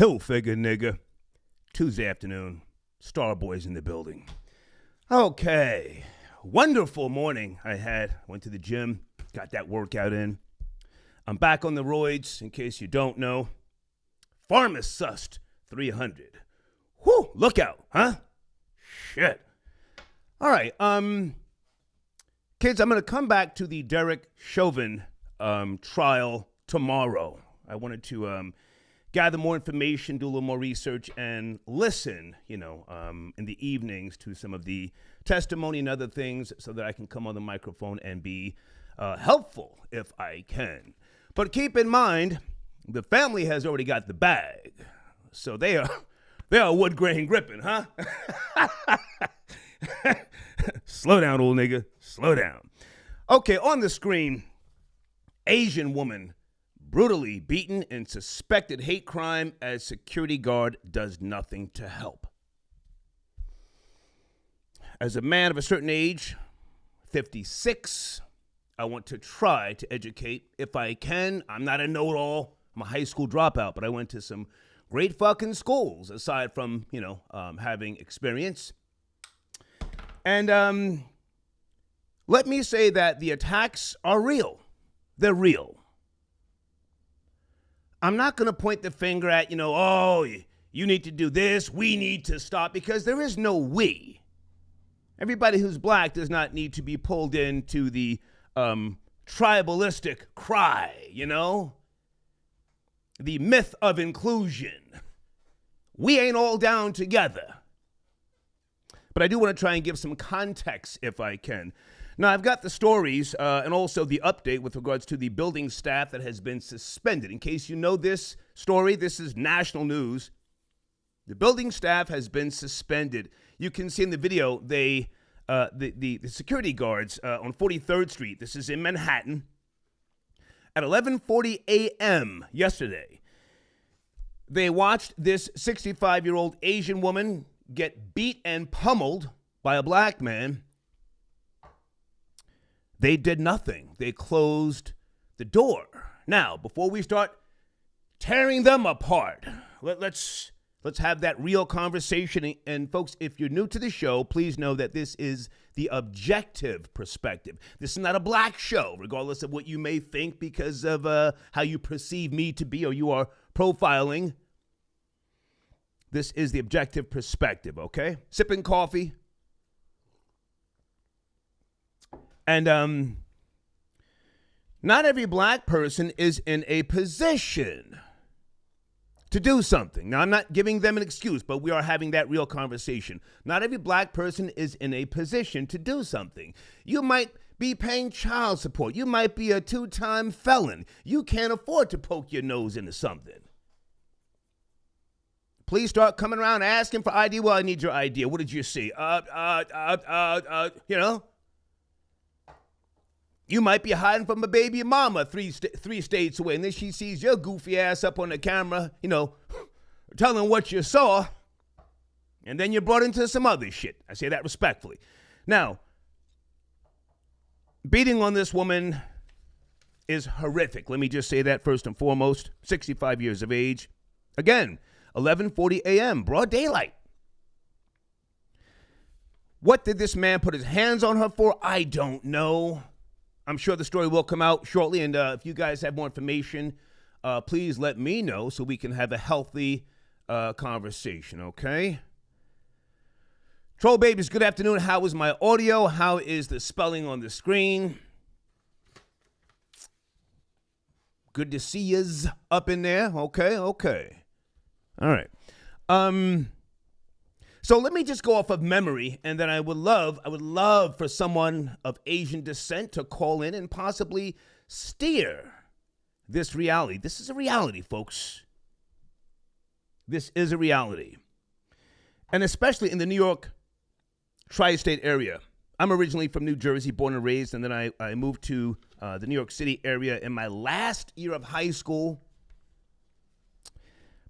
Hill figure, nigga. Tuesday afternoon. Starboy's in the building. Okay. Wonderful morning I had. Went to the gym. Got that workout in. I'm back on the roids, in case you don't know. Pharmacist 300. Whew, look out, huh? Shit. All right, kids, I'm going to come back to the Derek Chauvin trial tomorrow. I wanted to gather more information, do a little more research, and listen, in the evenings to some of the testimony and other things so that I can come on the microphone and be helpful if I can. But keep in mind, the family has already got the bag. So they are wood grain gripping, huh? Slow down, old nigga. Slow down. Okay, on the screen, Asian woman brutally beaten in suspected hate crime as security guard does nothing to help. As a man of a certain age, 56, I want to try to educate if I can. I'm not a know-it-all. I'm a high school dropout, but I went to some great fucking schools aside from, having experience. And let me say that the attacks are real. They're real. I'm not going to point the finger at, you need to do this, we need to stop, because there is no we. Everybody who's black does not need to be pulled into the tribalistic cry, the myth of inclusion. We ain't all down together. But I do want to try and give some context if I can. Now, I've got the stories and also the update with regards to the building staff that has been suspended. In case you know this story, this is national news. The building staff has been suspended. You can see in the video, the security guards on 43rd Street, this is in Manhattan, at 11:40 a.m. yesterday, they watched this 65-year-old Asian woman get beat and pummeled by a black man. They did nothing. They closed the door. Now, before we start tearing them apart, let's have that real conversation. And folks, if you're new to the show, please know that this is the objective perspective. This is not a black show, regardless of what you may think because of how you perceive me to be or you are profiling. This is the objective perspective, okay? Sipping coffee. And not every black person is in a position to do something. Now, I'm not giving them an excuse, but we are having that real conversation. Not every black person is in a position to do something. You might be paying child support. You might be a 2-time felon. You can't afford to poke your nose into something. Please start coming around asking for ID. Well, I need your ID. What did you see? You might be hiding from a baby mama three states away, and then she sees your goofy ass up on the camera, telling what you saw, and then you're brought into some other shit. I say that respectfully. Now, beating on this woman is horrific. Let me just say that first and foremost. 65 years of age. Again, 11:40 a.m., broad daylight. What did this man put his hands on her for? I don't know. I'm sure the story will come out shortly, and if you guys have more information, please let me know so we can have a healthy conversation, okay? Troll babies, good afternoon. How is my audio? How is the spelling on the screen? Good to see yous up in there. Okay. All right. So let me just go off of memory, and then I would love for someone of Asian descent to call in and possibly steer this reality. This is a reality, folks. This is a reality. And especially in the New York tri-state area. I'm originally from New Jersey, born and raised, and then I moved to the New York City area in my last year of high school.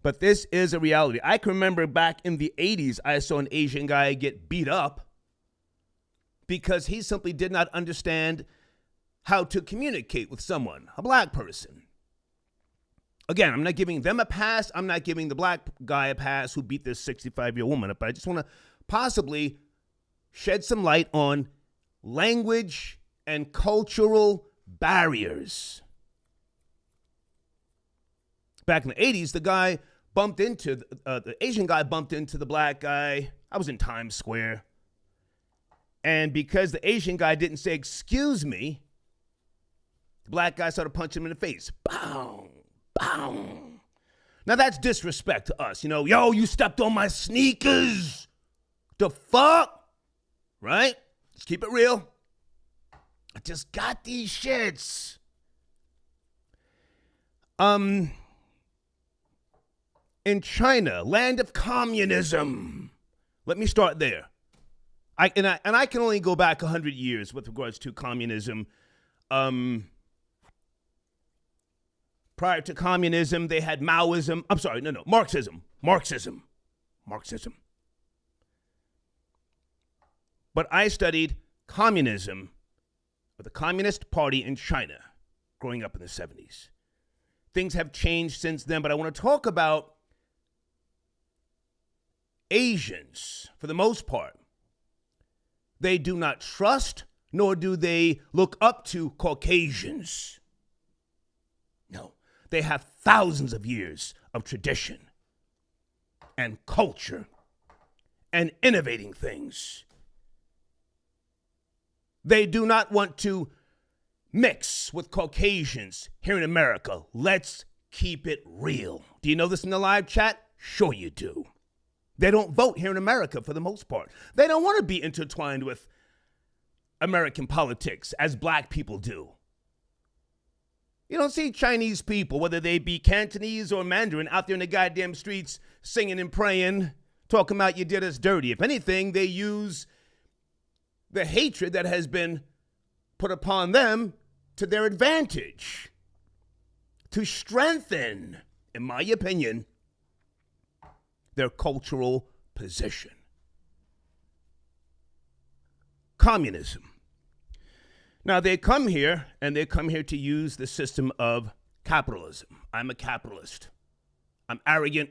But this is a reality. I can remember back in the 80s, I saw an Asian guy get beat up because he simply did not understand how to communicate with someone, a black person. Again, I'm not giving them a pass. I'm not giving the black guy a pass who beat this 65-year-old woman up. But I just want to possibly shed some light on language and cultural barriers. Back in the 80s, the Asian guy bumped into the black guy. I was in Times Square. And because the Asian guy didn't say, excuse me, the black guy started punching him in the face. Bow, bow. Now that's disrespect to us. Yo, you stepped on my sneakers. The fuck? Right? Let's keep it real. I just got these shits. In China, land of communism. Let me start there. I can only go back 100 years with regards to communism. Prior to communism, they had Maoism. I'm sorry, no, Marxism. But I studied communism, or the Communist Party in China, growing up in the 70s. Things have changed since then, but I want to talk about Asians, for the most part. They do not trust, nor do they look up to Caucasians. No, they have thousands of years of tradition and culture and innovating things. They do not want to mix with Caucasians here in America. Let's keep it real. Do you know this in the live chat? Sure you do. They don't vote here in America for the most part. They don't want to be intertwined with American politics as black people do. You don't see Chinese people, whether they be Cantonese or Mandarin, out there in the goddamn streets singing and praying, talking about you did us dirty. If anything, they use the hatred that has been put upon them to their advantage, to strengthen, in my opinion, their cultural position. Communism. Now, they come here to use the system of capitalism. I'm a capitalist. I'm arrogant.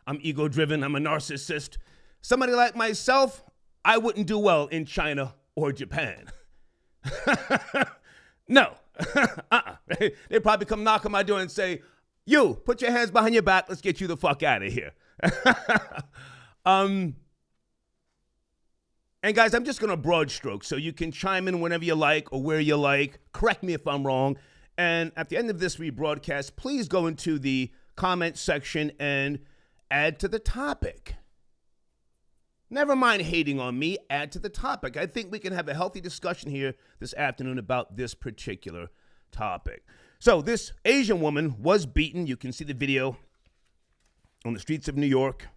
I'm ego-driven. I'm a narcissist. Somebody like myself, I wouldn't do well in China or Japan. No. They'd probably come knock on my door and say, you, put your hands behind your back. Let's get you the fuck out of here. And guys, I'm just going to broad stroke, so you can chime in whenever you like or where you like. Correct me if I'm wrong. And at the end of this rebroadcast, please go into the comment section and add to the topic. Never mind hating on me, add to the topic. I think we can have a healthy discussion here this afternoon about this particular topic. So this Asian woman was beaten. You can see the video on the streets of New York.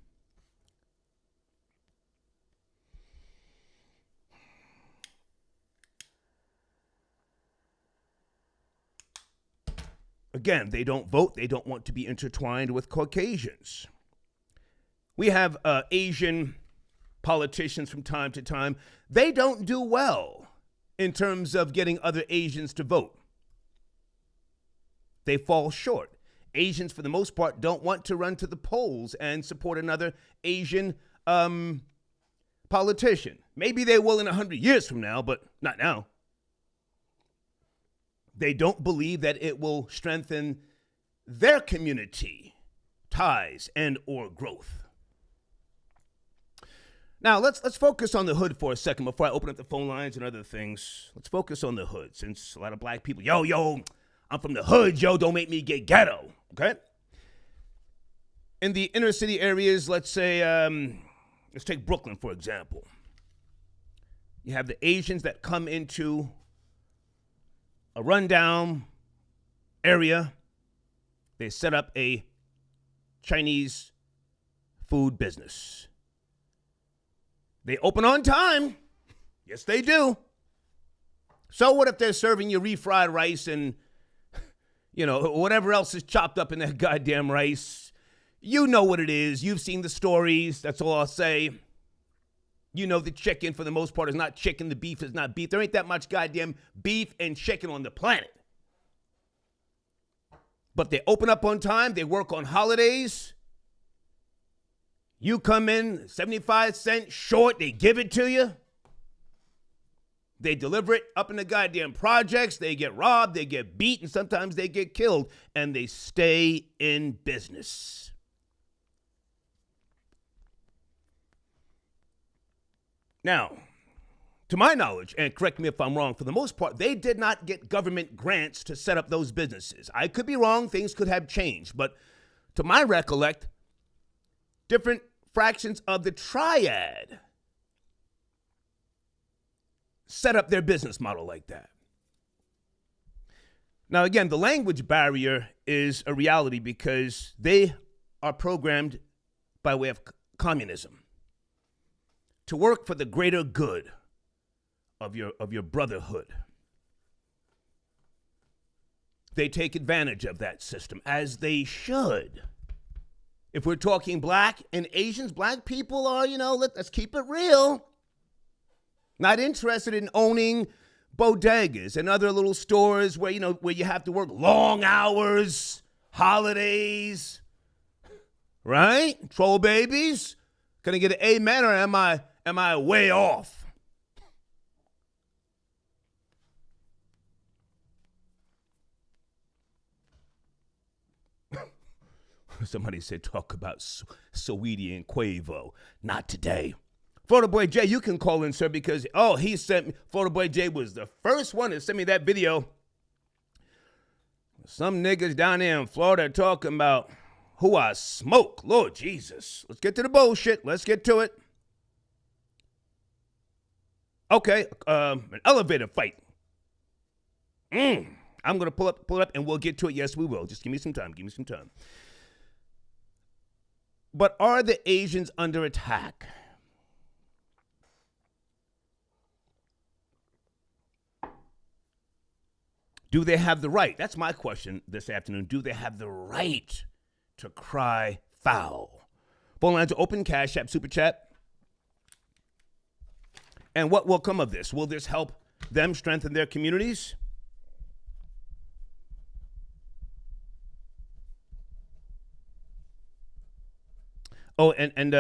Again, they don't vote. They don't want to be intertwined with Caucasians. We have Asian politicians from time to time. They don't do well in terms of getting other Asians to vote. They fall short. Asians, for the most part, don't want to run to the polls and support another Asian politician. Maybe they will in 100 years from now, but not now. They don't believe that it will strengthen their community ties and or growth. Now, let's focus on the hood for a second before I open up the phone lines and other things. Let's focus on the hood, since a lot of black people, yo, I'm from the hood, yo, don't make me get ghetto, okay? In the inner city areas, let's say, let's take Brooklyn, for example. You have the Asians that come into a rundown area. They set up a Chinese food business. They open on time. Yes, they do. So what if they're serving you refried rice and, whatever else is chopped up in that goddamn rice? You know what it is. You've seen the stories. That's all I'll say. You know the chicken, for the most part, is not chicken. The beef is not beef. There ain't that much goddamn beef and chicken on the planet. but they open up on time. They work on holidays. You come in 75 cents short, they give it to you. They deliver it up in the goddamn projects. They get robbed, they get beat, and sometimes they get killed, and they stay in business. Now, to my knowledge, and correct me if I'm wrong, for the most part, they did not get government grants to set up those businesses. I could be wrong, things could have changed, but to my recollect, different fractions of the triad set up their business model like that. Now, again, the language barrier is a reality because they are programmed by way of communism to work for the greater good of your brotherhood. They take advantage of that system, as they should. If we're talking black and Asians, black people are, let's keep it real. Not interested in owning bodegas and other little stores where you have to work long hours, holidays, right? Troll babies. Can I get an amen, or am I way off? Somebody said talk about Saweetie and Quavo. Not today. Photo Boy J, you can call in, sir, because, he sent me, Photo Boy J was the first one to send me that video. Some niggas down there in Florida talking about who I smoke. Lord Jesus. Let's get to the bullshit. Let's get to it. Okay, an elevator fight. I'm going to pull it up, and we'll get to it. Yes, we will. Just give me some time. But are the Asians under attack? Do they have the right? That's my question this afternoon. Do they have the right to cry foul? Phone lines are open, Cash App, Super Chat. And what will come of this? Will this help them strengthen their communities? Oh, and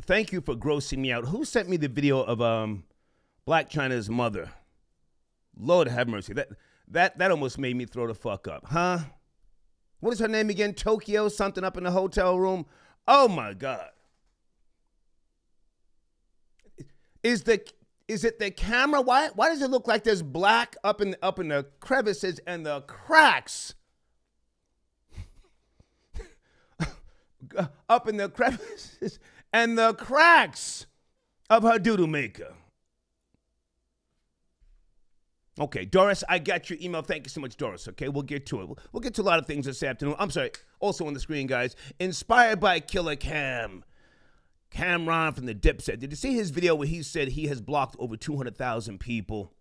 thank you for grossing me out. Who sent me the video of Black China's mother? Lord have mercy. That almost made me throw the fuck up, huh? What is her name again? Tokyo something up in the hotel room? Oh my God. Is it the camera? Why does it look like there's black up in the crevices and the cracks? Up in the crevices and the cracks of her doodle maker. Okay, Doris, I got your email. Thank you so much, Doris. Okay, we'll get to it. We'll get to a lot of things this afternoon. I'm sorry. Also on the screen, guys. Inspired by Killer Cam. Cameron from the Dipset. Did you see his video where he said he has blocked over 200,000 people?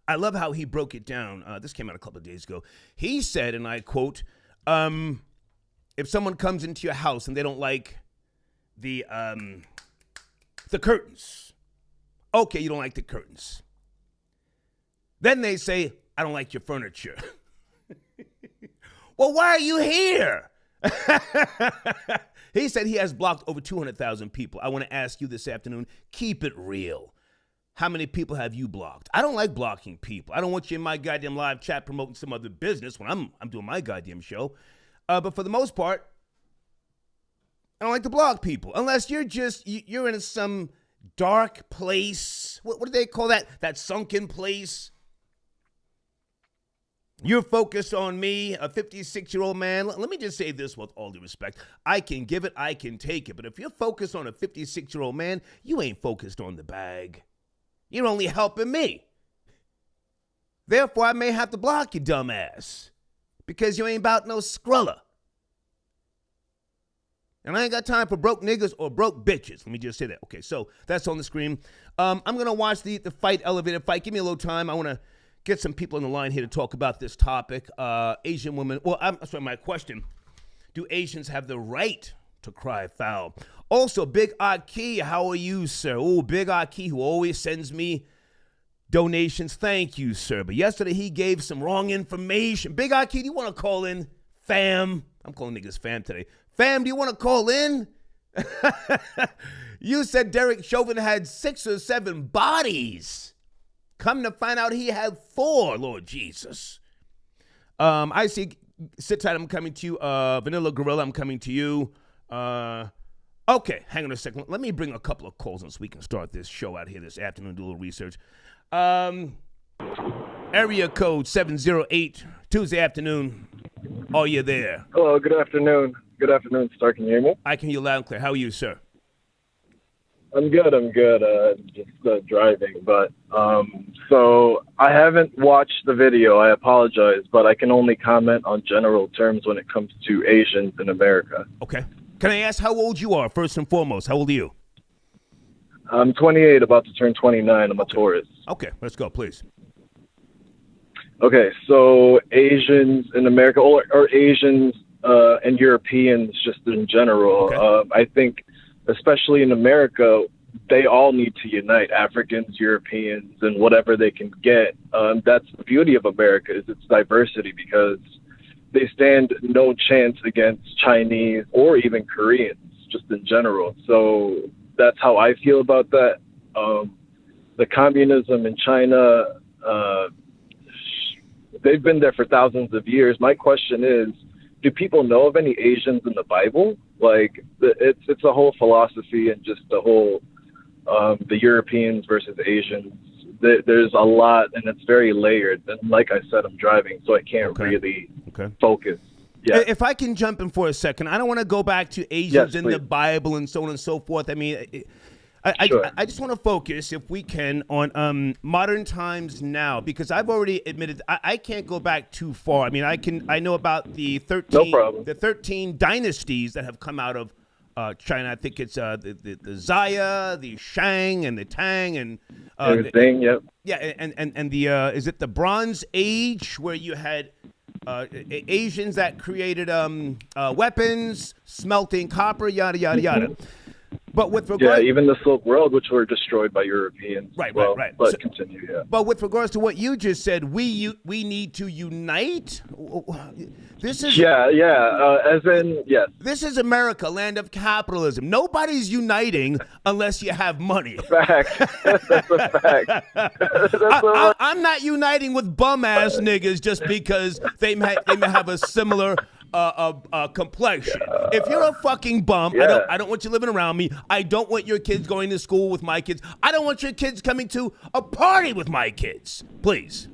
I love how he broke it down. This came out a couple of days ago. He said, and I quote, if someone comes into your house and they don't like the curtains. Okay, you don't like the curtains. Then they say, I don't like your furniture. Well, why are you here? He said he has blocked over 200,000 people. I want to ask you this afternoon, keep it real. How many people have you blocked? I don't like blocking people. I don't want you in my goddamn live chat promoting some other business when I'm doing my goddamn show. But for the most part, I don't like to block people. Unless you're in some dark place. What do they call that? That sunken place. You're focused on me, a 56-year-old man. Let me just say this with all due respect. I can give it, I can take it. But if you're focused on a 56-year-old man, you ain't focused on the bag. You're only helping me. Therefore, I may have to block you, dumbass. Because you ain't about no scruller. And I ain't got time for broke niggas or broke bitches. Let me just say that. Okay, so that's on the screen. I'm going to watch the fight, elevator fight. Give me a little time. I want to get some people on the line here to talk about this topic. Asian women. Well, I'm sorry, my question. Do Asians have the right to cry foul? Also, Big Aki, how are you, sir? Oh, Big Aki, who always sends me donations. Thank you, sir. But yesterday he gave some wrong information. Big Aki, do you want to call in Fam. I'm calling niggas fam today. Fam, do you want to call in? You said Derek Chauvin had 6 or 7 bodies. Come to find out he had 4, Lord Jesus. I see. Sit tight, I'm coming to you. Vanilla Gorilla, I'm coming to you. Okay, hang on a second. Let me bring a couple of calls on so we can start this show out here this afternoon, do a little research. Area code 708, Tuesday afternoon. Are you there? Hello, good afternoon. Good afternoon, Star. Can you hear me? I can hear you loud and clear. How are you, sir? I'm good. Just driving. But so I haven't watched the video. I apologize, but I can only comment on general terms when it comes to Asians in America. Okay. Can I ask how old you are, first and foremost? How old are you? I'm 28, about to turn 29. I'm a Taurus. Okay, let's go, please. Okay, so Asians in America, or Asians and Europeans just in general, Okay. I think, especially in America, they all need to unite, Africans, Europeans, and whatever they can get. That's the beauty of America, is its diversity, because they stand no chance against Chinese or even Koreans, just in general. So that's how I feel about that. The communism in China, they've been there for thousands of years. My question is, do people know of any Asians in the Bible? Like, it's a whole philosophy, and just the whole the Europeans versus Asians. There's a lot, and it's very layered. And like I said, I'm driving, so I can't really focus. Yeah. If I can jump in for a second, I don't want to go back to Asians in the Bible and so on and so forth. I mean, I just want to focus, if we can, on modern times now, because I've already admitted I can't go back too far. I mean, I know about the 13 dynasties that have come out of China. I think it's the Zaya, the Shang, and the Tang, and everything. Yep. Yeah, and the is it the Bronze Age, where you had Asians that created weapons, smelting copper, yada yada yada. But with regard, even the Silk Road, which were destroyed by Europeans. Right. But so, continue. Yeah. But with regards to what you just said, we need to unite. This is as in yes. This is America, land of capitalism. Nobody's uniting unless you have money. Fact. That's a fact. I'm not uniting with bum ass niggas just because they may have a similar complexion. If you're a fucking bum, I don't want you living around me. I don't want your kids going to school with my kids. I don't want your kids coming to a party with my kids. Please.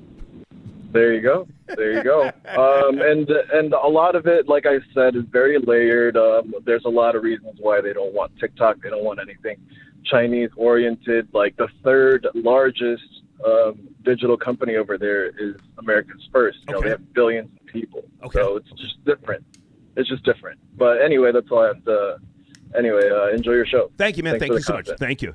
There you go. And a lot of it, like I said, is very layered. There's a lot of reasons why they don't want TikTok. They don't want anything Chinese oriented. Like, the third largest digital company over there is America's First. You know, they have billions of people. So it's just different. But anyway, that's all I have to. Anyway, enjoy your show. Thank you, man. Thank you so much. Thank you.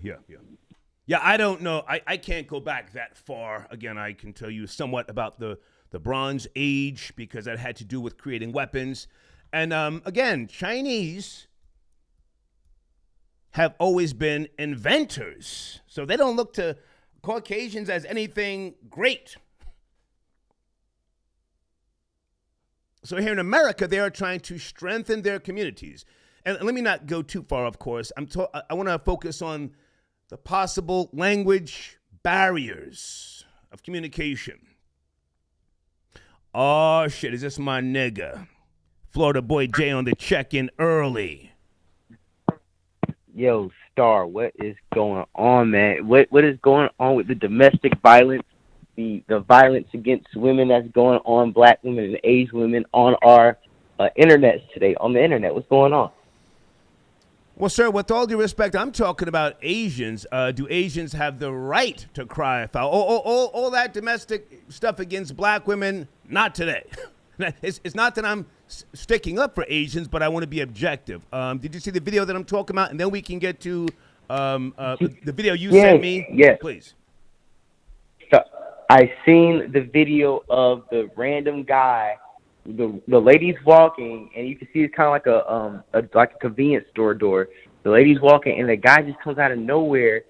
Yeah, I don't know. I can't go back that far. Again, I can tell you somewhat about the Bronze Age, because that had to do with creating weapons. And again, Chinese have always been inventors. So they don't look to Caucasians as anything great. So here in America, they are trying to strengthen their communities. And let me not go too far, of course. I want to focus on the possible language barriers of communication. Oh, shit, is this my nigga? Florida boy Jay on the check-in early. Yo, Star, what is going on, man? What is going on with the domestic violence, the violence against women that's going on, black women and Asian women on our internets today, on the internet? What's going on? Well, sir, with all due respect, I'm talking about Asians. Do Asians have the right to cry foul? All that domestic stuff against black women, not today. It's not that I'm sticking up for Asians, but I want to be objective. Did you see the video that I'm talking about? And then we can get to the video you sent me. Yes. Please. So, I seen the video of the random guy. The lady's walking, and you can see it's kind of like a convenience store door. The lady's walking, and the guy just comes out of nowhere,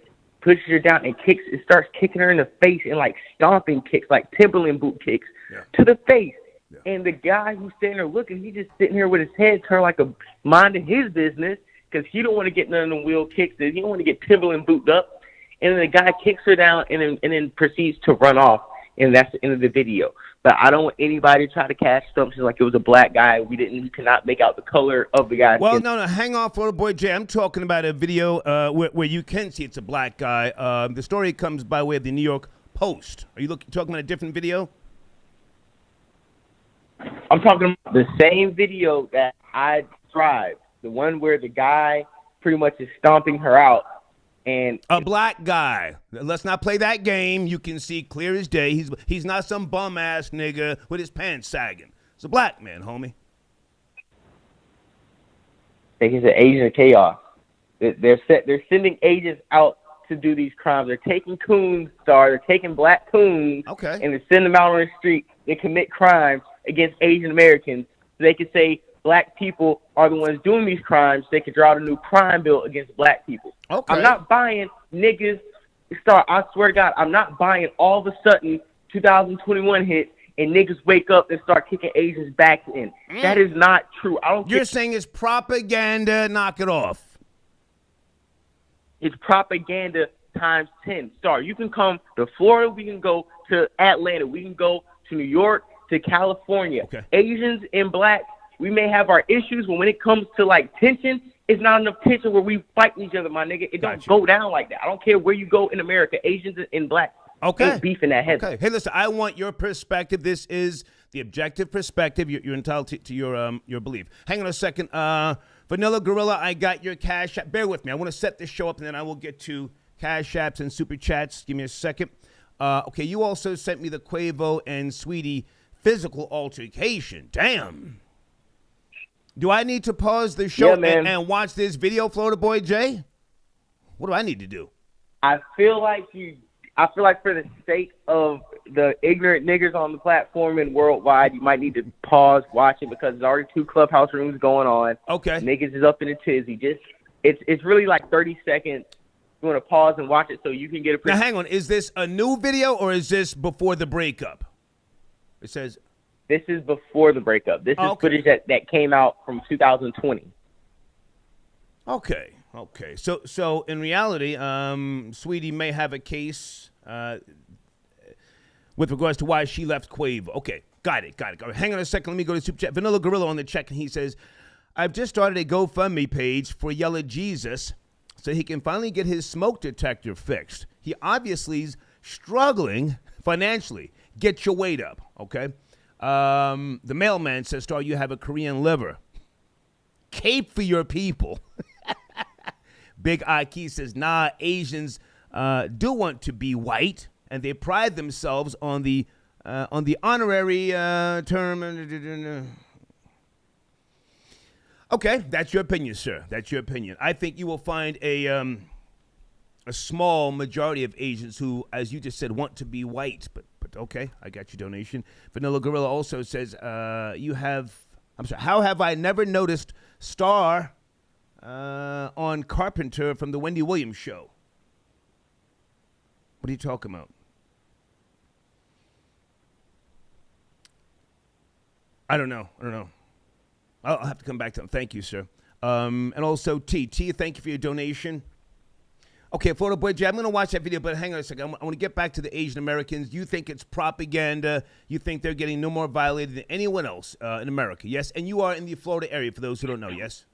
pushes her down, and starts kicking her in the face, and like stomping kicks, like Timberland boot kicks to the face. Yeah. And the guy who's standing there looking, he's just sitting here with his head turned like a minding his business because he don't want to get none of them wheel kicks. He don't want to get Timberland booted up. And then the guy kicks her down and then proceeds to run off. And that's the end of the video. But I don't want anybody to try to cast assumptions like it was a black guy. We cannot make out the color of the guy. Well, no, hang on, Florida Boy Jay. I'm talking about a video where you can see it's a black guy. The story comes by way of the New York Post. Are you talking about a different video? I'm talking about the same video that I described, the one where the guy pretty much is stomping her out. And a black guy. Let's not play that game. You can see clear as day. He's not some bum ass nigga with his pants sagging. It's a black man, homie. I think it's an Asian chaos. They're sending agents out to do these crimes. They're taking coons, they're taking black coons, okay, and they send them out on the street. They commit crimes against Asian Americans. So they can say black people are the ones doing these crimes. They could draw out a new crime bill against black people. Okay. I'm not buying niggas. I swear to God, I'm not buying all of a sudden 2021 hits and niggas wake up and start kicking Asians back in. That is not true. You're saying it's propaganda. Knock it off. It's propaganda times 10. You can come to Florida. We can go to Atlanta. We can go to New York, to California. Okay. Asians and blacks, we may have our issues, but when it comes to like tension, it's not enough tension where we fight each other, my nigga. It don't go down like that. I don't care where you go in America. Asians and blacks ain't beefing that heavy. Okay. Hey, listen, I want your perspective. This is the objective perspective. You're entitled to your belief. Hang on a second. Vanilla Gorilla, I got your Cash App. Bear with me. I want to set this show up, and then I will get to Cash Apps and Super Chats. Give me a second. Okay, you also sent me the Quavo and Sweetie physical altercation. Damn. Do I need to pause the show and watch this video, Florida Boy Jay? What do I need to do? I feel like for the sake of the ignorant niggers on the platform and worldwide, you might need to pause watching because there's already 2 clubhouse rooms going on. Okay. Niggas is up in a tizzy. It's really like 30 seconds. You want to pause and watch it so you can get a... Now, hang on. Is this a new video or is this before the breakup? It says... This is before the breakup. This is footage that came out from 2020. Okay. So in reality, Sweetie may have a case with regards to why she left Quavo. Okay, got it. All right, hang on a second. Let me go to Super Chat. Vanilla Gorilla on the check, and he says, I've just started a GoFundMe page for Yella Jesus so he can finally get his smoke detector fixed. He obviously is struggling financially. Get your weight up, okay? The mailman says, Star, you have a Korean liver. Cape for your people. Big Aki says, nah, Asians do want to be white, and they pride themselves on the honorary term. Okay, that's your opinion, sir. That's your opinion. I think you will find a small majority of Asians who, as you just said, want to be white, but okay, I got your donation. Vanilla Gorilla also says, how have I never noticed Star on Carpenter from the Wendy Williams show? What are you talking about? I don't know. I'll have to come back to him. Thank you, sir. And also, T, thank you for your donation. Okay, Florida Boy Jay, I'm going to watch that video, but hang on a second. I want to get back to the Asian Americans. You think it's propaganda. You think they're getting no more violated than anyone else in America, yes? And you are in the Florida area, for those who don't know, yes?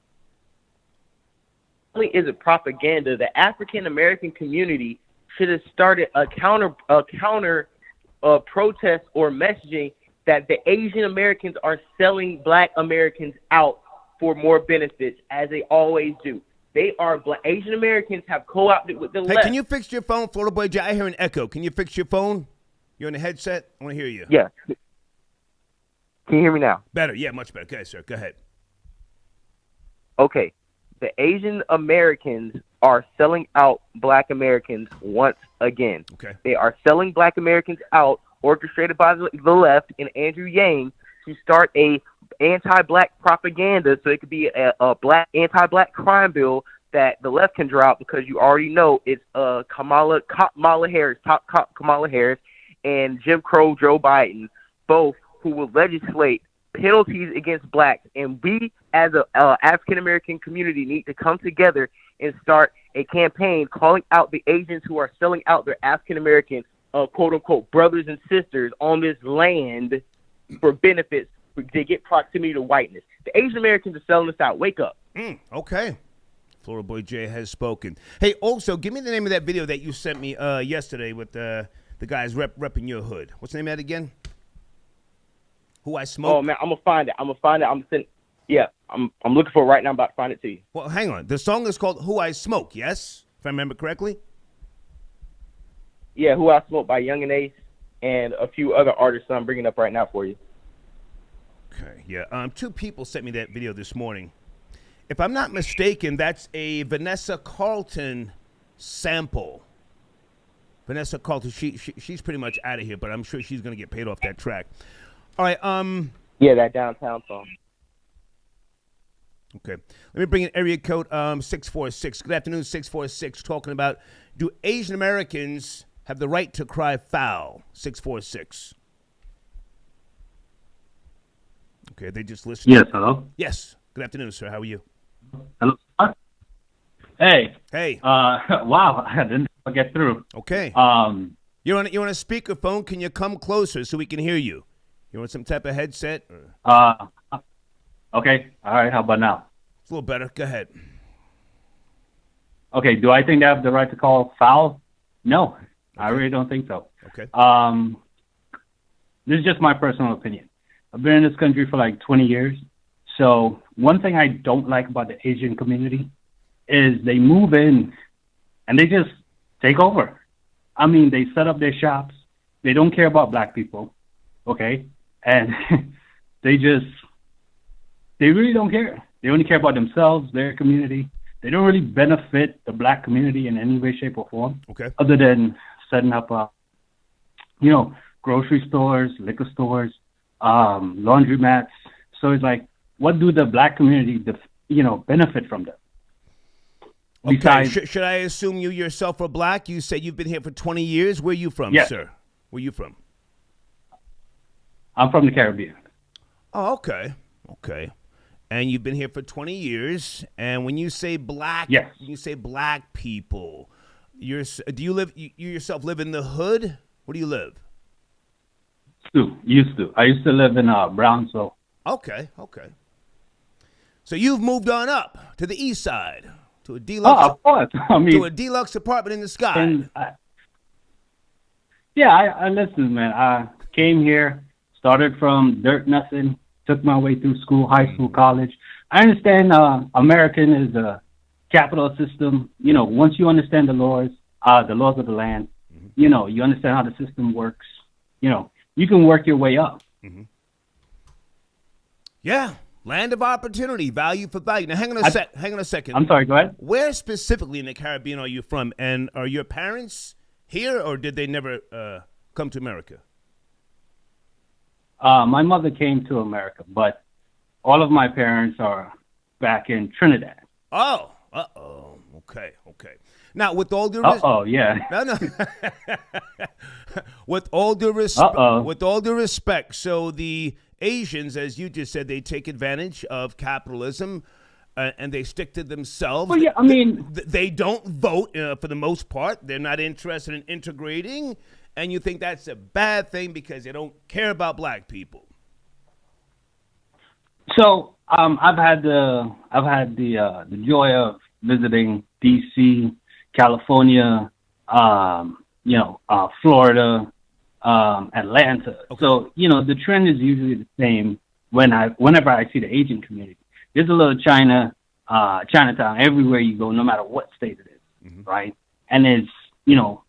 Not only is it propaganda, the African American community should have started a counter protest or messaging that the Asian Americans are selling black Americans out for more benefits, as they always do. They are Asian Americans have co-opted with the left. Hey, can you fix your phone, Florida Boy Jay? I hear an echo. Can you fix your phone? You're on a headset? I want to hear you. Yeah. Can you hear me now? Better. Yeah, much better. Okay, sir. Go ahead. Okay. The Asian Americans are selling out black Americans once again. Okay. They are selling black Americans out, orchestrated by the left and Andrew Yang, to start a anti-black propaganda, so it could be a black anti-black crime bill that the left can draw out, because you already know it's Kamala Harris and Jim Crow Joe Biden, both who will legislate penalties against blacks, and we as a African American community need to come together and start a campaign calling out the Asians who are selling out their African American quote unquote brothers and sisters on this land for benefits to get proximity to whiteness. The Asian Americans are selling us out. Wake up. Okay. Florida Boy J has spoken. Hey, also, give me the name of that video that you sent me yesterday with the guys repping your hood. What's the name of that again? Who I Smoke? Oh man, I'm gonna find it. I'm looking for it right now. I'm about to find it to you. Well, hang on. The song is called Who I Smoke, yes? If I remember correctly? Yeah, Who I Smoke by Young and Ace and a few other artists I'm bringing up right now for you. Okay, yeah. Two people sent me that video this morning. If I'm not mistaken, that's a Vanessa Carlton sample. Vanessa Carlton, she's pretty much out of here, but I'm sure she's going to get paid off that track. All right, Yeah, that downtown song. Okay. Let me bring in area code 646. Good afternoon, 646. Talking about, do Asian Americans have the right to cry foul? 646. Okay, they just listened. Yes, hello? Yes. Good afternoon, sir. How are you? Hello? Hey. Hey. Wow, I didn't get through. Okay. You're on a speakerphone. Can you come closer so we can hear you? You want some type of headset? Okay. All right, how about now? It's a little better. Go ahead. Okay, do I think they have the right to call foul? No, I really don't think so. Okay. This is just my personal opinion. I've been in this country for like 20 years. So one thing I don't like about the Asian community is they move in and they just take over. I mean, they set up their shops. They don't care about black people, okay? And they really don't care. They only care about themselves, their community. They don't really benefit the black community in any way, shape, or form. Okay. Other than setting up, grocery stores, liquor stores, laundromats. So it's like, what do the black community, benefit from them? Okay. Besides, Should I assume you yourself are black? You said you've been here for 20 years. Where are you from, yes. sir? Where are you from? I'm from the Caribbean. Oh, okay. Okay. And you've been here for 20 years. And when you say black, yes. When you say black people, you yourself live in the hood? Where do you live? Used to. I used to live in Brownsville. Okay. So you've moved on up to the east side, to a deluxe. Oh, of course. I mean, to a deluxe apartment in the sky. And I listen, man. I came here, started from dirt nothing, took my way through school, high school, college. I understand American is a capital system. Once you understand the laws of the land, you understand how the system works. You can work your way up. Mm-hmm. Yeah. Land of opportunity, value for value. Now, hang on a second. I'm sorry, go ahead. Where specifically in the Caribbean are you from? And are your parents here, or did they never come to America? My mother came to America, but all of my parents are back in Trinidad. Oh, okay. Now, with all due yeah. No. With all due respect, so the Asians, as you just said, they take advantage of capitalism and they stick to themselves. Well, yeah, I mean, they don't vote for the most part. They're not interested in integrating, and you think that's a bad thing because they don't care about black people. So I've had the joy of visiting D.C., California, Florida, Atlanta. Okay. So the trend is usually the same whenever I see the Asian community. There's a little Chinatown everywhere you go, no matter what state it is, right? And it's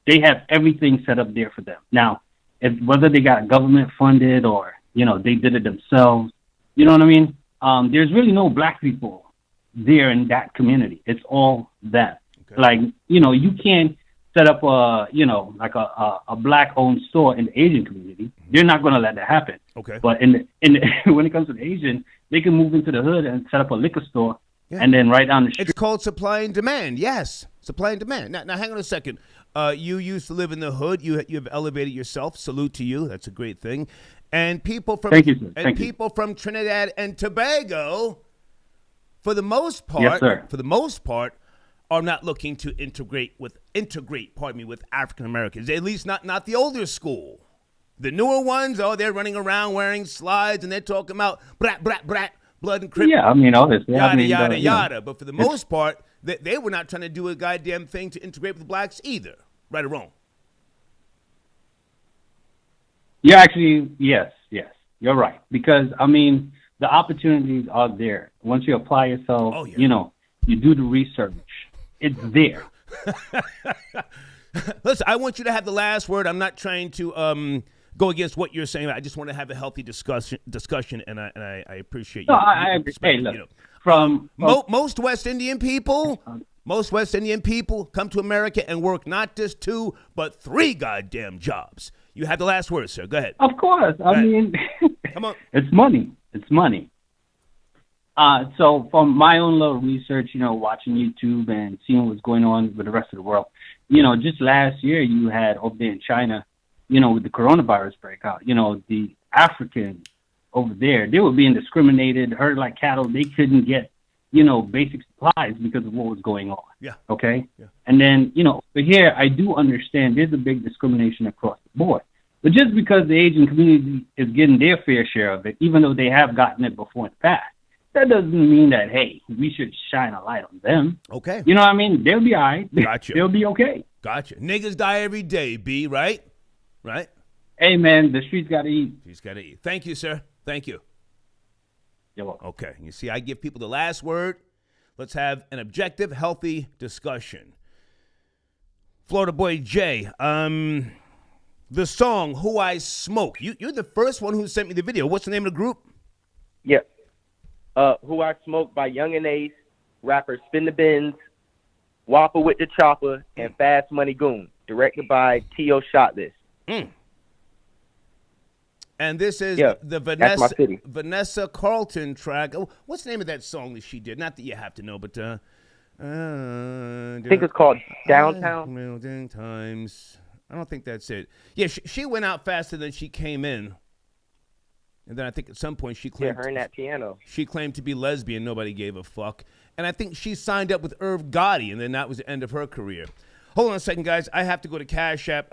they have everything set up there for them. Now, whether they got government funded or they did it themselves, you know what I mean? There's really no black people there in that community. It's all them. Okay. Like you can't set up a black owned store in the Asian community. They're not going to let that happen. Okay. But when it comes to the Asian, they can move into the hood and set up a liquor store, and then right down the street. It's called supply and demand. Yes, supply and demand. Now hang on a second. You used to live in the hood. You have elevated yourself. Salute to you. That's a great thing. And people from Thank you, sir. Thank you. people from Trinidad and Tobago, for the most part, Yes, sir. are not looking to integrate with African Americans. At least not the older school. The newer ones, they're running around wearing slides and they're talking about brat, blood and crip. Yeah, I mean, obviously. Yada, yada. But for the most part, they were not trying to do a goddamn thing to integrate with blacks either. Right or wrong? You're actually, yes, you're right. Because, I mean, the opportunities are there. Once you apply yourself, you do the research. It's there. Listen, I want you to have the last word. I'm not trying to go against what you're saying. I just want to have a healthy discussion, and I appreciate you. No, I agree. Hey, look, from most West Indian people come to America and work not just 2 but 3 goddamn jobs. You have the last word, sir. Go ahead. Of course. I mean, come on. It's money. So from my own little research, watching YouTube and seeing what's going on with the rest of the world, just last year you had over there in China, with the coronavirus breakout, the Africans over there, they were being discriminated, herded like cattle. They couldn't get, basic supplies because of what was going on. Yeah. Okay. Yeah. And then, over here, I do understand there's a big discrimination across the board. But just because the Asian community is getting their fair share of it, even though they have gotten it before in the past, that doesn't mean that, hey, we should shine a light on them. Okay. You know what I mean? They'll be all right. Gotcha. They'll be okay. Gotcha. Niggas die every day, B, right? Right? Hey, man, the streets got to eat. Streets got to eat. Thank you, sir. Thank you. You're welcome. Okay. You see, I give people the last word. Let's have an objective, healthy discussion. Florida Boy Jay, the song Who I Smoke. You're the first one who sent me the video. What's the name of the group? Yeah. Who I Smoke by Young and Ace, rapper Spin the Bins, Whopper with the Chopper, and Fast Money Goon. Directed by T.O. Shot This. And this is the Vanessa Carlton track. Oh, what's the name of that song that she did? Not that you have to know, but I think it's called Downtown. Times. I don't think that's it. Yeah, she went out faster than she came in. And then I think at some point she claimed her and that piano. She claimed to be lesbian. Nobody gave a fuck. And I think she signed up with Irv Gotti, and then that was the end of her career. Hold on a second, guys. I have to go to Cash App.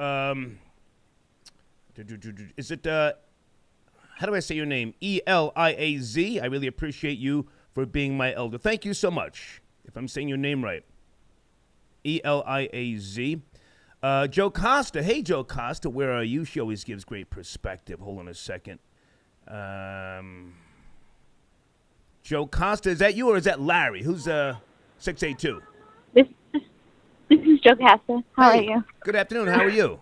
Is it, how do I say your name? Eliaz. I really appreciate you for being my elder. Thank you so much, if I'm saying your name right. Eliaz. Joe Costa. Hey, Joe Costa, where are you? She always gives great perspective. Hold on a second. Joe Costa, is that you or is that Larry? Who's 682? This is Joe Costa. How are you? Good afternoon. How are you?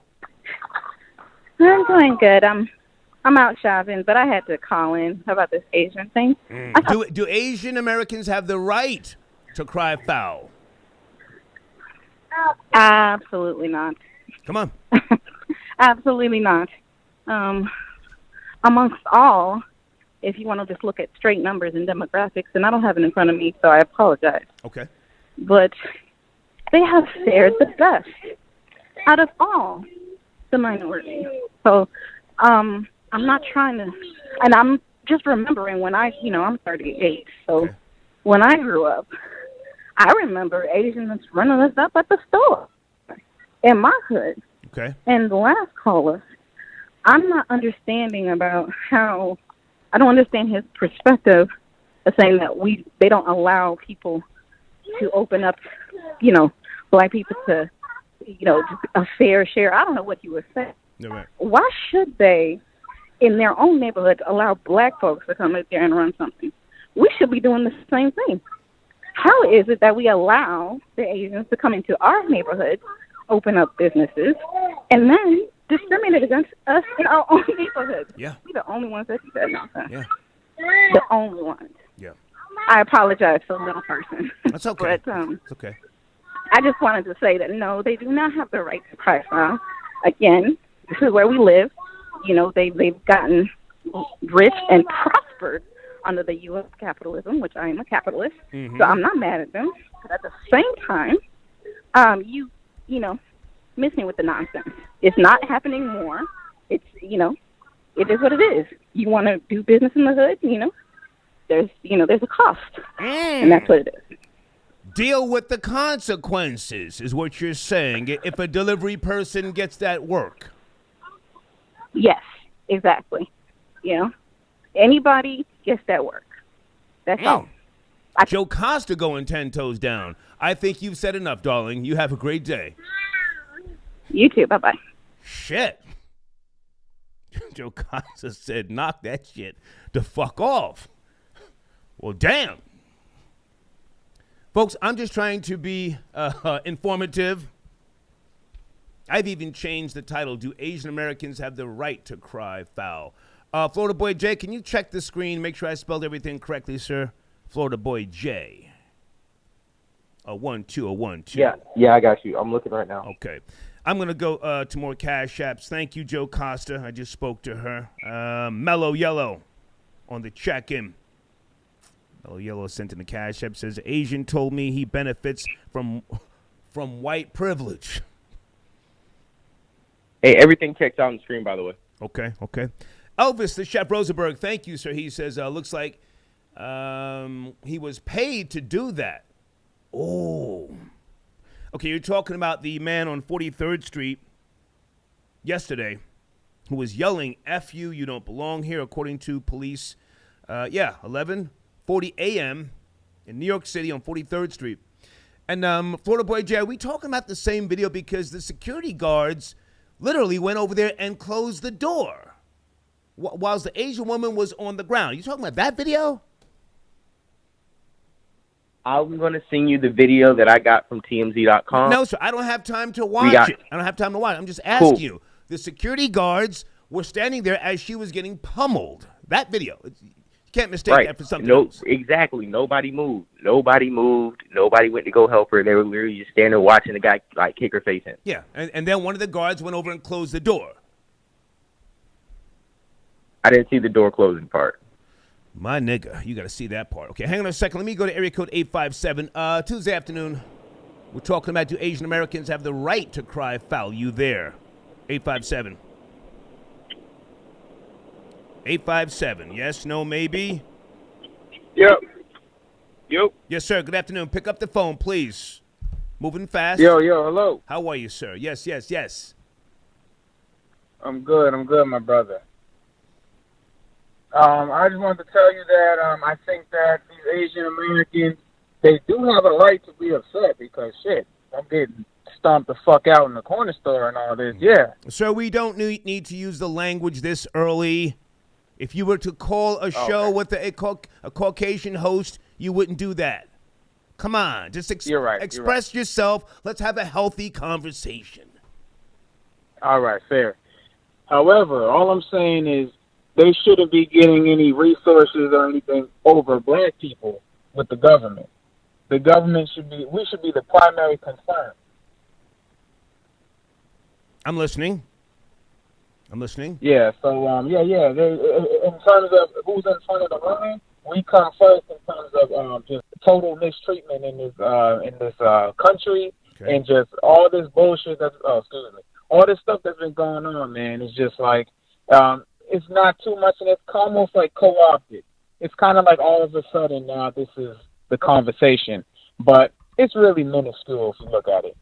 I'm doing good. I'm out shopping, but I had to call in about this Asian thing. Do Asian Americans have the right to cry foul? Absolutely not. Come on. Absolutely not. Amongst all, if you want to just look at straight numbers and demographics, and I don't have it in front of me, so I apologize. Okay. But they have fared the best out of all the minorities. So I'm not trying to, and I'm just remembering when I'm 38. So okay. When I grew up, I remember Asians running us up at the store in my hood. Okay. And the last caller, I'm not understanding about how, I don't understand his perspective of saying that they don't allow people to open up, black people to, a fair share. I don't know what you were saying. No, right. Why should they, in their own neighborhood, allow black folks to come in there and run something? We should be doing the same thing. How is it that we allow the Asians to come into our neighborhood, open up businesses, and then discriminate against us in our own neighborhood? Yeah. We're the only ones that do that nonsense. Yeah. The only ones. Yeah. I apologize for the little person. That's okay. But it's okay. I just wanted to say that, no, they do not have the right to cry foul. Again, this is where we live. They've gotten rich and prospered under the U.S. capitalism, which I am a capitalist, so I'm not mad at them. But at the same time, you miss me with the nonsense. It's not happening more. It's, it is what it is. You want to do business in the hood, there's a cost, and that's what it is. Deal with the consequences is what you're saying if a delivery person gets that work. Yes, exactly. Anybody gets that work. That's all. Joe Costa going 10 toes down. I think you've said enough, darling. You have a great day. You too. Bye-bye. Shit. Joe Costa said, knock that shit the fuck off. Well, damn. Folks, I'm just trying to be informative. I've even changed the title. Do Asian Americans have the right to cry foul? Florida Boy Jay, can you check the screen? Make sure I spelled everything correctly, sir. Florida Boy Jay. 1-2. Yeah, I got you. I'm looking right now. Okay. I'm going to go to more Cash Apps. Thank you, Joe Costa. I just spoke to her. Mellow Yellow on the check-in. Mellow Yellow sent in the Cash App, says, Asian told me he benefits from white privilege. Hey, everything checks out on the screen, by the way. Okay. Elvis, the Chef Rosenberg, thank you, sir. He says, looks like he was paid to do that. Oh. Okay, you're talking about the man on 43rd Street yesterday who was yelling, F you, you don't belong here, according to police. 11:40 a.m. in New York City on 43rd Street. And Florida Boy Jay, are we talking about the same video? Because the security guards literally went over there and closed the door whilst the Asian woman was on the ground. You talking about that video? I'm going to send you the video that I got from TMZ.com. No, sir. I don't have time to watch it. I don't have time to watch it. I'm just asking you. The security guards were standing there as she was getting pummeled. That video. You can't mistake that for something else. Exactly. Nobody moved. Nobody went to go help her. They were literally just standing there watching the guy kick her face in. Yeah, and then one of the guards went over and closed the door. I didn't see the door closing part. My nigga, you got to see that part. Okay, hang on a second. Let me go to area code 857. Tuesday afternoon, we're talking about do Asian Americans have the right to cry foul? You there? 857. 857. Yes, no, maybe? Yep. Yes, sir. Good afternoon. Pick up the phone, please. Moving fast. Yo, hello. How are you, sir? Yes. I'm good, my brother. I just wanted to tell you that I think that these Asian Americans, they do have a right to be upset because, shit, I'm getting stomped the fuck out in the corner store and all this. Yeah. Sir, we don't need to use the language this early. If you were to call a show with a Caucasian host, you wouldn't do that. Come on. Just express yourself. Let's have a healthy conversation. All right, fair. However, all I'm saying is they shouldn't be getting any resources or anything over black people with the government. The government we should be the primary concern. I'm listening. Yeah, so, They, in terms of who's in front of the line, we come first in terms of just total mistreatment in this country, okay. And just all this bullshit all this stuff that's been going on, man. It's just like, it's not too much, and it's almost like co-opted. It's kind of like all of a sudden now this is the conversation, but it's really minuscule if you look at it.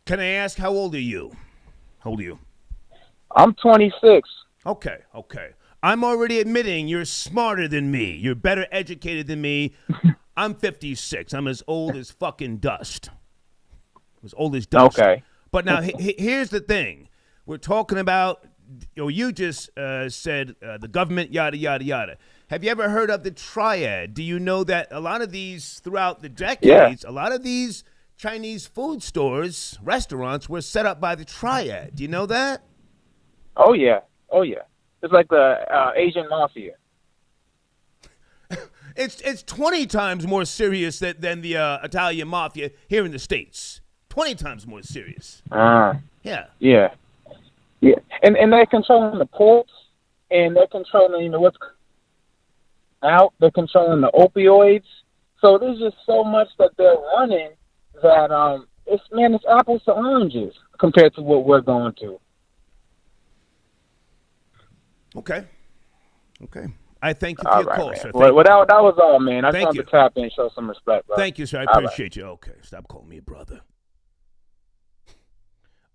Can I ask, how old are you? I'm 26. Okay. I'm already admitting you're smarter than me. You're better educated than me. I'm 56. I'm as old as fucking dust. Okay. But now, here's the thing. We're talking about, you just said the government, yada, yada, yada. Have you ever heard of the triad? Do you know that a lot of these, throughout the decades, a lot of these Chinese food stores, restaurants were set up by the triad? Do you know that? Oh, yeah. It's like the Asian mafia. It's 20 times more serious than the Italian mafia here in the States. 20 times more serious. Yeah. And they're controlling the ports, and they're controlling what's out. They're controlling the opioids. So there's just so much that they're running that it's apples to oranges compared to what we're going to. Okay. I thank you for All your right, call, man. sir. Well, that was all, man. I just Thank wanted you. to tap in and show some respect, bro. Thank you, sir. I All right. appreciate you. Okay, stop calling me brother.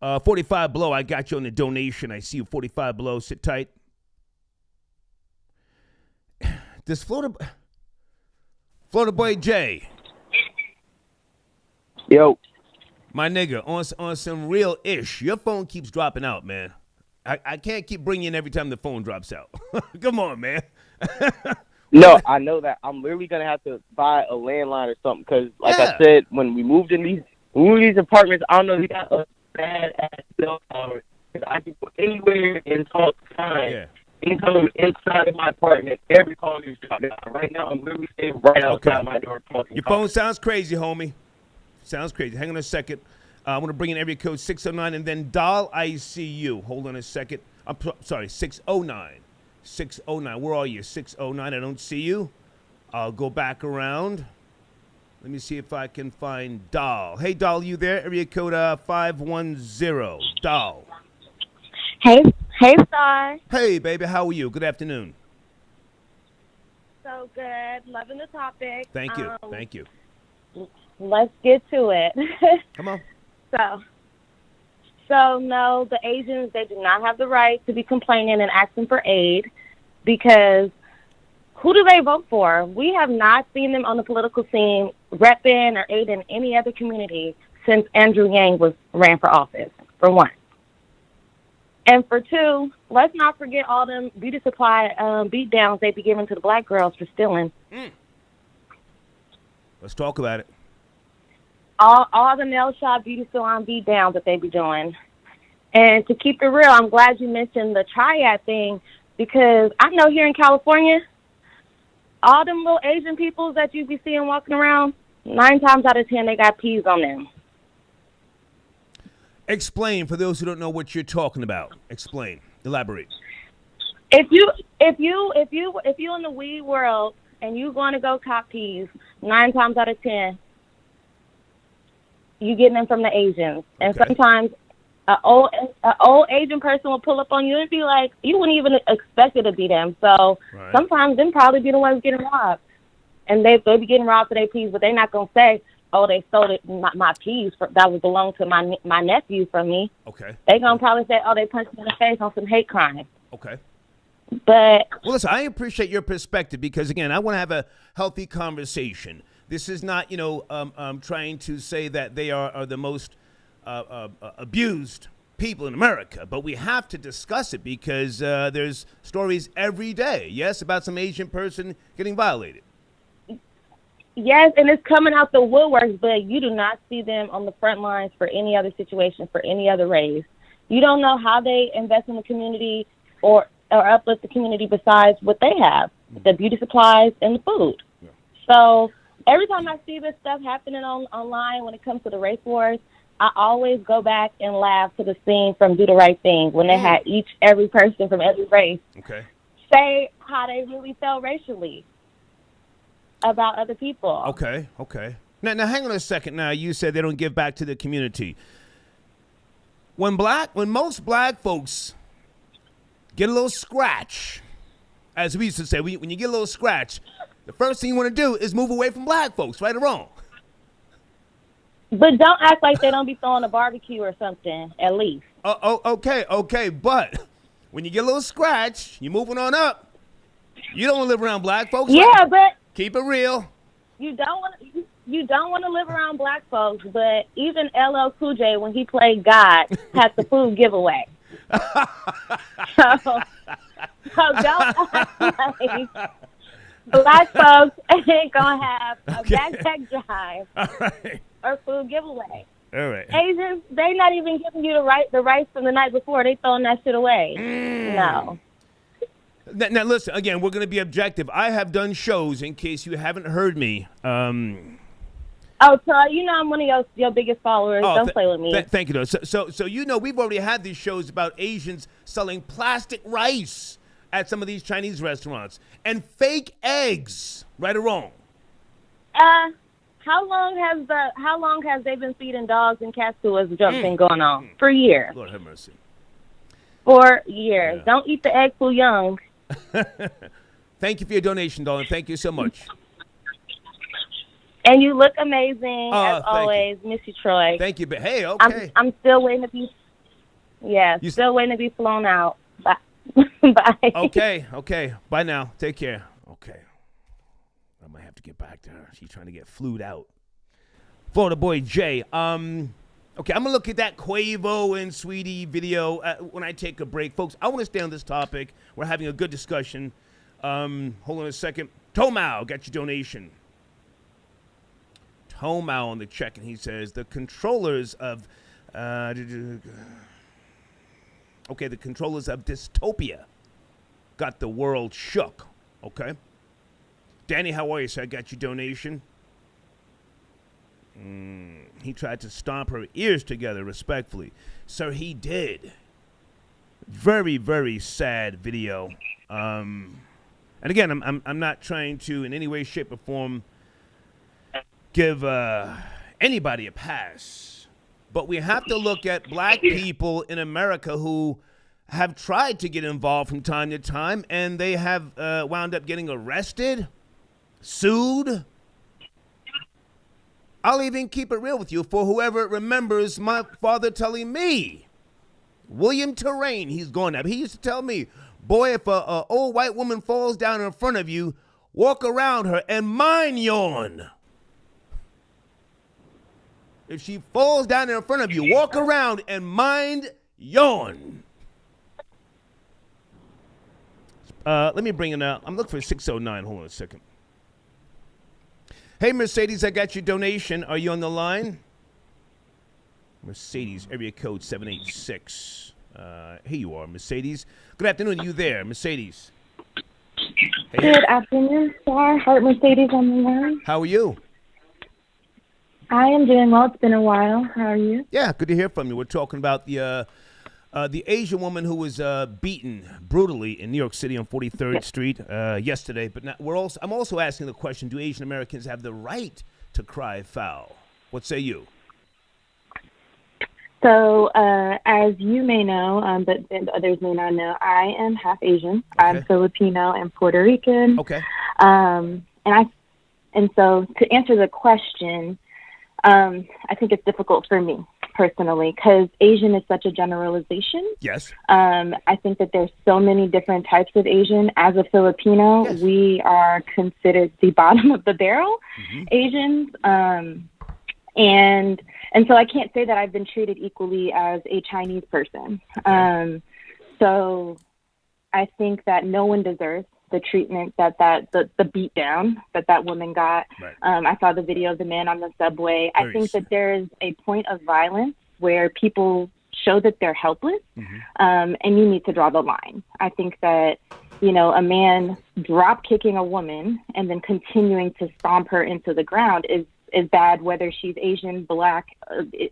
45 below, I got you on the donation. I see you 45 below. Sit tight. This Florida boy Jay, Yo. my nigga, on some real ish. Your phone keeps dropping out, man. I can't keep bringing you in every time the phone drops out. Come on, man. No, I know that. I'm literally gonna have to buy a landline or something because, like I said, when we moved in these apartments, I don't know, we got a bad ass cell tower. I can go anywhere and talk fine. Yeah. Anytime inside of my apartment, every call is dropping out. Right now, I'm literally staying right outside my door talking. Your phone sounds crazy, homie. Sounds crazy. Hang on a second. I want to bring in area code 609 and then dial ICU. Hold on a second. I'm sorry, 609. 609. Where are you? 609. I don't see you. I'll go back around. Let me see if I can find Doll. Hey, Doll, you there? Area code 510. Doll. Hey, Star. Hey, baby. How are you? Good afternoon. So good. Loving the topic. Thank you. Thank you. Let's get to it. Come on. So no, the Asians, they do not have the right to be complaining and asking for aid because who do they vote for? We have not seen them on the political scene repping or aiding any other community since Andrew Yang ran for office, for one. And for two, let's not forget all them beauty supply beatdowns they be giving to the black girls for stealing. Let's talk about it. All the nail shop beauty salon beatdowns that they be doing. And to keep it real, I'm glad you mentioned the triad thing because I know here in California, all them little Asian people that you be seeing walking around, 9 times out of 10 they got peas on them. Explain for those who don't know what you're talking about. Explain. Elaborate. If you in the weed world and you going to go cop peas, 9 times out of 10, you getting them from the Asians. And sometimes an old Asian person will pull up on you and be like, you wouldn't even expect it to be them. So sometimes them probably be the ones getting robbed. And they be getting robbed for their peas, but they're not going to say, oh, they stole it, my peas that would belong to my nephew from me. Okay. They're going to probably say, oh, they punched me in the face on some hate crime. Okay. But well, listen, I appreciate your perspective because, again, I want to have a healthy conversation. This is not, trying to say that they are the most abused people in America, but we have to discuss it because there's stories every day, yes, about some Asian person getting violated. Yes, and it's coming out the woodworks, but you do not see them on the front lines for any other situation, for any other race. You don't know how they invest in the community or uplift the community besides what they have, the beauty supplies and the food. Yeah. So every time I see this stuff happening online when it comes to the race wars, I always go back and laugh to the scene from Do the Right Thing when they had every person from every race say how they really felt racially about other people. Okay. Now hang on a second. Now you said they don't give back to the community. When most black folks get a little scratch, as we used to say, when you get a little scratch, the first thing you want to do is move away from black folks, right or wrong? But don't act like they don't be throwing a barbecue or something, at least. Okay. But when you get a little scratch, you're moving on up. You don't want to live around black folks. Yeah, right? But keep it real. You don't want to live around black folks, but even LL Cool J, when he played God, had the food giveaway. so don't act like black folks ain't gonna have a backpack drive or food giveaway. All right. Asians, they not even giving you the rice from the night before. They throwing that shit away. No. Now, listen, again, we're going to be objective. I have done shows, in case you haven't heard me. Oh, so I'm one of your biggest followers. Don't play with me. Thank you, though. So we've already had these shows about Asians selling plastic rice at some of these Chinese restaurants and fake eggs, right or wrong? How long has they been feeding dogs and cats to us junk been going on? For years. Lord have mercy. 4 years. Yeah. Don't eat the egg too young. Thank you for your donation, darling. Thank you so much. And you look amazing, Oh, as thank always. Miss you, Troy. Thank you. Hey, okay. I'm still waiting to be, still waiting to be flown out. Bye. Bye. Okay. Bye now. Take care. Okay. I might have to get back to her. She's trying to get flued out. Florida boy Jay. Okay, I'm going to look at that Quavo and Sweetie video when I take a break. Folks, I want to stay on this topic. We're having a good discussion. Hold on a second. Tomau got your donation. Tomau on the check, and he says, the controllers of... the controllers of dystopia got the world shook. Okay. Danny, how are you, sir? I got your donation. He tried to stomp her ears together, respectfully. Sir, he did. Very, very sad video. And again, I'm not trying to in any way, shape, or form give anybody a pass. But we have to look at black people in America who have tried to get involved from time to time, and they have wound up getting arrested, sued. I'll even keep it real with you for whoever remembers my father telling me, William Terrain, he's gone up. He used to tell me, boy, if a old white woman falls down in front of you, walk around her and mind yawn. If she falls down in front of you, walk around and mind yawn. Let me bring it out. I'm looking for 609. Hold on a second. Hey, Mercedes, I got your donation. Are you on the line? Mercedes, area code 786. Here you are, Mercedes. Good afternoon. You there, Mercedes? Hey. Good afternoon, sir. Heart Mercedes on the line. How are you? I am doing well. It's been a while. How are you? Yeah, good to hear from you. We're talking about the Asian woman who was beaten brutally in New York City on 43rd Street yesterday. But now I'm also asking the question: do Asian Americans have the right to cry foul? What say you? So, as you may know, but others may not know, I am half Asian. Okay. I'm Filipino and Puerto Rican. Okay. And so to answer the question, I think it's difficult for me personally because Asian is such a generalization. Yes. I think that there's so many different types of Asian. As a Filipino, yes, we are considered the bottom of the barrel, Asians. And so I can't say that I've been treated equally as a Chinese person. Okay. So I think that no one deserves the treatment the beat down that woman got. Right. I saw the video of the man on the subway. I think that there's a point of violence where people show that they're helpless, and you need to draw the line. I think that, a man drop kicking a woman and then continuing to stomp her into the ground is bad, whether she's Asian, Black,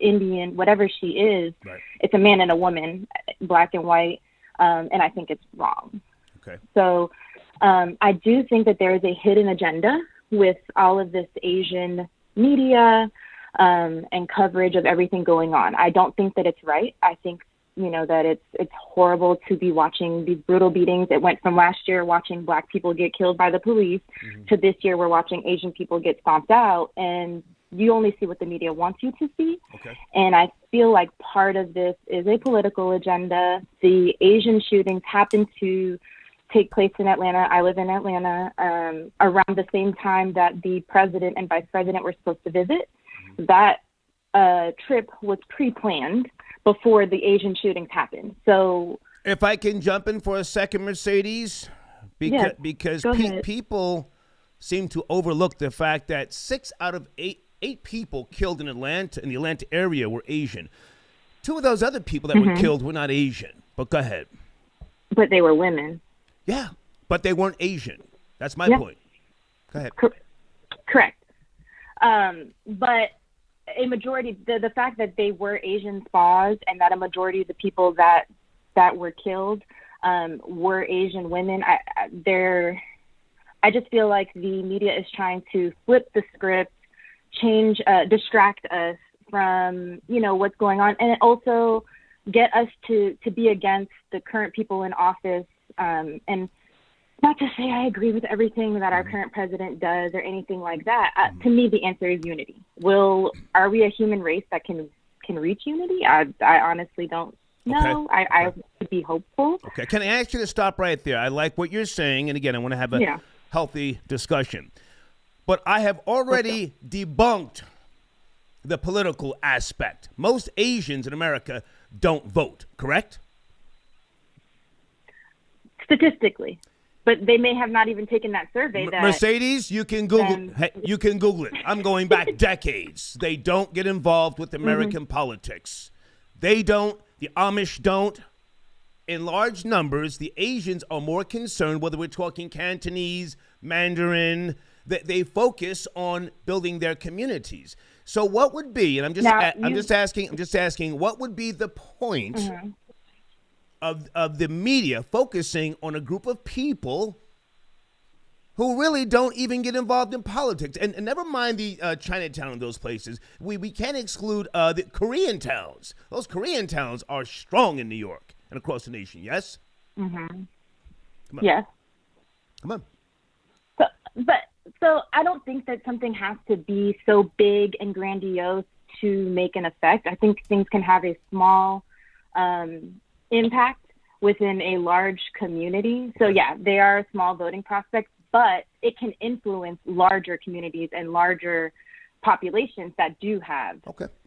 Indian, whatever she is. Right. It's a man and a woman, Black and white, and I think it's wrong. Okay. So I do think that there is a hidden agenda with all of this Asian media and coverage of everything going on. I don't think that it's right. I think, that it's horrible to be watching these brutal beatings. It went from last year watching Black people get killed by the police to this year we're watching Asian people get stomped out, and you only see what the media wants you to see. Okay. And I feel like part of this is a political agenda. The Asian shootings happen to take place in Atlanta. I live in Atlanta, around the same time that the president and vice president were supposed to visit. That trip was pre-planned before the Asian shootings happened. So if I can jump in for a second, Mercedes, because people seem to overlook the fact that 6 out of 8 people killed in Atlanta, in the Atlanta area, were Asian. 2 of those other people that were killed were not Asian. But go ahead. But they were women. Yeah, but they weren't Asian. That's my point. Go ahead. Correct. But a majority, the fact that they were Asian spas and that a majority of the people that were killed were Asian women, I just feel like the media is trying to flip the script, distract us from, what's going on. And also get us to be against the current people in office. And not to say I agree with everything that our current president does or anything like that. To me, the answer is unity. Are we a human race that can reach unity? I honestly don't know. Okay. I would be hopeful. Okay. Can I ask you to stop right there? I like what you're saying. And again, I want to have a healthy discussion. But I have already debunked the political aspect. Most Asians in America don't vote, correct? Statistically. But they may have not even taken that survey. Mercedes, you can Google. You can Google it. I'm going back decades. They don't get involved with American politics. They don't. The Amish don't. In large numbers, the Asians are more concerned, whether we're talking Cantonese, Mandarin. They focus on building their communities. So, what would be? And I'm just asking. What would be the point? Of the media focusing on a group of people who really don't even get involved in politics. And never mind the Chinatown and those places. We can't exclude the Korean towns. Those Korean towns are strong in New York and across the nation, yes? Mm-hmm. Come on. Yes. Come on. So I don't think that something has to be so big and grandiose to make an effect. I think things can have a small impact within a large community. So yeah, they are a small voting prospect, but it can influence larger communities and larger populations that do have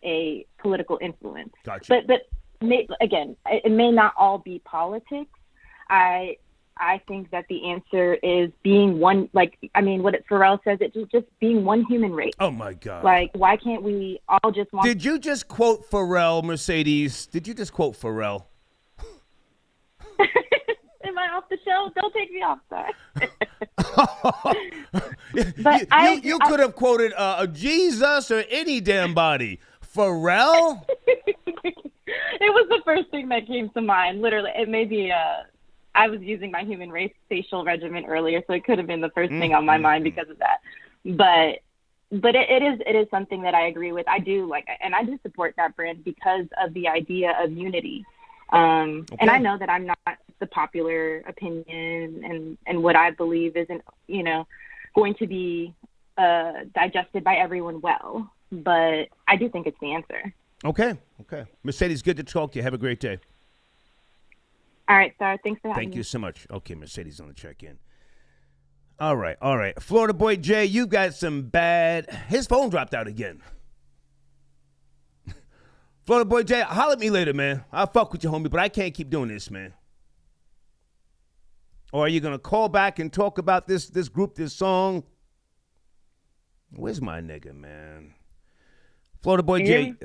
a political influence. Gotcha. But again, it may not all be politics. I think that the answer is being one, what Pharrell says, it's just being one human race. Oh my God. Like, why can't we all just want... Did you just quote Pharrell, Mercedes? Did you just quote Pharrell? Am I off the show? Don't take me off, sir. But you could have quoted Jesus or any damn body. Pharrell? It was the first thing that came to mind. Literally, it may be... I was using my human race facial regimen earlier, so it could have been the first thing on my mind because of that. But it is something that I agree with. I do and I do support that brand because of the idea of unity. And I know that I'm not the popular opinion, and what I believe isn't, going to be digested by everyone well. But I do think it's the answer. Okay. Mercedes, good to talk to you. Have a great day. All right, sir. Thanks for having me. Thank you so much. Okay, Mercedes on the check-in. All right. Florida boy Jay, you got some bad... His phone dropped out again. Florida boy Jay, holler at me later, man. I'll fuck with you, homie, but I can't keep doing this, man. Or are you going to call back and talk about this group, this song? Where's my nigga, man? Florida boy Jay,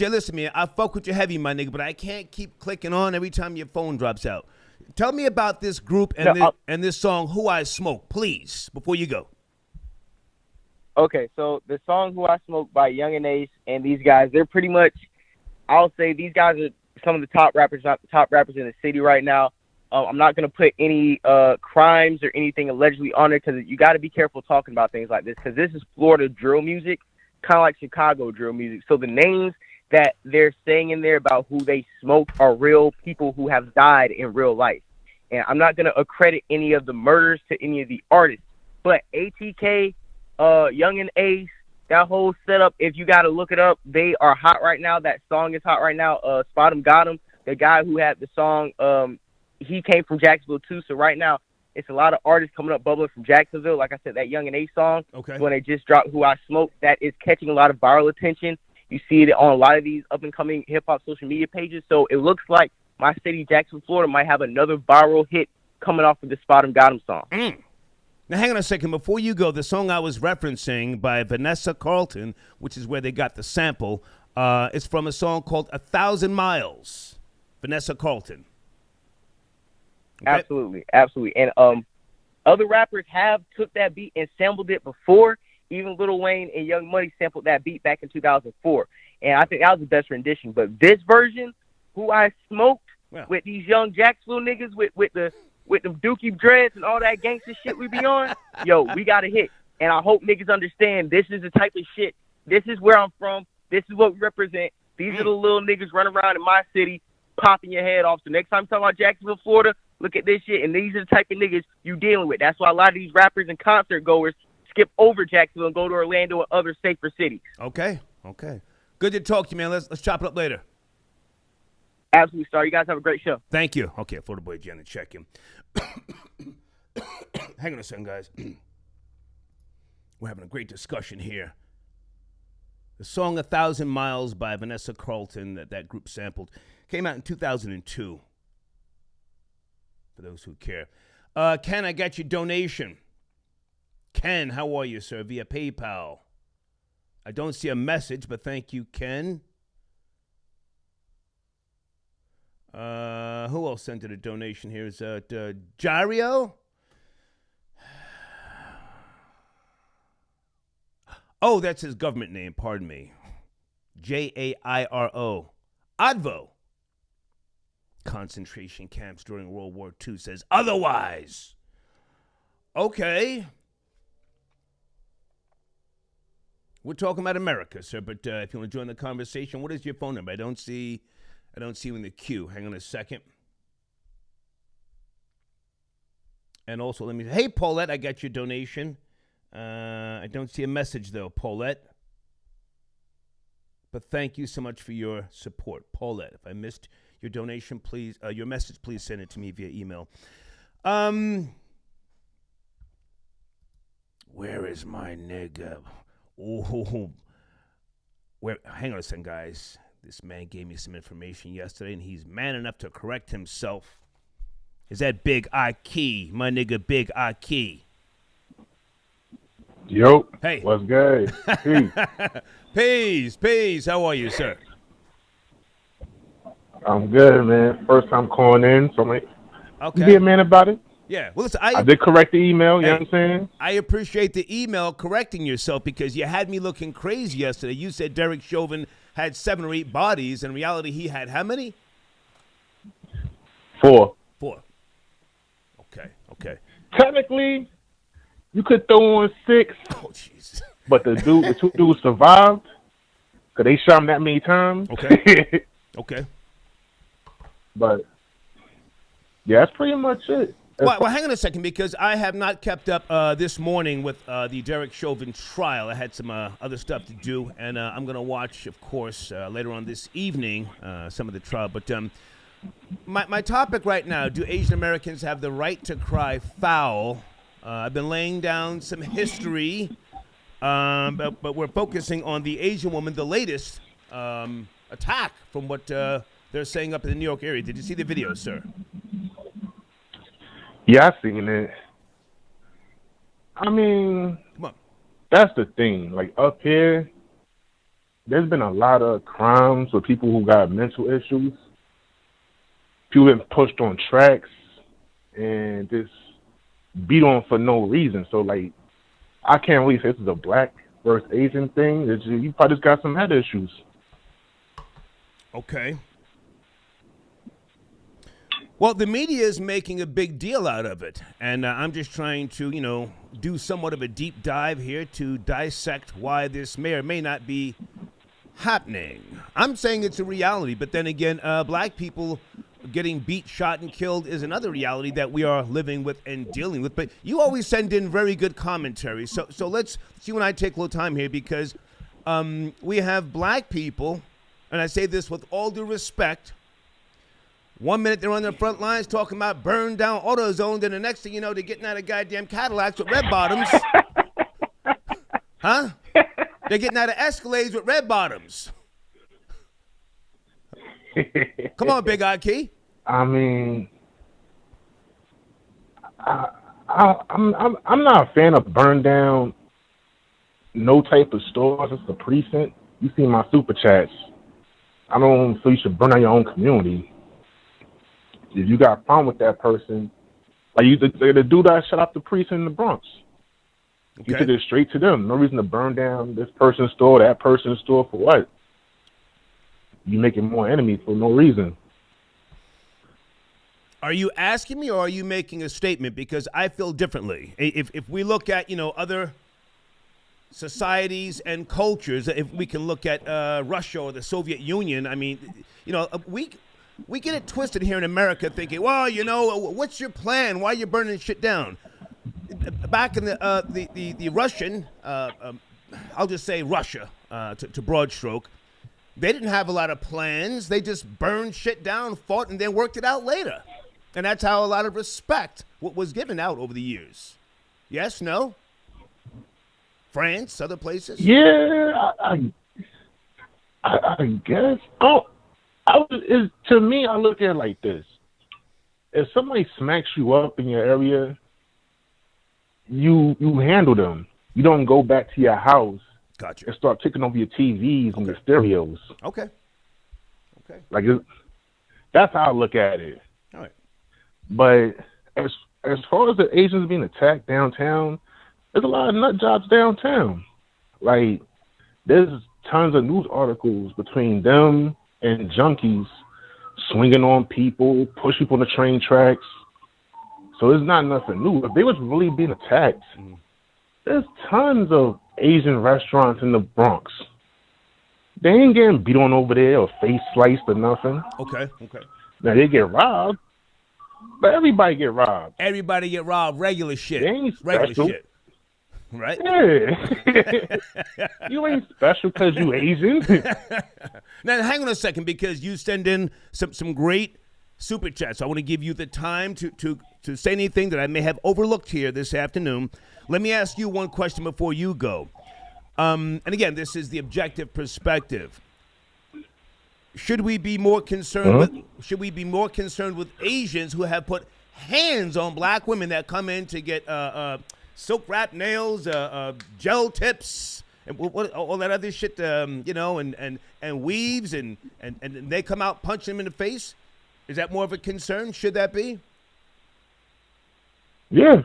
listen to me. I fuck with you heavy, my nigga, but I can't keep clicking on every time your phone drops out. Tell me about this group and this song, Who I Smoke, please, before you go. Okay, so the song Who I Smoke by Young and Ace and these guys, they're pretty much, I'll say these guys are some of the top rappers, not the top rappers in the city right now. I'm not going to put any crimes or anything allegedly on it because you got to be careful talking about things like this because this is Florida drill music, kind of like Chicago drill music. So the names that they're saying in there about who they smoke are real people who have died in real life. And I'm not going to accredit any of the murders to any of the artists. But ATK, Young and Ace, that whole setup, if you got to look it up, they are hot right now. That song is hot right now. Spot 'em Got 'em, the guy who had the song, he came from Jacksonville too. So right now, it's a lot of artists coming up bubbling from Jacksonville. Like I said, that Young and Ace song, when they just dropped Who I Smoke, that is catching a lot of viral attention. You see it on a lot of these up-and-coming hip-hop social media pages. So it looks like my city, Jacksonville, Florida, might have another viral hit coming off of the Spot 'em Got 'em song. Now, hang on a second. Before you go, the song I was referencing by Vanessa Carlton, which is where they got the sample, is from a song called 1,000 Miles. Vanessa Carlton. Okay. Absolutely. And other rappers have took that beat and sampled it before. Even Lil Wayne and Young Money sampled that beat back in 2004. And I think that was the best rendition. But this version, Who I Smoked, with these young Jacksonville niggas with the dookie dreads and all that gangster shit we be on, yo, we got a hit. And I hope niggas understand this is the type of shit. This is where I'm from. This is what we represent. These are the little niggas running around in my city popping your head off. So next time you talk about Jacksonville, Florida, look at this shit, and these are the type of niggas you dealing with. That's why a lot of these rappers and concert goers skip over Jacksonville and go to Orlando and other safer cities. Okay. Good to talk to you, man. Let's chop it up later. Absolutely, Star. You guys have a great show. Thank you. Okay, Florida Boy Janet, check him. Hang on a second, guys. We're having a great discussion here. The song 1,000 Miles by Vanessa Carlton that group sampled came out in 2002. For those who care. Ken, I got your donation. Ken, how are you, sir? Via PayPal. I don't see a message, but thank you, Ken. Who else sent it a donation here? Is Jairo? Oh, that's his government name. Pardon me. Jairo. Advo. Concentration camps during World War II says otherwise. Okay. We're talking about America, sir, but if you want to join the conversation, what is your phone number? I don't see you in the queue. Hang on a second. And also, hey, Paulette, I got your donation. I don't see a message, though, Paulette. But thank you so much for your support, Paulette. If I missed your donation, please, your message, please send it to me via email. Where is my nigga? Oh, hang on a second, guys. This man gave me some information yesterday, and he's man enough to correct himself. Is that Big Aki, my nigga Big Aki? Yo, hey, what's good? Peace. How are you, sir? I'm good, man. First time calling in, so I'm like, okay. You be a man about it. Yeah, well, listen, I did correct the email, you know what I'm saying? I appreciate the email correcting yourself because you had me looking crazy yesterday. You said Derek Chauvin had 7 or 8 bodies. In reality, he had how many? 4. Okay. Technically, you could throw on 6. Oh, jeez. But the 2 dudes survived because they shot him that many times. Okay. But, yeah, that's pretty much it. Well, hang on a second, because I have not kept up this morning with the Derek Chauvin trial. I had some other stuff to do, and I'm going to watch, of course, later on this evening, some of the trial. But my topic right now, do Asian Americans have the right to cry foul? I've been laying down some history, but we're focusing on the Asian woman, the latest attack from what they're saying up in the New York area. Did you see the video, sir? Yeah, I seen it. I mean, come on. That's the thing. Like, up here, there's been a lot of crimes with people who got mental issues. People been pushed on tracks and just beat on for no reason. So, like, I can't really say this is a black versus Asian thing. It's just, you probably just got some head issues. Okay. Well, the media is making a big deal out of it, and I'm just trying to, do somewhat of a deep dive here to dissect why this may or may not be happening. I'm saying it's a reality, but then again, black people getting beat, shot, and killed is another reality that we are living with and dealing with. But you always send in very good commentary, so let's you and I take a little time here because we have black people, and I say this with all due respect. 1 minute they're on their front lines talking about burn down AutoZone, then the next thing you know, they're getting out of goddamn Cadillacs with red bottoms. Huh? They're getting out of Escalades with red bottoms. Come on, Big Key. I mean, I'm not a fan of burn down no type of stores. It's a precinct. You see my super chats. I don't feel you should burn down your own community. If you got a problem with that person, like the dude that shut up the precinct in the Bronx, you took it straight to them. No reason to burn down this person's store, that person's store for what? You making more enemies for no reason. Are you asking me or are you making a statement? Because I feel differently. If we look at, other societies and cultures, if we can look at Russia or the Soviet Union, I mean, we get it twisted here in America, thinking, well, what's your plan? Why are you burning shit down? Back in the Russian, I'll just say Russia, to broad stroke, they didn't have a lot of plans. They just burned shit down, fought, and then worked it out later. And that's how a lot of respect was given out over the years. Yes, no? France, other places? Yeah, I guess. To me, I look at it like this. If somebody smacks you up in your area, you handle them. You don't go back to your house and start taking over your TVs and your stereos. Okay. Like, that's how I look at it. All right. But as far as the Asians being attacked downtown, there's a lot of nut jobs downtown. Like, there's tons of news articles between them and junkies swinging on people, pushing people on the train tracks. So it's not nothing new. If they was really being attacked, there's tons of Asian restaurants in the Bronx. They ain't getting beat on over there or face sliced or nothing. Okay. Now, they get robbed, but everybody get robbed. Everybody get robbed. Regular shit. They ain't regular special. Shit. Right? Yeah. You ain't special because you Asian. Now, hang on a second, because you send in some great super chats. So I want to give you the time to say anything that I may have overlooked here this afternoon. Let me ask you one question before you go. And again, this is the objective perspective. Should we be more concerned with Asians who have put hands on black women that come in to get silk wrap nails, gel tips, and all that other shit, and weaves, and they come out punching them in the face? Is that more of a concern? Should that be? Yeah,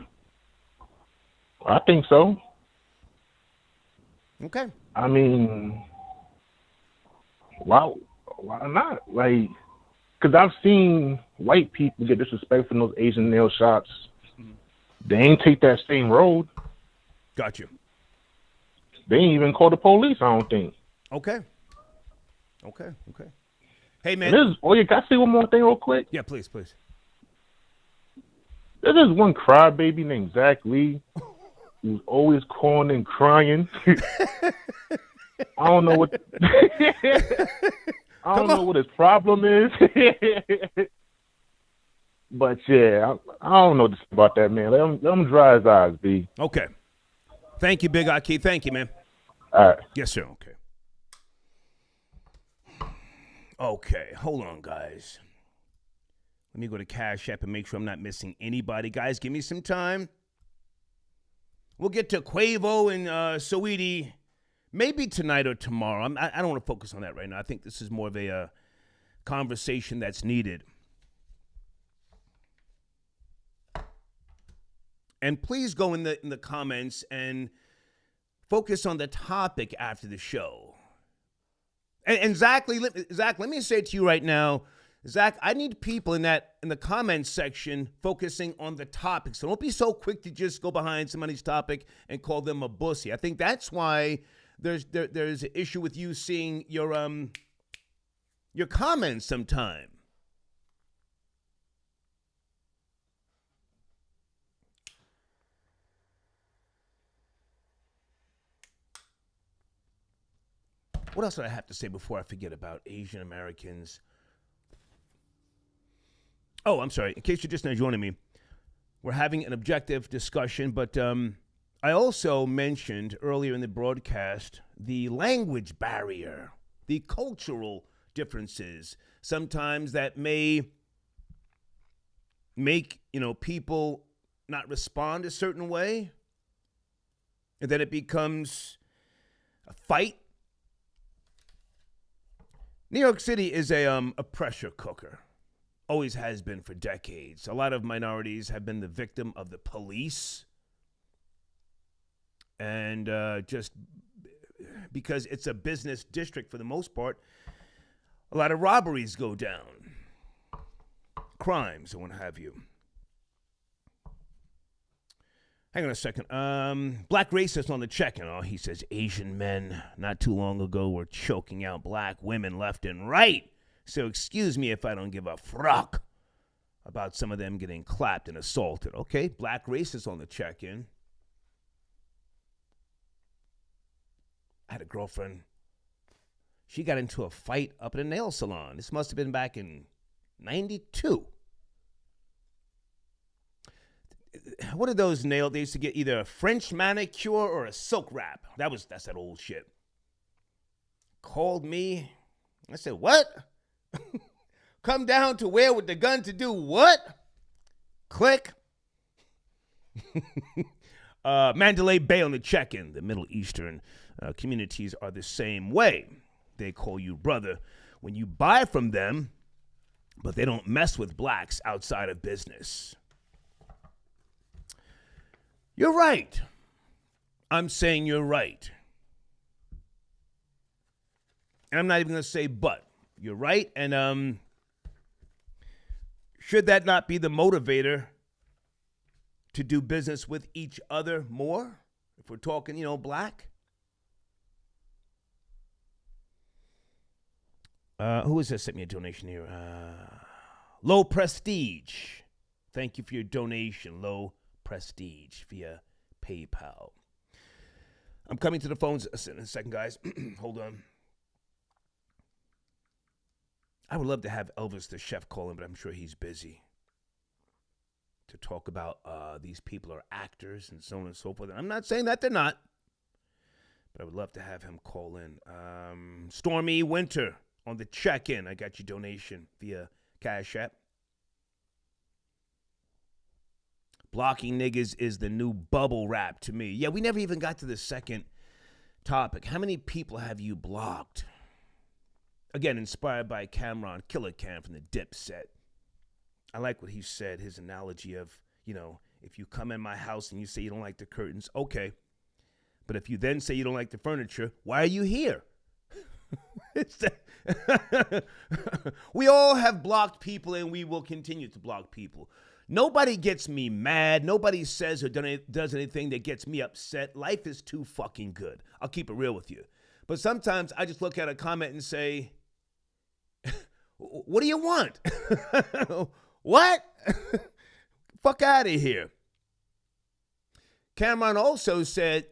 I think so. Okay. I mean, why not? Like, because I've seen white people get disrespectful in those Asian nail shops. They ain't take that same road. Got you. They ain't even call the police, I don't think. Okay. Hey, man. Can I say one more thing real quick? Yeah, please. There's this one crybaby named Zach Lee who's always calling and crying. I don't know what what his problem is. But yeah, I don't know about that, man. Let him dry his eyes, B. Okay. Thank you, Big Aki. Thank you, man. All right. Yes, sir. Okay, hold on, guys. Let me go to Cash App and make sure I'm not missing anybody. Guys, give me some time. We'll get to Quavo and Saweetie maybe tonight or tomorrow. I don't want to focus on that right now. I think this is more of a conversation that's needed. And please go in the comments and focus on the topic after the show. And Zach, let me say to you right now, Zach, I need people in the comments section focusing on the topic. So don't be so quick to just go behind somebody's topic and call them a bussy. I think that's why there's an issue with you seeing your comments sometime. What else do I have to say before I forget about Asian Americans? Oh, I'm sorry. In case you're just now joining me, we're having an objective discussion, but I also mentioned earlier in the broadcast the language barrier, the cultural differences, sometimes that may make, people not respond a certain way, and then it becomes a fight. New York City is a pressure cooker. Always has been for decades. A lot of minorities have been the victim of the police. And just because it's a business district for the most part, a lot of robberies go down. Crimes and what have you. Hang on a second. Black racist on the check. He says Asian men not too long ago were choking out black women left and right. So excuse me if I don't give a fuck about some of them getting clapped and assaulted. Okay, black racist on the check-in. I had a girlfriend. She got into a fight up at a nail salon. This must have been back in 92. What are those nails? They used to get either a French manicure or a silk wrap. That's that old shit. Called me. I said, what? Come down to where with the gun to do what? Click. Mandalay Bay on the check-in. The Middle Eastern communities are the same way. They call you brother when you buy from them, but they don't mess with blacks outside of business. You're right. I'm saying you're right. And I'm not even going to say but. You're right. And should that not be the motivator to do business with each other more? If we're talking, black. Who is this? Sent me a donation here. Low Prestige. Thank you for your donation. Low Prestige via PayPal. I'm coming to the phones in a second, guys. Hold on. I would love to have Elvis the chef call in, but I'm sure he's busy to talk about these people are actors and so on and so forth. And I'm not saying that they're not, but I would love to have him call in. Stormy Winter on the check-in. I got your donation via Cash App. Blocking niggas is the new bubble rap to me. Yeah, we never even got to the second topic. How many people have you blocked? Again, inspired by Cameron Killer Cam from the Dipset. I like what he said, his analogy of, if you come in my house and you say you don't like the curtains, okay. But if you then say you don't like the furniture, why are you here? We all have blocked people and we will continue to block people. Nobody gets me mad. Nobody says or does anything that gets me upset. Life is too fucking good. I'll keep it real with you. But sometimes I just look at a comment and say, what do you want? What? Fuck out of here. Cameron also said,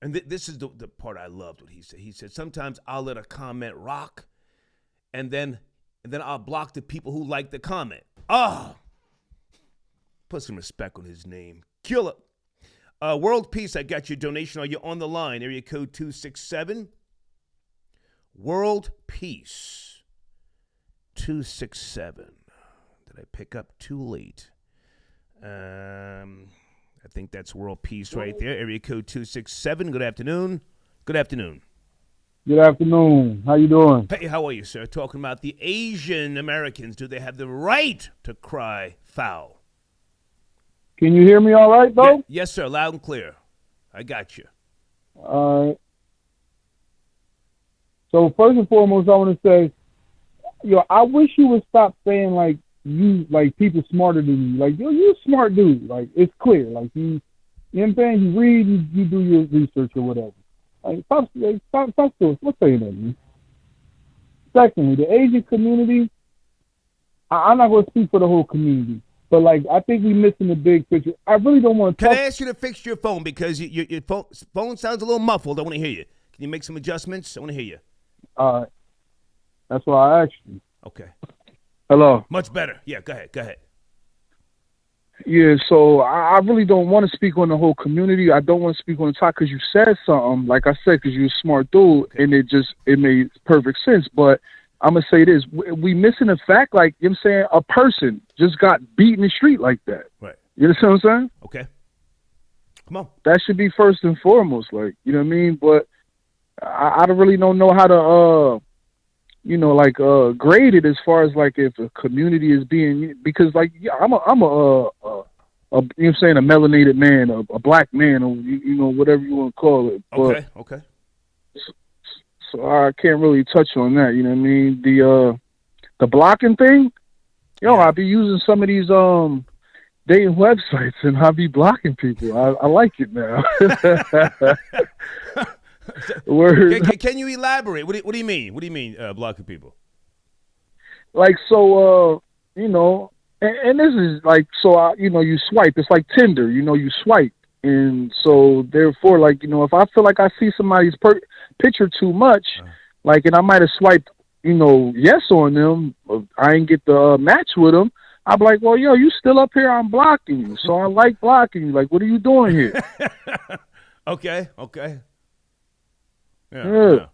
and this is the part I loved what he said. He said, sometimes I'll let a comment rock and then I'll block the people who like the comment. Oh, put some respect on his name. Killer. World Peace, I got your donation. Are you on the line? Area code 267. World Peace. 267. Did I pick up too late? I think that's World Peace right there. Area code 267. Good afternoon. Good afternoon. Good afternoon. How you doing? Hey, how are you, sir? Talking about the Asian Americans. Do they have the right to cry foul? Can you hear me all right, though? Yeah, yes, sir. Loud and clear. I got you. All right. So first and foremost, I want to say, I wish you would stop saying people smarter than you. Like, you're a smart dude. Like, it's clear. Like, you know what I'm saying? You read, you do your research or whatever. Like, stop saying that, man. Secondly, the Asian community, I'm not going to speak for the whole community, but, I think we're missing the big picture. I really don't want to Can I ask you to fix your phone because your phone sounds a little muffled. I want to hear you. Can you make some adjustments? I want to hear you. All right. That's why I asked you. Okay. Hello. Much better. Yeah, go ahead. Yeah, so I really don't want to speak on the whole community. I don't want to speak on the top because you said something, like I said, because you're a smart dude, and it made perfect sense. But I'm going to say this. We missing the fact, you know what I'm saying, a person just got beat in the street like that. Right. You understand what I'm saying? Okay. Come on. That should be first and foremost, you know what I mean? But I really don't know how to, grade it as far as if a community is being, because I'm a you know what I'm saying, a melanated man, a black man, or whatever you want to call it. But, okay. So I can't really touch on that. You know what I mean? The blocking thing, I'll be using some of these dating websites and I'll be blocking people. I like it now. Can you elaborate? What do you mean? What do you mean blocking people? like, so, you know, and this is like, so, you know, you swipe. It's like Tinder, you know, you swipe. And so, therefore, like, you know, if I feel like I see somebody's picture too much, like, and I might have swiped, you know, yes on them, I ain't get the match with them, I'm like, well, yo, you still up here, I'm blocking you. So I like blocking you. Like, what are you doing here? Okay. Yeah.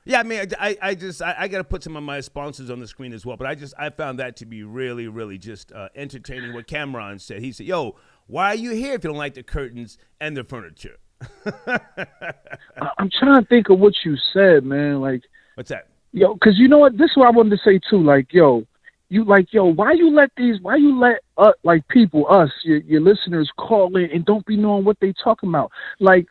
Yeah, I mean, I got to put some of my sponsors on the screen as well, but I found that to be really, really just entertaining what Cameron said. He said, yo, why are you here if you don't like the curtains and the furniture? I'm trying to think of what you said, man. Like, what's that? Yo, because you know what? This is what I wanted to say, too. Like, yo, why you let like people, us, your listeners call in and don't be knowing what they talking about? Like,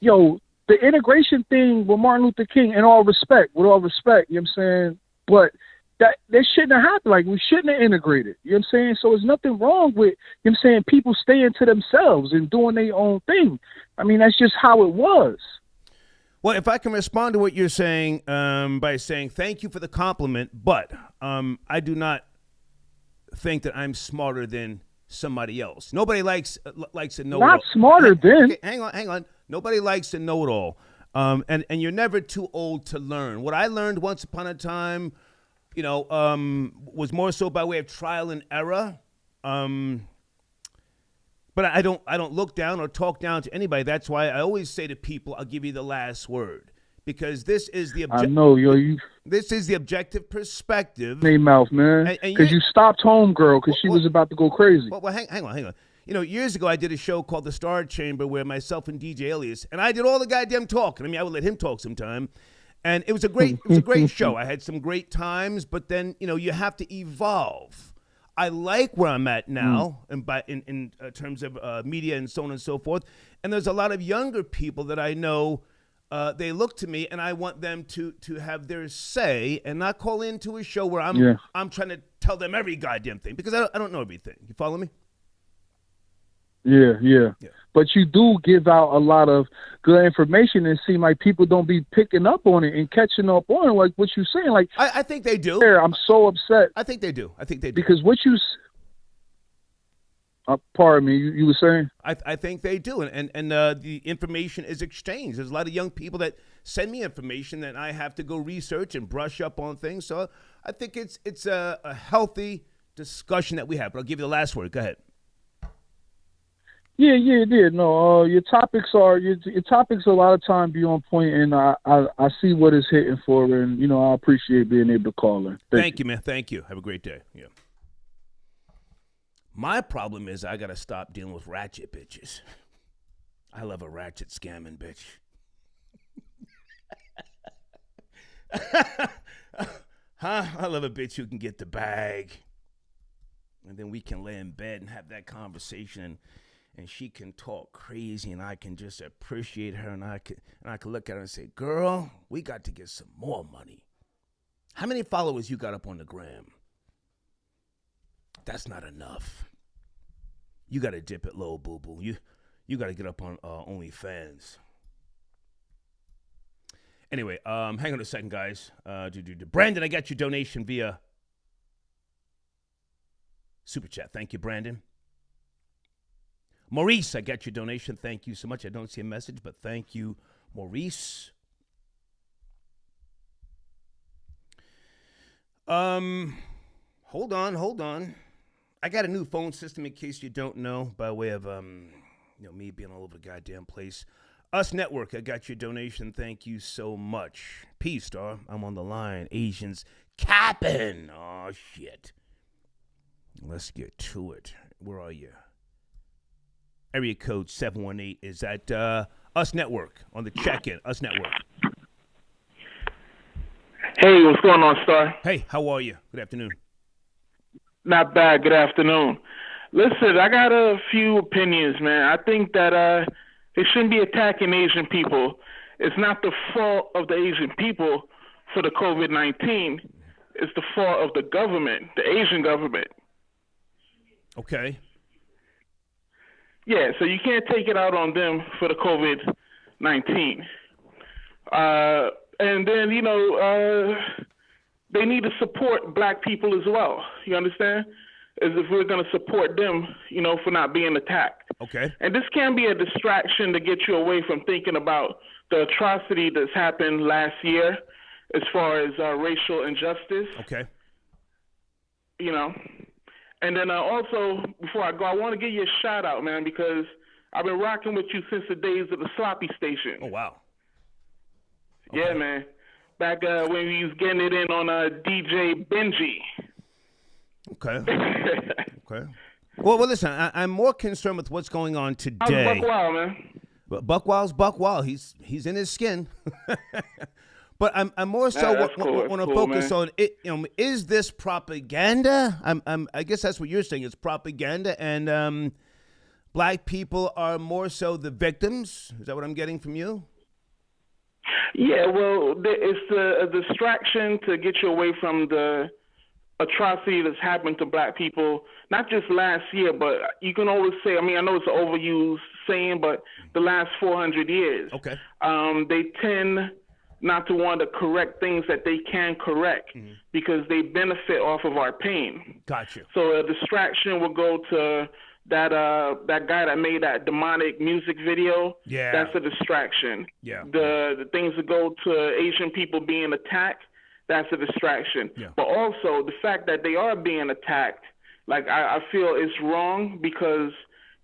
yo, the integration thing with Martin Luther King, with all respect, you know what I'm saying? But that shouldn't have happened. Like, we shouldn't have integrated, you know what I'm saying? So there's nothing wrong with, you know what I'm saying, people staying to themselves and doing their own thing. I mean, that's just how it was. Well, if I can respond to what you're saying by saying thank you for the compliment, but I do not think that I'm smarter than somebody else. Nobody likes to know. Not smarter than. Okay, hang on. Nobody likes to know it all, and you're never too old to learn. What I learned once upon a time, you know, was more so by way of trial and error. But I don't look down or talk down to anybody. That's why I always say to people, I'll give you the last word. Because this is the this is the objective perspective. Name mouth, man. Because you stopped homegirl because she was about to go crazy. Well, hang on. You know, years ago I did a show called The Star Chamber where myself and DJ Elias, and I did all the goddamn talking. I mean, I would let him talk sometime. And it was a great show. I had some great times, but then, you know, you have to evolve. I like where I'm at now, in terms of media and so on and so forth. And there's a lot of younger people that I know. They look to me, and I want them to have their say and not call into a show where I'm trying to tell them every goddamn thing because I don't know everything. You follow me? Yeah. But you do give out a lot of good information and seem like people don't be picking up on it and catching up on it, like what you're saying. Like I think they do. I'm so upset. I think they do. Because what you pardon me, you were saying? I think they do, and the information is exchanged. There's a lot of young people that send me information that I have to go research and brush up on things. So I think it's a healthy discussion that we have. But I'll give you the last word. Go ahead. Yeah. No, your topics a lot of time be on point, and I see what it's hitting for, and you know I appreciate being able to call in. Thank you, man. Thank you. Have a great day. Yeah. My problem is I gotta stop dealing with ratchet bitches. I love a ratchet scamming bitch. I love a bitch who can get the bag, and then we can lay in bed and have that conversation. And she can talk crazy, and I can just appreciate her, and I can look at her and say, "Girl, we got to get some more money. How many followers you got up on the gram? That's not enough. You got to dip it low, boo boo. You got to get up on OnlyFans." Anyway, hang on a second, guys. Brandon, I got your donation via Super Chat. Thank you, Brandon. Maurice, I got your donation. Thank you so much. I don't see a message, but thank you, Maurice. Hold on. I got a new phone system in case you don't know, by way of me being all over the goddamn place. Us Network, I got your donation. Thank you so much. P-Star, I'm on the line. Asians capping. Oh, shit. Let's get to it. Where are you? Area code 718 is at Us Network on the check-in. Us Network. Hey, what's going on, Star? Hey, how are you? Good afternoon. Not bad. Good afternoon. Listen, I got a few opinions, man. I think that they shouldn't be attacking Asian people. It's not the fault of the Asian people for the COVID-19. It's the fault of the government, the Asian government. Okay. Yeah, so you can't take it out on them for the COVID-19. And then, they need to support black people as well. You understand? As if we're going to support them, for not being attacked. Okay. And this can be a distraction to get you away from thinking about the atrocity that's happened last year as far as racial injustice. Okay. And then also, before I go, I want to give you a shout out, man, because I've been rocking with you since the days of the Sloppy Station. Oh, wow. Okay. Yeah, man. Back when we was getting it in on DJ Benji. Okay. Okay. Well, listen, I'm more concerned with what's going on today. How's Buck Wild, man? Buck Wild's Buck Wild. He's in his skin. But I'm more so want to focus on it. Is this propaganda? I guess that's what you're saying. It's propaganda, and black people are more so the victims. Is that what I'm getting from you? Yeah. Well, it's a distraction to get you away from the atrocity that's happened to black people, not just last year, but you can always say, I know it's an overused saying, but the last 400 years. Okay. They tend not to want to correct things that they can correct because they benefit off of our pain. Gotcha. So a distraction will go to that guy that made that demonic music video. Yeah. That's a distraction. Yeah. The things that go to Asian people being attacked, that's a distraction. Yeah. But also the fact that they are being attacked, like I feel it's wrong because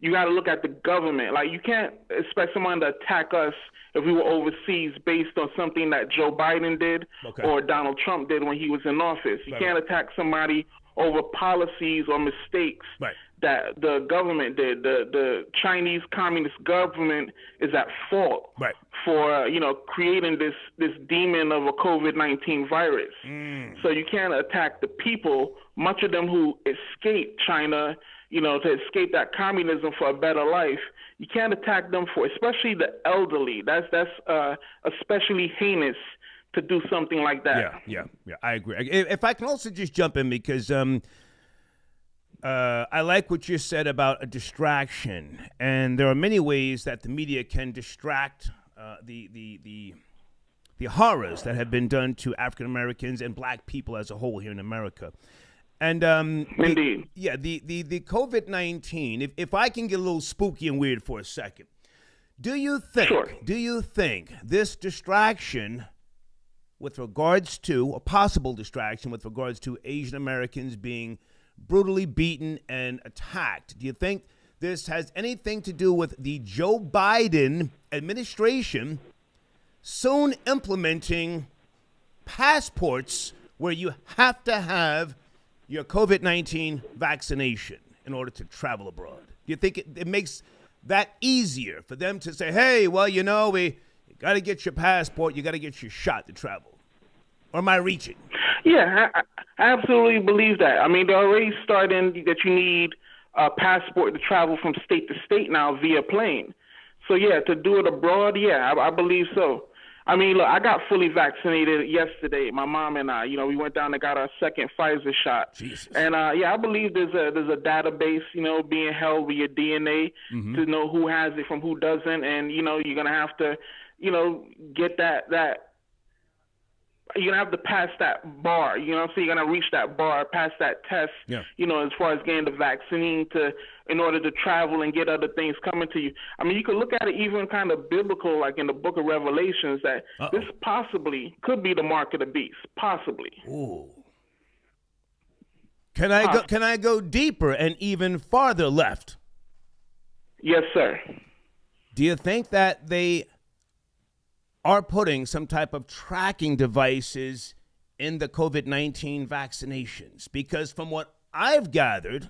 you got to look at the government. Like you can't expect someone to attack us if we were overseas based on something that Joe Biden did or Donald Trump did when he was in office. You can't attack somebody over policies or mistakes that the government did. The Chinese Communist government is at fault for creating this demon of a COVID-19 virus. So you can't attack the people, much of them who escaped China, to escape that communism for a better life. You can't attack them for, especially the elderly. That's especially heinous to do something like that. Yeah, I agree. If I can also just jump in because I like what you said about a distraction, and there are many ways that the media can distract the horrors that have been done to African Americans and black people as a whole here in America. And indeed, the COVID-19. If I can get a little spooky and weird for a second, do you think this distraction, with regards to a possible distraction with regards to Asian Americans being brutally beaten and attacked, do you think this has anything to do with the Joe Biden administration soon implementing passports where you have to have your COVID-19 vaccination in order to travel abroad? Do you think it makes that easier for them to say, hey, well, you got to get your passport, you got to get your shot to travel? Or am I reaching? Yeah, I absolutely believe that. They're already starting that you need a passport to travel from state to state now via plane. So, yeah, to do it abroad, I believe so. Look, I got fully vaccinated yesterday. My mom and I, we went down and got our second Pfizer shot. Jesus. And I believe there's a database, being held with your DNA to know who has it from who doesn't. And you're gonna have to, get that. You're gonna have to pass that bar. So you're gonna reach that bar, pass that test. Yeah. As far as getting the vaccine in order to travel and get other things coming to you. You could look at it even kind of biblical, like in the book of Revelations, that this possibly could be the mark of the beast. Possibly. Ooh. Can I go deeper and even farther left? Yes, sir. Do you think that they are putting some type of tracking devices in the COVID-19 vaccinations? Because from what I've gathered,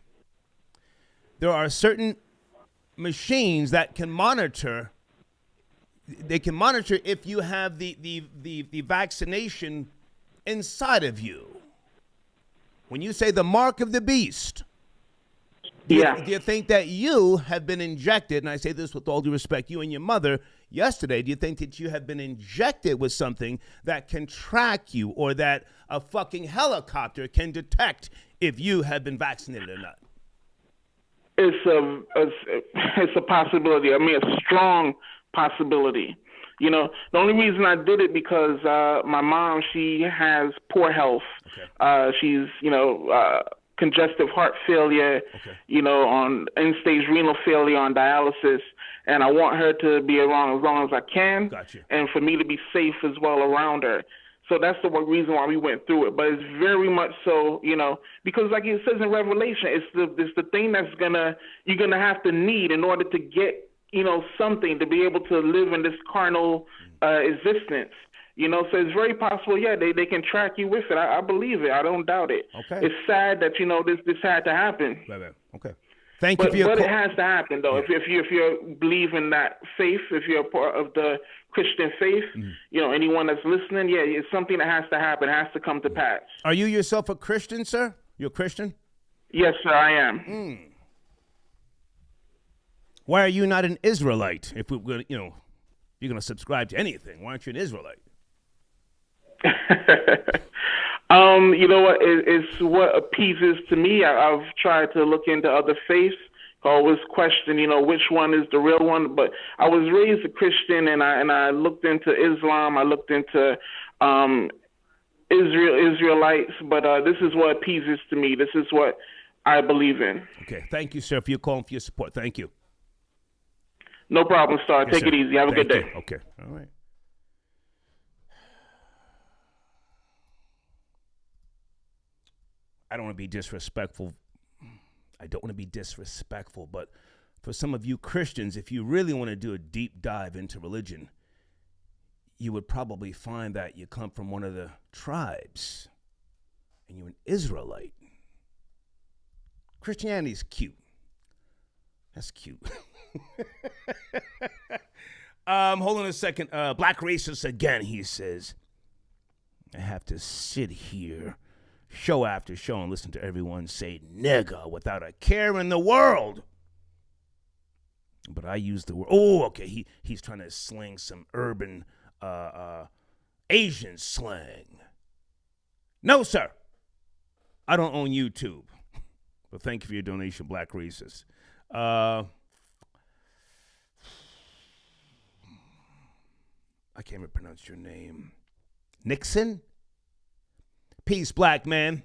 there are certain machines that can monitor. They can monitor if you have the vaccination inside of you. When you say the mark of the beast, do you think that you have been injected, and I say this with all due respect, you and your mother yesterday, do you think that you have been injected with something that can track you, or that a fucking helicopter can detect if you have been vaccinated or not? It's a possibility. A strong possibility. You know, the only reason I did it because my mom, she has poor health. She's, congestive heart failure, on end-stage renal failure, on dialysis, and I want her to be around as long as I can, and for me to be safe as well around her. So that's the reason why we went through it. But it's very much so, because like it says in Revelation, it's the thing that's you're gonna have to need in order to get, something to be able to live in this carnal existence. So it's very possible, they can track you with it. I believe it. I don't doubt it. Okay. It's sad that, this had to happen. Right. Okay. Thank you for your But it has to happen, though. Yeah. If you believe in that faith, if you're a part of the Christian faith, anyone that's listening, it's something that has to happen. It has to come to pass. Are you yourself a Christian, sir? You're a Christian? Yes, sir, I am. Why are you not an Israelite? If we're going to, you're going to subscribe to anything, why aren't you an Israelite? You know what? It's what appeases to me. I've tried to look into other faiths. I always question, which one is the real one. But I was raised a Christian, and I looked into Islam. I looked into Israelites. But this is what appeases to me. This is what I believe in. Okay. Thank you, sir, for your call and for your support. Thank you. No problem, Star. Yes, Take sir. it easy. Have a good day. You. Okay. All right. I don't want to be disrespectful. But for some of you Christians, if you really want to do a deep dive into religion, you would probably find that you come from one of the tribes and you're an Israelite. Christianity's cute. That's cute. Hold on a second. Black racist again, he says. I have to sit here show after show and listen to everyone say nigga without a care in the world. But I use the word. Oh, okay. He's trying to sling some urban Asian slang. No, sir. I don't own YouTube. But thank you for your donation, Black Racist. I can't even pronounce your name. Nixon? Peace, black man.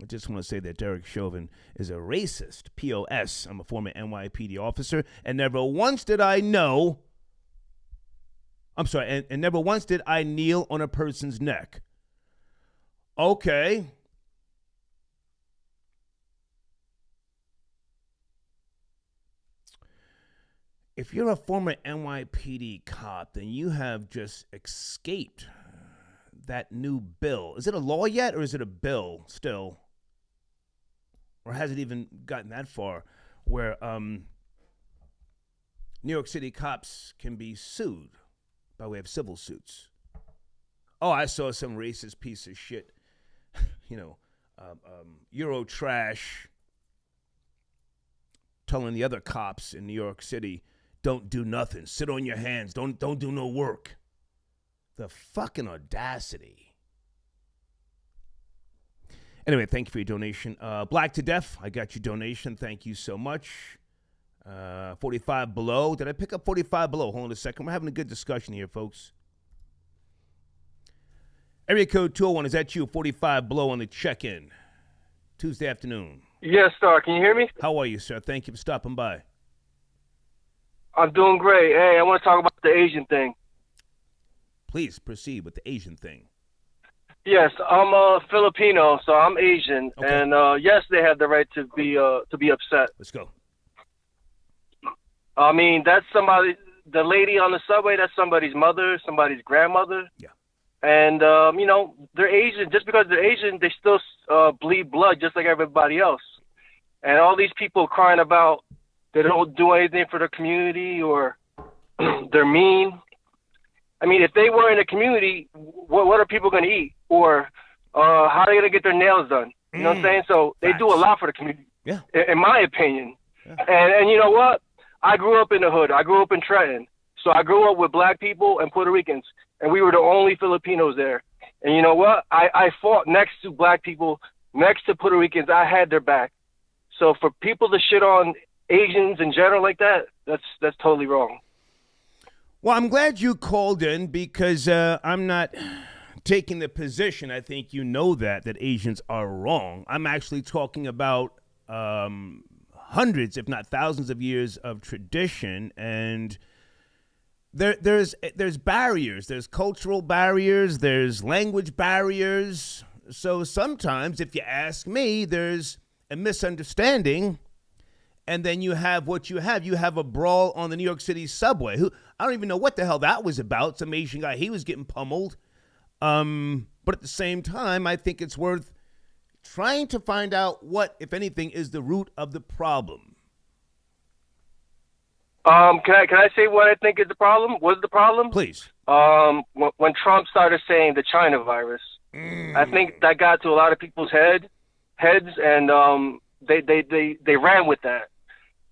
I just want to say that Derek Chauvin is a racist. P.O.S. I'm a former NYPD officer, and never once did I know. I'm sorry, and never once did I kneel on a person's neck. Okay. If you're a former NYPD cop, then you have just escaped that new bill. Is it a law yet, or is it a bill still? Or has it even gotten that far where New York City cops can be sued by way of civil suits? Oh, I saw some racist piece of shit, Euro trash, telling the other cops in New York City, don't do nothing, sit on your hands, don't do no work. The fucking audacity. Anyway, thank you for your donation. Black to Deaf, I got your donation. Thank you so much. 45 Below. Did I pick up 45 Below? Hold on a second. We're having a good discussion here, folks. Area code 201, is that you? 45 Below on the check-in. Tuesday afternoon. Yes, sir. Can you hear me? How are you, sir? Thank you for stopping by. I'm doing great. Hey, I want to talk about the Asian thing. Please proceed with the Asian thing. Yes, I'm a Filipino, so I'm Asian, and yes, they have the right to be upset. Let's go. I mean, that's somebody. The lady on the subway, that's somebody's mother, somebody's grandmother. Yeah. And they're Asian. Just because they're Asian, they still bleed blood just like everybody else. And all these people crying about they don't do anything for the community or they're mean. I mean, if they were in a community, what are people going to eat? Or how are they going to get their nails done? You know what I'm saying? So they do a lot for the community, in my opinion. Yeah. And you know what? I grew up in the hood. I grew up in Trenton. So I grew up with black people and Puerto Ricans, and we were the only Filipinos there. And you know what? I fought next to black people, next to Puerto Ricans. I had their back. So for people to shit on Asians in general like that, that's totally wrong. Well, I'm glad you called in because I'm not taking the position, I think you know that Asians are wrong. I'm actually talking about hundreds, if not thousands of years of tradition, and there's barriers. There's cultural barriers. There's language barriers. So sometimes, if you ask me, there's a misunderstanding, and then you have what you have. You have a brawl on the New York City subway. I don't even know what the hell that was about. Some Asian guy, he was getting pummeled. But at the same time, I think it's worth trying to find out what, if anything, is the root of the problem. Can I say what I think is the problem? Was the problem? Please. When Trump started saying the China virus, I think that got to a lot of people's heads, and they ran with that,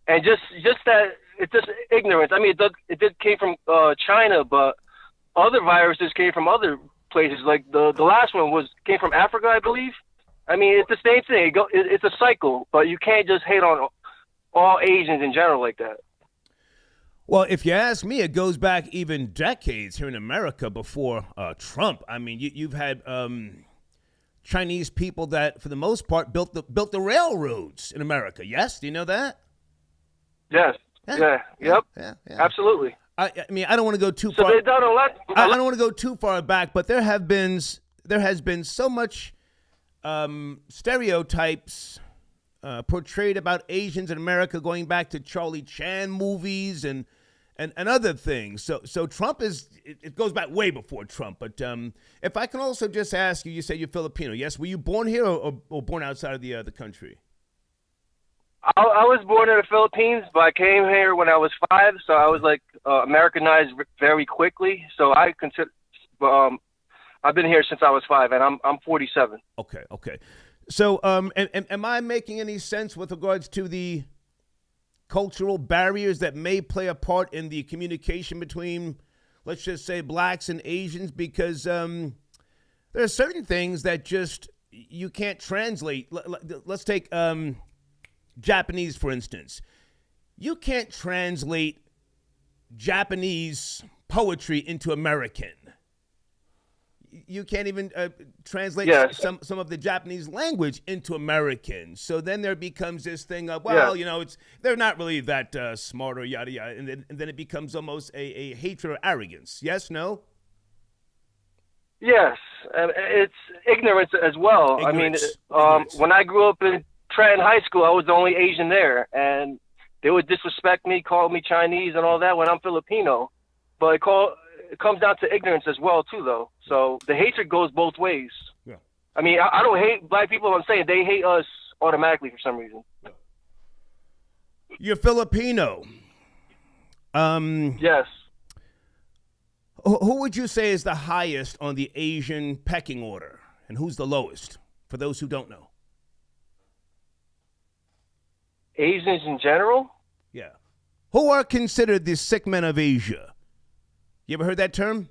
and just that it's just ignorance. I mean, it did came from China, but other viruses came from other places. Like the last one came from Africa, I believe. I mean, it's the same thing. It's a cycle, but you can't just hate on all Asians in general like that. Well, if you ask me, it goes back even decades here in America before Trump. I mean, you've had Chinese people that, for the most part, built the railroads in America. Yes, do you know that? Yes. Yeah. Yep. Yeah. Absolutely. I mean, I don't want to go too far. So they've done a lot. I don't want to go too far back, but there has been so much stereotypes portrayed about Asians in America, going back to Charlie Chan movies and other things. So Trump it goes back way before Trump. But if I can also just ask you, you say you're Filipino. Yes, were you born here or born outside of the country? I was born in the Philippines, but I came here when I was 5, so I was like Americanized very quickly. So I consider I've been here since I was 5, and I'm 47. Okay. So am I making any sense with regards to the cultural barriers that may play a part in the communication between, let's just say, blacks and Asians? Because there are certain things that just you can't translate. Let's take Japanese, for instance. You can't translate Japanese poetry into American. You can't even translate some of the Japanese language into American. So then there becomes this thing of, they're not really that smart or yada yada, and then it becomes almost a hatred or arrogance. Yes, no? Yes, it's ignorance as well. Ignorance. I mean, when I grew up in Trenton High School, I was the only Asian there, and they would disrespect me, call me Chinese and all that when I'm Filipino. But it comes down to ignorance as well, too, though. So the hatred goes both ways. Yeah. I mean, I don't hate black people. I'm saying they hate us automatically for some reason. Yeah. You're Filipino. Yes. Who would you say is the highest on the Asian pecking order, and who's the lowest, for those who don't know? Asians in general? Yeah. Who are considered the sick men of Asia? You ever heard that term?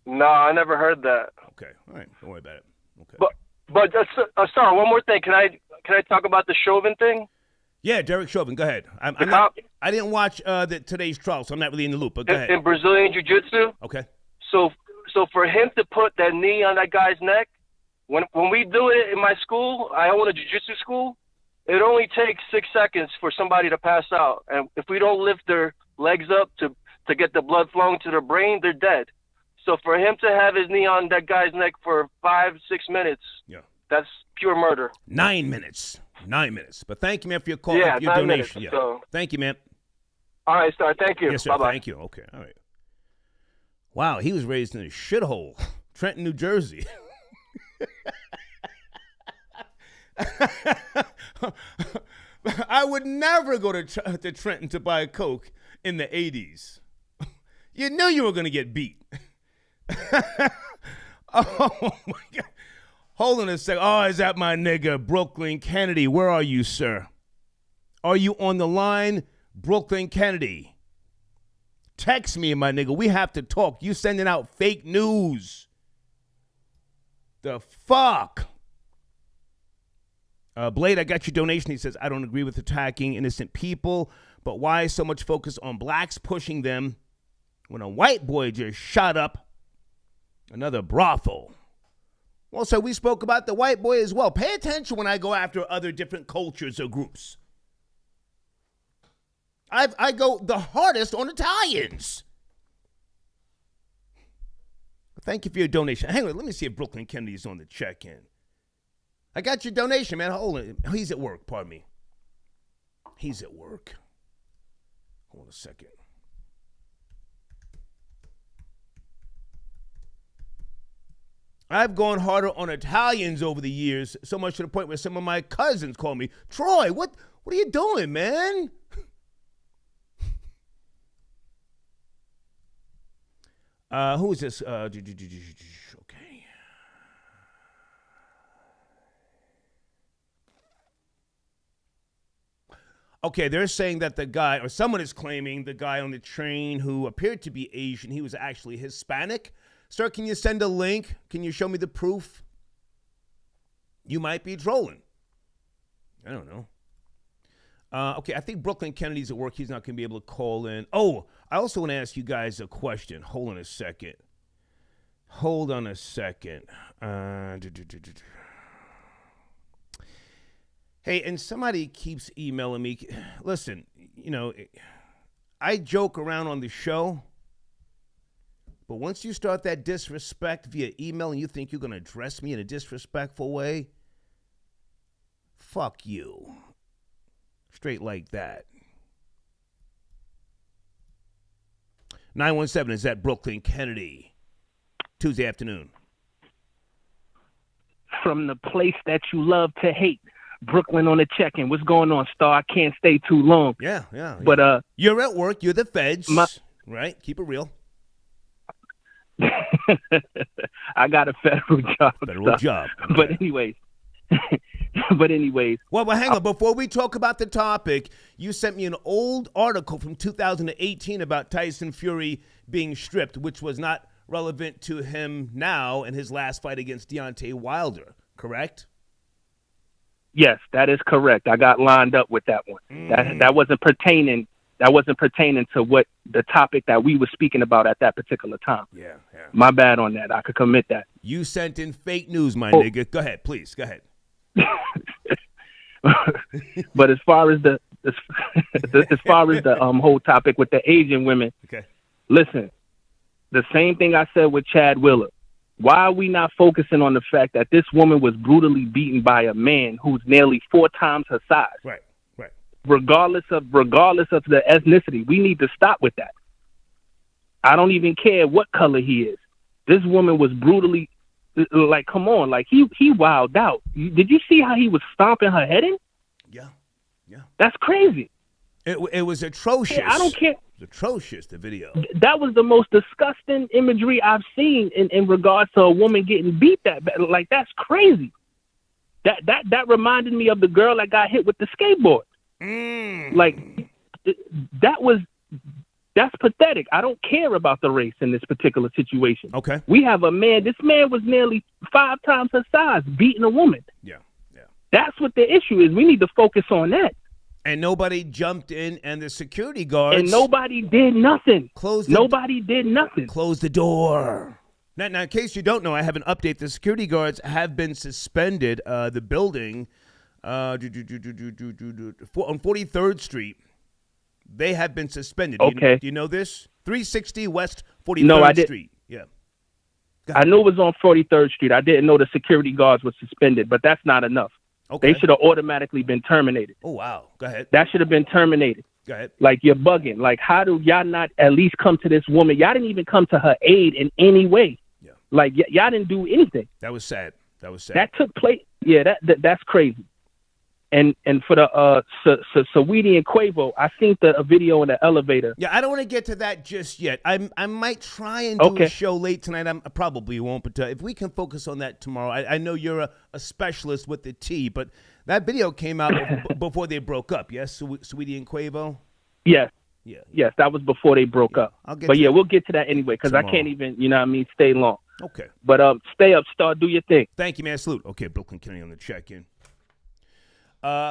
No, I never heard that. Okay, all right, don't worry about it. Okay. But sorry, one more thing. Can I talk about the Chauvin thing? Yeah, Derek Chauvin. Go ahead. I didn't watch today's trial, so I'm not really in the loop. But go ahead. In Brazilian Jiu-Jitsu. Okay. So for him to put that knee on that guy's neck, when we do it in my school, I own a jiu-jitsu school. It only takes 6 seconds for somebody to pass out, and if we don't lift their legs up to get the blood flowing to their brain, they're dead. So for him to have his knee on that guy's neck for 5-6 minutes, that's pure murder. 9 minutes. 9 minutes. But thank you, man, for your call, your donation. Minutes, yeah. So. Thank you, man. All right, Star. Thank you. Yes, sir. Bye-bye. Thank you. Okay. All right. Wow, he was raised in a shithole, Trenton, New Jersey. I would never go to Trenton to buy a Coke in the 80s. You knew you were going to get beat. Oh, my God. Hold on a second. Oh, is that my nigga, Brooklyn Kennedy? Where are you, sir? Are you on the line, Brooklyn Kennedy? Text me, my nigga. We have to talk. You sending out fake news. The fuck? Blade, I got your donation. He says, I don't agree with attacking innocent people, But why so much focus on blacks pushing them when a white boy just shot up another brothel? Well, so we spoke about the white boy as well. Pay attention when I go after other different cultures or groups. I go the hardest on Italians. Thank you for your donation. Hang on, let me see if Brooklyn Kennedy's on the check-in. I got your donation, man. Hold on. He's at work, pardon me. He's at work. Hold on a second. I've gone harder on Italians over the years, so much to the point where some of my cousins call me, Troy, what are you doing, man? Who is this? Okay. Okay, they're saying that the guy, or someone is claiming the guy on the train who appeared to be Asian, he was actually Hispanic. Sir, can you send a link? Can you show me the proof? You might be trolling. I don't know. Okay, I think Brooklyn Kennedy's at work. He's not going to be able to call in. Oh, I also want to ask you guys a question. Hold on a second. Hey, and somebody keeps emailing me. Listen, I joke around on the show, but once you start that disrespect via email and you think you're going to address me in a disrespectful way, fuck you. Straight like that. 917 is at Brooklyn Kennedy. Tuesday afternoon. From the place that you love to hate. Brooklyn on the check-in. What's going on, Star? I can't stay too long. Yeah. But you're at work. You're the feds, right? Keep it real. I got a federal job. But anyways. Well, hang on. Before we talk about the topic, you sent me an old article from 2018 about Tyson Fury being stripped, which was not relevant to him now in his last fight against Deontay Wilder, correct? Yes, that is correct. I got lined up with that one. That wasn't pertaining. That wasn't pertaining to what the topic that we were speaking about at that particular time. Yeah. My bad on that. I could commit that. You sent in fake news, my nigga. Go ahead, please. Go ahead. But as far as the whole topic with the Asian women, okay. Listen, the same thing I said with Chad Willer. Why are we not focusing on the fact that this woman was brutally beaten by a man who's nearly 4 times her size? Right. Regardless of the ethnicity, we need to stop with that. I don't even care what color he is. This woman was brutally, like, come on, like he wilded out. Did you see how he was stomping her head in? Yeah. That's crazy. It was atrocious. I don't care. It was atrocious, the video. That was the most disgusting imagery I've seen in regards to a woman getting beat that bad. Like, that's crazy. That reminded me of the girl that got hit with the skateboard. Like, that's pathetic. I don't care about the race in this particular situation. Okay. We have a man. This man was nearly 5 times her size, beating a woman. Yeah. That's what the issue is. We need to focus on that. And nobody jumped in, and the security guards. And nobody did nothing. Nobody did nothing. Close the door. Now, in case you don't know, I have an update. The security guards have been suspended. The building on 43rd Street, they have been suspended. Okay. Do you know this? 360 West 43rd Street. Yeah. I knew it was on 43rd Street. I didn't know the security guards were suspended, but that's not enough. Okay. They should have automatically been terminated. Oh, wow. Go ahead. That should have been terminated. Go ahead. Like, you're bugging. Like, how do y'all not at least come to this woman? Y'all didn't even come to her aid in any way. Yeah. Like, y'all didn't do anything. That was sad. That took place. Yeah, that's crazy. And for the Saweetie and Quavo, I seen a video in the elevator. Yeah, I don't want to get to that just yet. I might try and do a show late tonight. I probably won't, but if we can focus on that tomorrow. I know you're a specialist with the T, but that video came out before they broke up, yes? Saweetie and Quavo? Yes. Yeah. Yes, that was before they broke up. We'll get to that anyway, because I can't even, stay long. Okay. But stay up, Star, do your thing. Thank you, man. Salute. Okay, Brooklyn Kennedy on the check-in.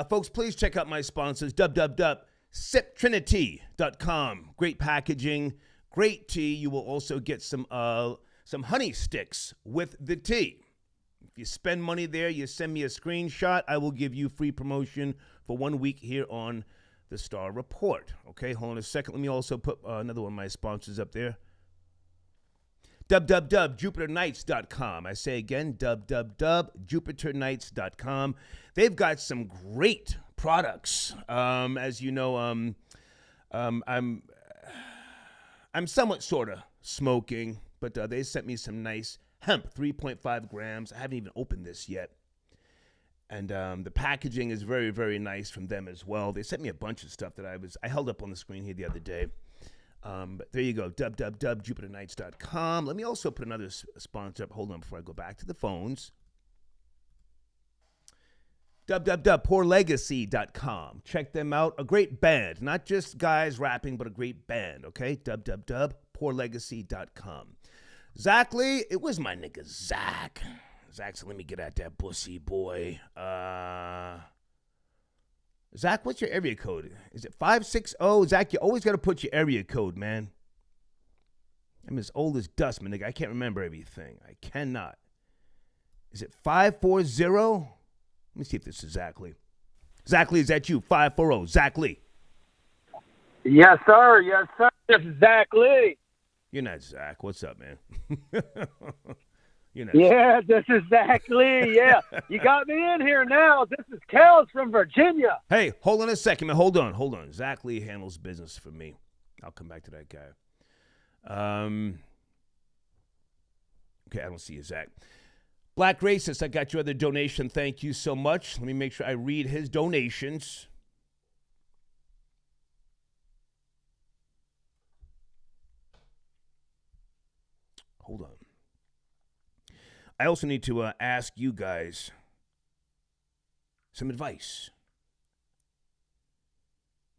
Folks, please check out my sponsors, SipTrinity.com. Great packaging, great tea. You will also get some honey sticks with the tea. If you spend money there, you send me a screenshot. I will give you free promotion for 1 week here on the Star Report. Okay, hold on a second. Let me also put another one of my sponsors up there. www.jupiternights.com. I say again, www.jupiternights.com. They've got some great products. As you know, I'm somewhat sort of smoking, but they sent me some nice hemp, 3.5 grams. I haven't even opened this yet. And the packaging is very, very nice from them as well. They sent me a bunch of stuff that I held up on the screen here the other day. But there you go, www.jupiternights.com. Let me also put another sponsor up. Hold on before I go back to the phones. www.poorlegacy.com. Check them out. A great band. Not just guys rapping, but a great band, okay? www.poorlegacy.com. Zach Lee, it was my nigga Zach. Zach said, let me get at that pussy boy. Zach, what's your area code? Is it 560? Zach, you always got to put your area code, man. I'm as old as dust, my nigga. I can't remember everything. I cannot. Is it 540? Let me see if this is Zach Lee. Zach Lee, is that you? 540. Zach Lee. Yes, sir. Yes, sir. This is Zach Lee. You're not Zach. What's up, man? Yeah, this is Zach Lee. Yeah, you got me in here now. This is Kels from Virginia. Hey, hold on a second, man. Hold on. Zach Lee handles business for me. I'll come back to that guy. Okay, I don't see you, Zach. Black Racist, I got your other donation. Thank you so much. Let me make sure I read his donations. Hold on. I also need to ask you guys some advice.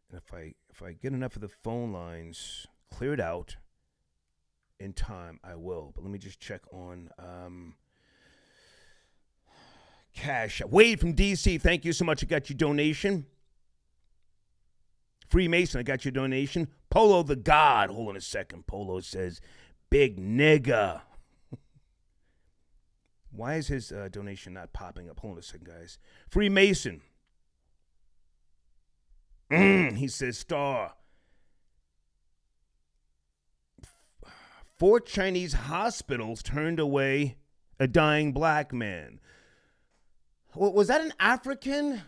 And if I get enough of the phone lines cleared out in time, I will. But let me just check on Cash. Wade from D.C., thank you so much. I got your donation. Freemason, I got your donation. Polo the God. Hold on a second. Polo says, big nigga. Why is his donation not popping up? Hold on a second, guys. Freemason. He says, Star. 4 Chinese hospitals turned away a dying black man. Was that an African?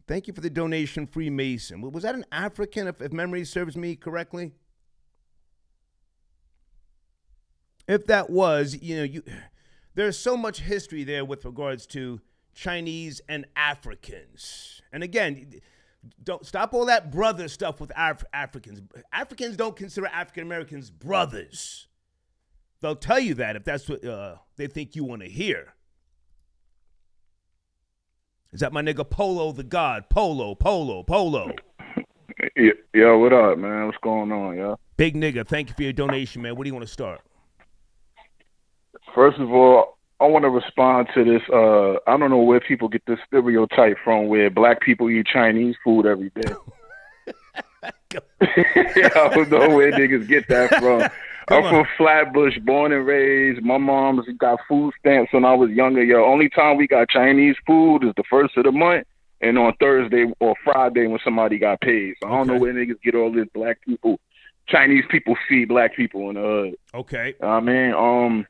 Thank you for the donation, Freemason. Was that an African, if memory serves me correctly? If that was, there's so much history there with regards to Chinese and Africans. And again, don't stop all that brother stuff with Africans. Africans don't consider African Americans brothers. They'll tell you that if that's what they think you want to hear. Is that my nigga Polo the God? Polo. Yo, what up, man? What's going on, yo? Big nigga, thank you for your donation, man. Where do you want to start? First of all, I want to respond to this. I don't know where people get this stereotype from where black people eat Chinese food every day. I don't know where niggas get that from. I'm from Flatbush, born and raised. My mom's got food stamps when I was younger. Yo, only time we got Chinese food is the first of the month and on Thursday or Friday when somebody got paid. So I don't know where niggas get all this black people, Chinese people feed black people in the hood. Okay. I mean,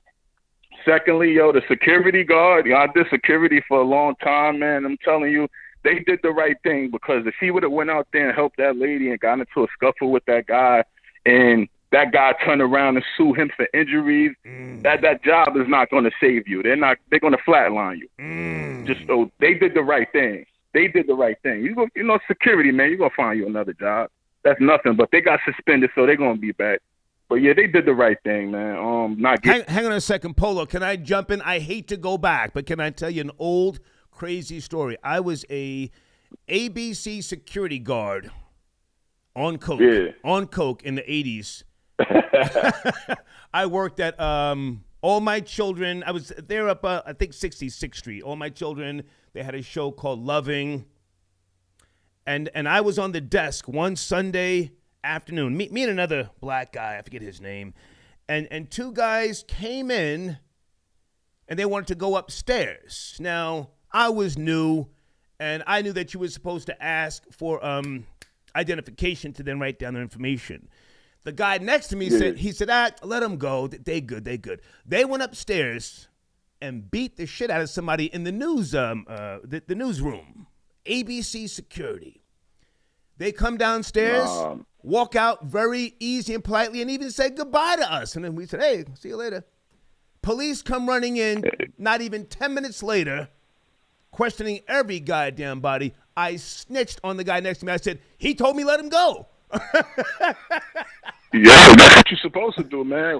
secondly, yo, the security guard, I did security for a long time, man. I'm telling you, they did the right thing because if he would have went out there and helped that lady and got into a scuffle with that guy and that guy turned around and sue him for injuries, that job is not going to save you. They're going to flatline you. Just so they did the right thing. Security, man, you're going to find you another job. That's nothing, but they got suspended, so they're going to be back. But yeah, they did the right thing, man. Hang on a second, Polo. Can I jump in? I hate to go back, but can I tell you an old crazy story? I was a ABC security guard on coke. Yeah. On coke in the 80s. I worked at All My Children. I was there up, I think 66th Street. All My Children. They had a show called Loving. And I was on the desk one Sunday afternoon, me and another black guy, I forget his name, and two guys came in, and they wanted to go upstairs. Now, I was new, and I knew that you were supposed to ask for identification to then write down their information. The guy next to me said, let them go. They good. They went upstairs and beat the shit out of somebody in the newsroom. ABC security. They come downstairs, walk out very easy and politely, and even say goodbye to us. And then we said, hey, see you later. Police come running in, not even 10 minutes later, questioning every goddamn body. I snitched on the guy next to me. I said, he told me let him go. Yeah, that's what you're supposed to do, man.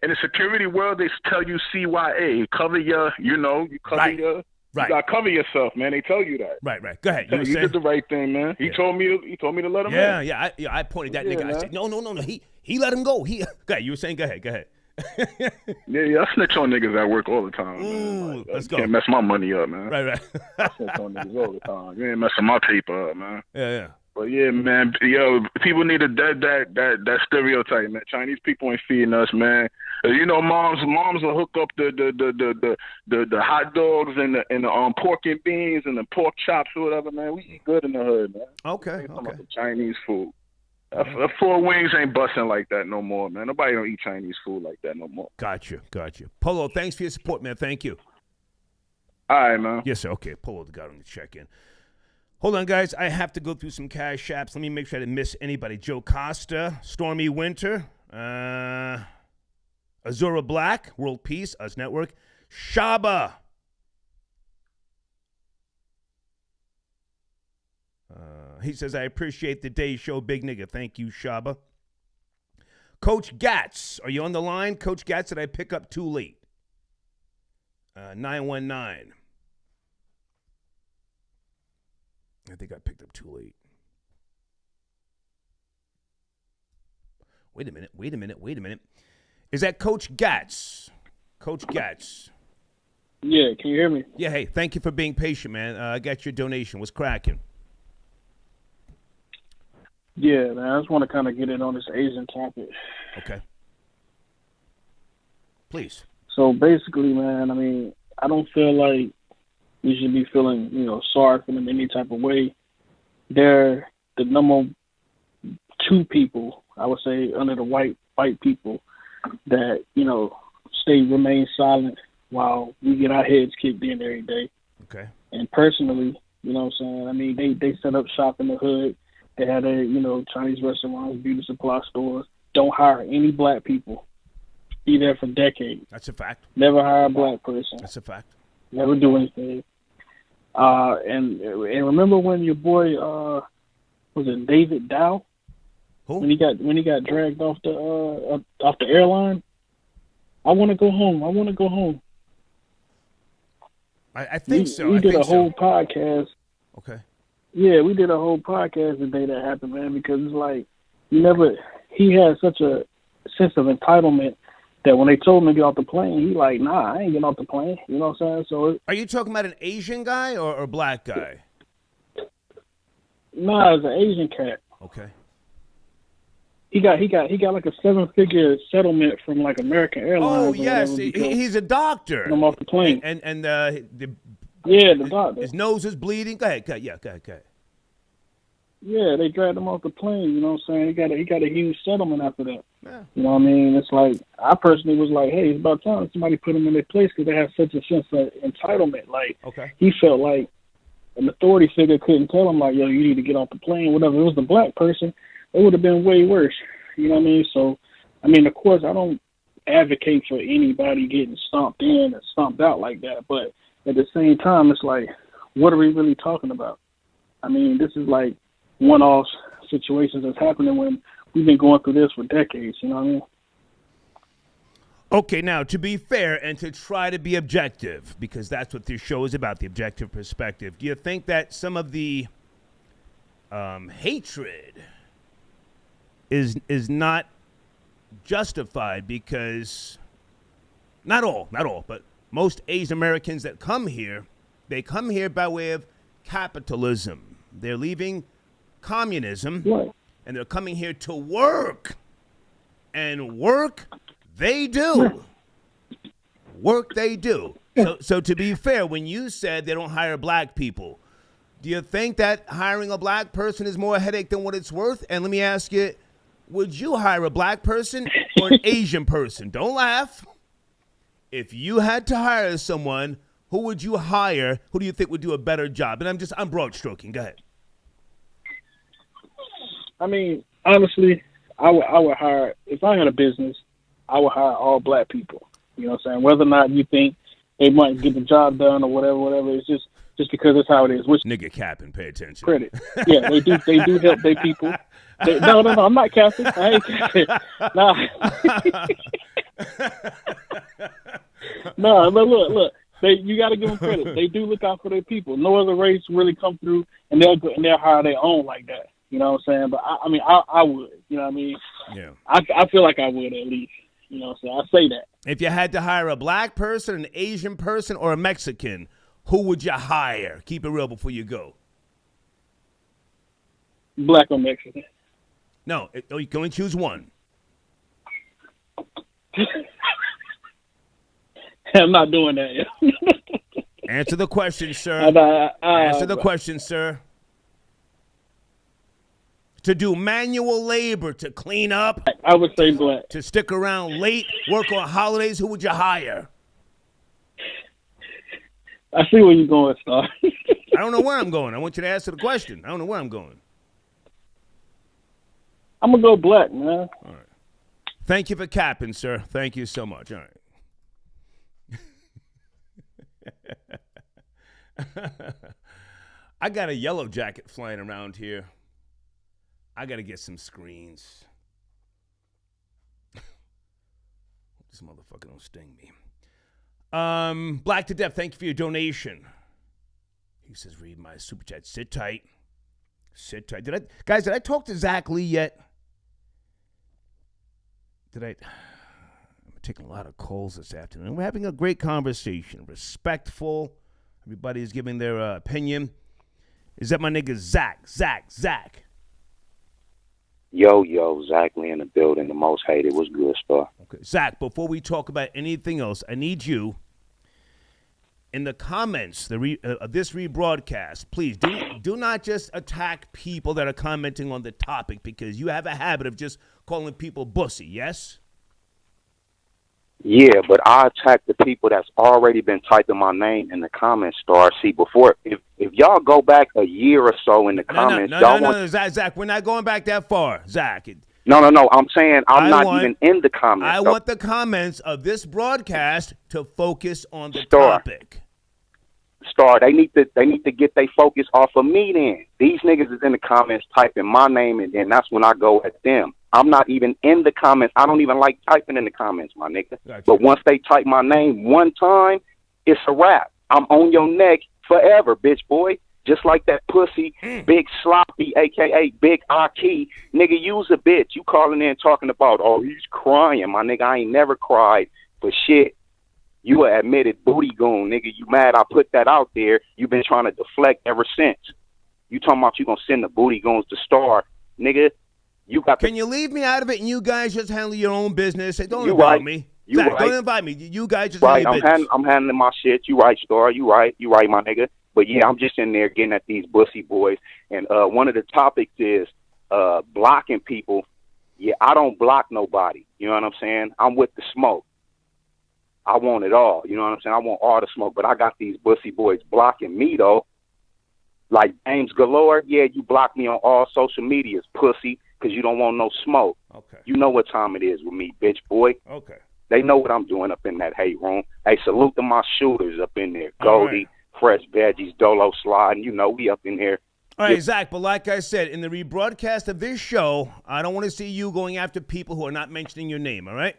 In the security world, they tell you CYA, cover your, you cover your. Right. You gotta cover yourself, man. They tell you that. Right. Go ahead. You did the right thing, man. He told me to let him in. Yeah. I pointed that nigga. I said, no. He let him go. Go ahead. You were saying, go ahead. Yeah. I snitch on niggas at work all the time. Ooh, man. let's go. Can't mess my money up, man. Right. I snitch on niggas all the time. You ain't messing my paper up, man. Yeah. But yeah, man, people need to that stereotype, man. Chinese people ain't feeding us, man. Moms will hook up the hot dogs and the pork and beans and the pork chops or whatever, man. We eat good in the hood, man. Okay. The Chinese food. Four wings ain't busting like that no more, man. Nobody don't eat Chinese food like that no more. Got you. Polo, thanks for your support, man. Thank you. All right, man. Yes, sir. Okay, Polo got on the check-in. Hold on, guys. I have to go through some cash apps. Let me make sure I didn't miss anybody. Joe Costa, Stormy Winter, Azura Black, World Peace, Us Network, Shaba. He says, I appreciate the day show, big nigga. Thank you, Shaba. Coach Gatz, are you on the line? Coach Gatz, did I pick up too late? 919. I think I picked up too late. Wait a minute. Is that Coach Gatz? Coach Gatz. Yeah, can you hear me? Yeah, hey, thank you for being patient, man. I got your donation. What's cracking? Yeah, man, I just want to kind of get in on this Asian topic. Okay. Please. So basically, man, I mean, I don't feel like you should be feeling, sorry for them in any type of way. They're the number two people, I would say, under the white people that, remain silent while we get our heads kicked in every day. Okay. And personally, you know what I'm saying? I mean, they set up shop in the hood. They had Chinese restaurants, beauty supply stores. Don't hire any black people. Be there for decades. That's a fact. Never hire a black person. That's a fact. Never do anything. And remember when your boy was it David Dow? Who? When he got dragged off the airline? I want to go home. I think so. We did a whole podcast. Okay. Yeah, we did a whole podcast the day that happened, man, because it's like he had such a sense of entitlement that when they told him to get off the plane, he like, nah, I ain't getting off the plane. You know what I'm saying? So are you talking about an Asian guy or a black guy? Nah, it's an Asian cat. Okay. He got like a 7-figure settlement from like American Airlines. Oh yes, he's a doctor. I'm off the plane. And the doctor. His nose is bleeding. Go ahead. Yeah, go ahead. Yeah, they dragged him off the plane. You know what I'm saying? He got a huge settlement after that. Yeah. You know what I mean? It's like I personally was like, hey, it's about time somebody put him in their place because they have such a sense of entitlement. Like he felt like an authority figure couldn't tell him like, yo, you need to get off the plane. Whatever. If it was the black person, it would have been way worse. You know what I mean? So, I mean, of course, I don't advocate for anybody getting stomped in and stomped out like that. But at the same time, it's like, what are we really talking about? I mean, this is like one-off situations that's happening when we've been going through this for decades. You know what I mean? Okay, now, to be fair and to try to be objective, because that's what this show is about, the objective perspective, do you think that some of the hatred is not justified because not all, but most Asian Americans that come here, they come here by way of capitalism. They're leaving communism, Right. and they're coming here to work. And work they do. Work they do. So to be fair, when you said they don't hire black people, do you think that hiring a black person is more a headache than what it's worth? And let me ask you, would you hire a black person or an Asian person? Don't laugh. If you had to hire someone, who would you hire? Who do you think would do a better job? And I'm broad stroking. Go ahead. I mean, honestly, I would hire, if I had a business, I would hire all black people. You know what I'm saying? Whether or not you think they might get the job done or whatever, it's just because that's how it is. Which nigga capping, pay attention. Credit. Yeah, they do help their people. No, I'm not capping. I ain't capping. Nah. No, look. You got to give them credit. They do look out for their people. No other race really come through and they'll hire their own like that. You know what I'm saying? But I would. You know what I mean? Yeah. I feel like I would at least. You know what I'm saying? I say that. If you had to hire a black person, an Asian person, or a Mexican, who would you hire? Keep it real before you go. Black or Mexican? No, you can only choose one. I'm not doing that yet. Answer the question, sir. Answer the question, sir. To do manual labor, to clean up. I would say black. To stick around late, work on holidays, who would you hire? I see where you're going, Star. I don't know where I'm going. I want you to answer the question. I don't know where I'm going. I'm going to go black, man. All right. Thank you for capping, sir. Thank you so much. All right. I got a yellow jacket flying around here. I got to get some screens. This motherfucker don't sting me. Black to Death, thank you for your donation. He says, read my super chat. Sit tight. Sit tight. Did I talk to Zach Lee yet? I'm taking a lot of calls this afternoon. We're having a great conversation. Respectful. Everybody's giving their opinion. Is that my nigga Zach? Zach. Yo, Zach Lee in the building. The most hated. Was good, Star. Okay. Zach, before we talk about anything else, I need you in the comments of this rebroadcast, please do not just attack people that are commenting on the topic, because you have a habit of just calling people bussy, yes? Yeah, but I attack the people that's already been typing my name in the comments, Star. See, before, if y'all go back a year or so in the comments, No, Zach, we're not going back that far, Zach. No, I'm saying I'm not even in the comments. I want the comments of this broadcast to focus on the topic. Star, they need to get their focus off of me then. These niggas is in the comments typing my name, and then that's when I go at them. I'm not even in the comments. I don't even like typing in the comments, my nigga. Gotcha. But once they type my name one time, it's a wrap. I'm on your neck forever, bitch boy. Just like that pussy, Big Sloppy, a.k.a. Big Aki. Nigga, use a bitch. You calling in talking about, oh, he's crying. My nigga, I ain't never cried for shit. You a admitted booty goon, nigga. You mad I put that out there. You been trying to deflect ever since. You talking about you gonna send the booty goons to Star. Nigga, you got Can you leave me out of it and you guys just handle your own business? Hey, don't you invite right. me. You Zach, right. don't invite me. You guys just right. handle your business. I'm handling my shit. You right, Star. You right, my nigga. But yeah, I'm just in there getting at these bussy boys. And one of the topics is blocking people. Yeah, I don't block nobody. You know what I'm saying? I'm with the smoke. I want it all. You know what I'm saying? I want all the smoke. But I got these bussy boys blocking me, though. Like James Galore, yeah, you block me on all social medias, pussy, because you don't want no smoke. Okay. You know what time it is with me, bitch boy. Okay. They know what I'm doing up in that hate room. Hey, salute to my shooters up in there. Goldie, Fresh Veggies, Dolo Slide, you know, we up in here. All right, Zach, but like I said, in the rebroadcast of this show, I don't want to see you going after people who are not mentioning your name, all right?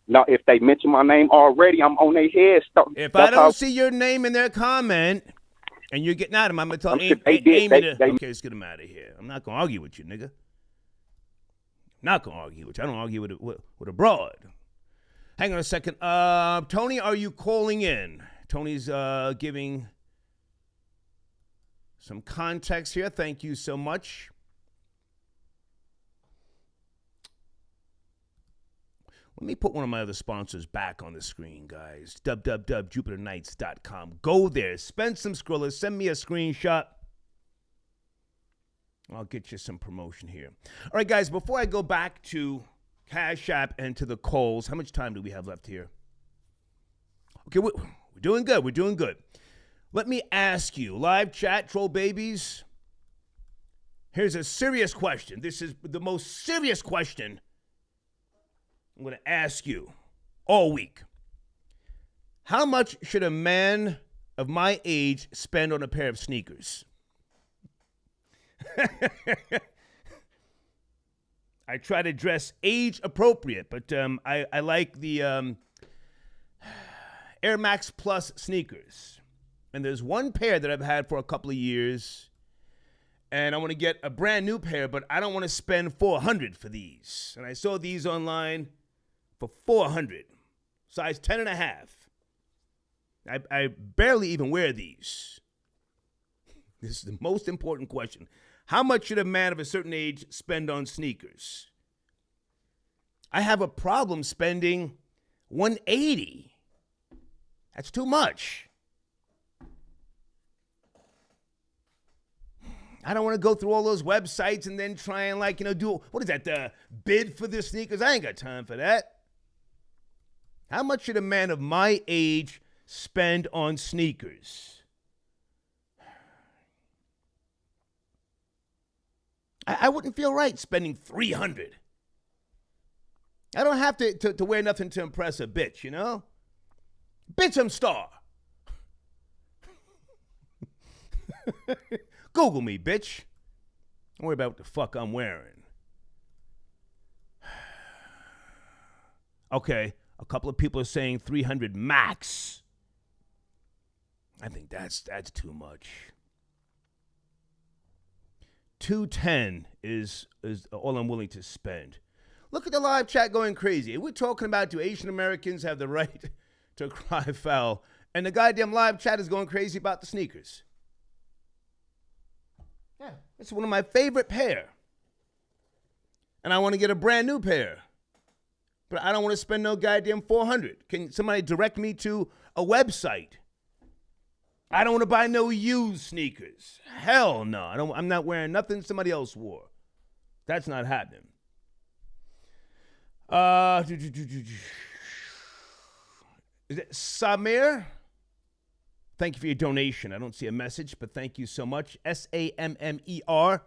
Now, if they mention my name already, I'm on their head. If I don't see your name in their comment and you're getting at them, I'm going to tell Amy to... Okay, let's get them out of here. I'm not going to argue with you, nigga. Not going to argue with you. I don't argue with a broad. Hang on a second. Tony, are you calling in? Tony's giving some context here. Thank you so much. Let me put one of my other sponsors back on the screen, guys. www.jupiternights.com. Go there. Spend some Skrilla. Send me a screenshot. I'll get you some promotion here. All right, guys, before I go back to Cash App and to the calls, how much time do we have left here? Okay, we're doing good. We're doing good. Let me ask you, live chat, troll babies. Here's a serious question. This is the most serious question I'm going to ask you all week. How much should a man of my age spend on a pair of sneakers? I try to dress age appropriate, but I like the Air Max Plus sneakers. And there's one pair that I've had for a couple of years, and I want to get a brand new pair, but I don't want to spend $400 for these. And I saw these online for $400, size 10.5. I barely even wear these. This is the most important question. How much should a man of a certain age spend on sneakers? I have a problem spending $180. That's too much. I don't want to go through all those websites and then try and do, what is that, bid for the sneakers? I ain't got time for that. How much should a man of my age spend on sneakers? I wouldn't feel right spending $300. I don't have to wear nothing to impress a bitch, you know? Bitch, I'm star. Google me, bitch. Don't worry about what the fuck I'm wearing. Okay, a couple of people are saying $300 max. I think that's too much. $210 is all I'm willing to spend. Look at the live chat going crazy. We're talking about, do Asian Americans have the right to cry foul? And the goddamn live chat is going crazy about the sneakers. Yeah, it's one of my favorite pair. And I want to get a brand new pair. But I don't want to spend no goddamn $400. Can somebody direct me to a website? I don't want to buy no used sneakers. Hell no. I'm not wearing nothing somebody else wore. That's not happening. Is it Samir? Thank you for your donation. I don't see a message, but thank you so much. Sammer.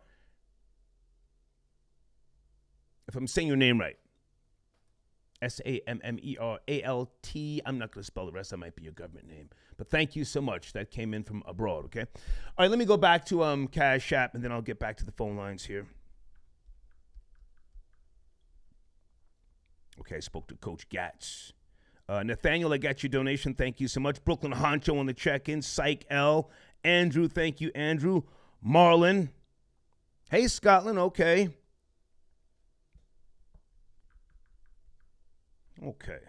If I'm saying your name right. Sammeralt. I'm not going to spell the rest. That might be your government name. But thank you so much. That came in from abroad, okay? All right, let me go back to Cash App, and then I'll get back to the phone lines here. Okay, I spoke to Coach Gatz. Nathaniel, I got your donation. Thank you so much. Brooklyn Honcho on the check-in. Psych L. Andrew, thank you, Andrew. Marlon. Hey, Scotland, okay. Okay.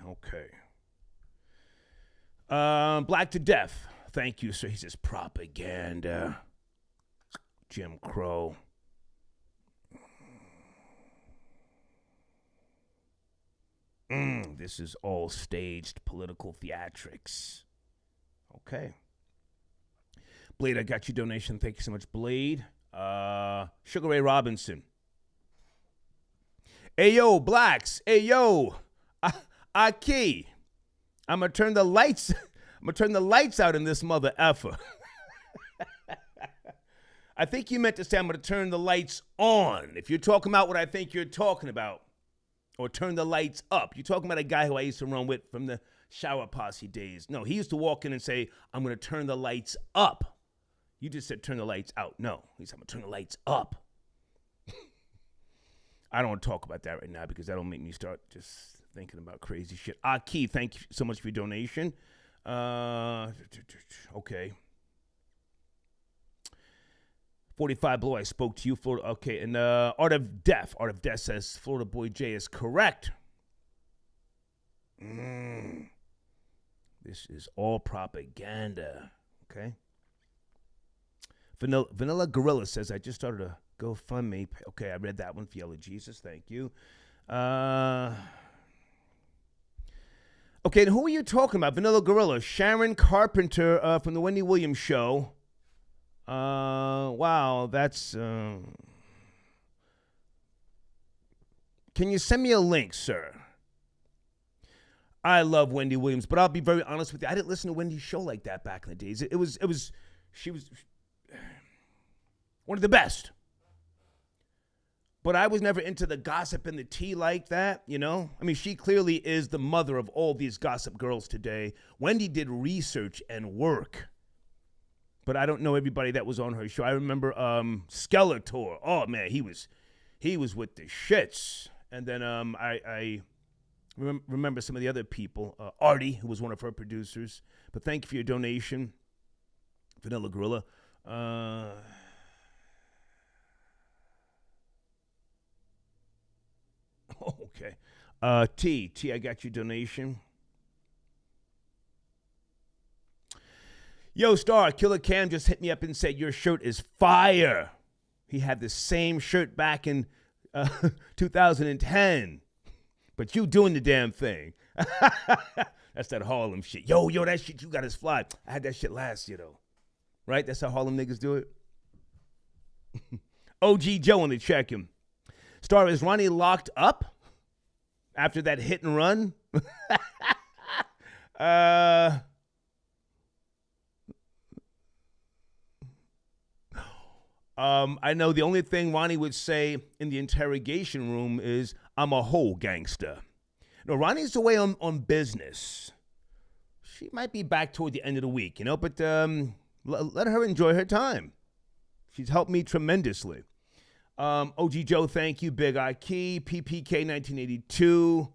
Black to Death. Thank you, sir. He says propaganda. Jim Crow. This is all staged political theatrics. Okay. Blade, I got your donation. Thank you so much, Blade. Sugar Ray Robinson. Hey, yo, blacks. Hey, yo. Aki. I'm going to turn the lights out in this mother effer. I think you meant to say I'm going to turn the lights on. If you're talking about what I think you're talking about, or turn the lights up. You're talking about a guy who I used to run with from the shower posse days. No, he used to walk in and say, I'm going to turn the lights up. You just said turn the lights out. No, he said, I'm going to turn the lights up. I don't want to talk about that right now because that'll make me start just thinking about crazy shit. Aki, thank you so much for your donation. Okay. 45 Below, I spoke to you. Florida, okay, and Art of Death says Florida Boy J is correct. This is all propaganda, okay? Vanilla Gorilla says, I just started a GoFundMe. Okay, I read that one for Yellow Jesus. Thank you. Okay, and who are you talking about? Vanilla Gorilla. Sharon Carpenter from the Wendy Williams Show. Wow, that's... Can you send me a link, sir? I love Wendy Williams, but I'll be very honest with you. I didn't listen to Wendy's show like that back in the days. She was one of the best. But I was never into the gossip and the tea like that, you know? I mean, she clearly is the mother of all these gossip girls today. Wendy did research and work. But I don't know everybody that was on her show. I remember Skeletor. Oh, man, he was with the shits. And then I remember some of the other people. Artie, who was one of her producers. But thank you for your donation, Vanilla Gorilla. Okay. T, I got your donation. Yo, Star, Killer Cam just hit me up and said your shirt is fire. He had the same shirt back in 2010. But you doing the damn thing. That's that Harlem shit. Yo, that shit you got is fly. I had that shit last year, though. Right? That's how Harlem niggas do it. OG Joe on the check him. Star, is Ronnie locked up after that hit and run? I know the only thing Ronnie would say in the interrogation room is, I'm a whole gangster. No, Ronnie's away on business. She might be back toward the end of the week, you know, but let her enjoy her time. She's helped me tremendously. OG Joe, thank you. Big Eye Key, PPK 1982.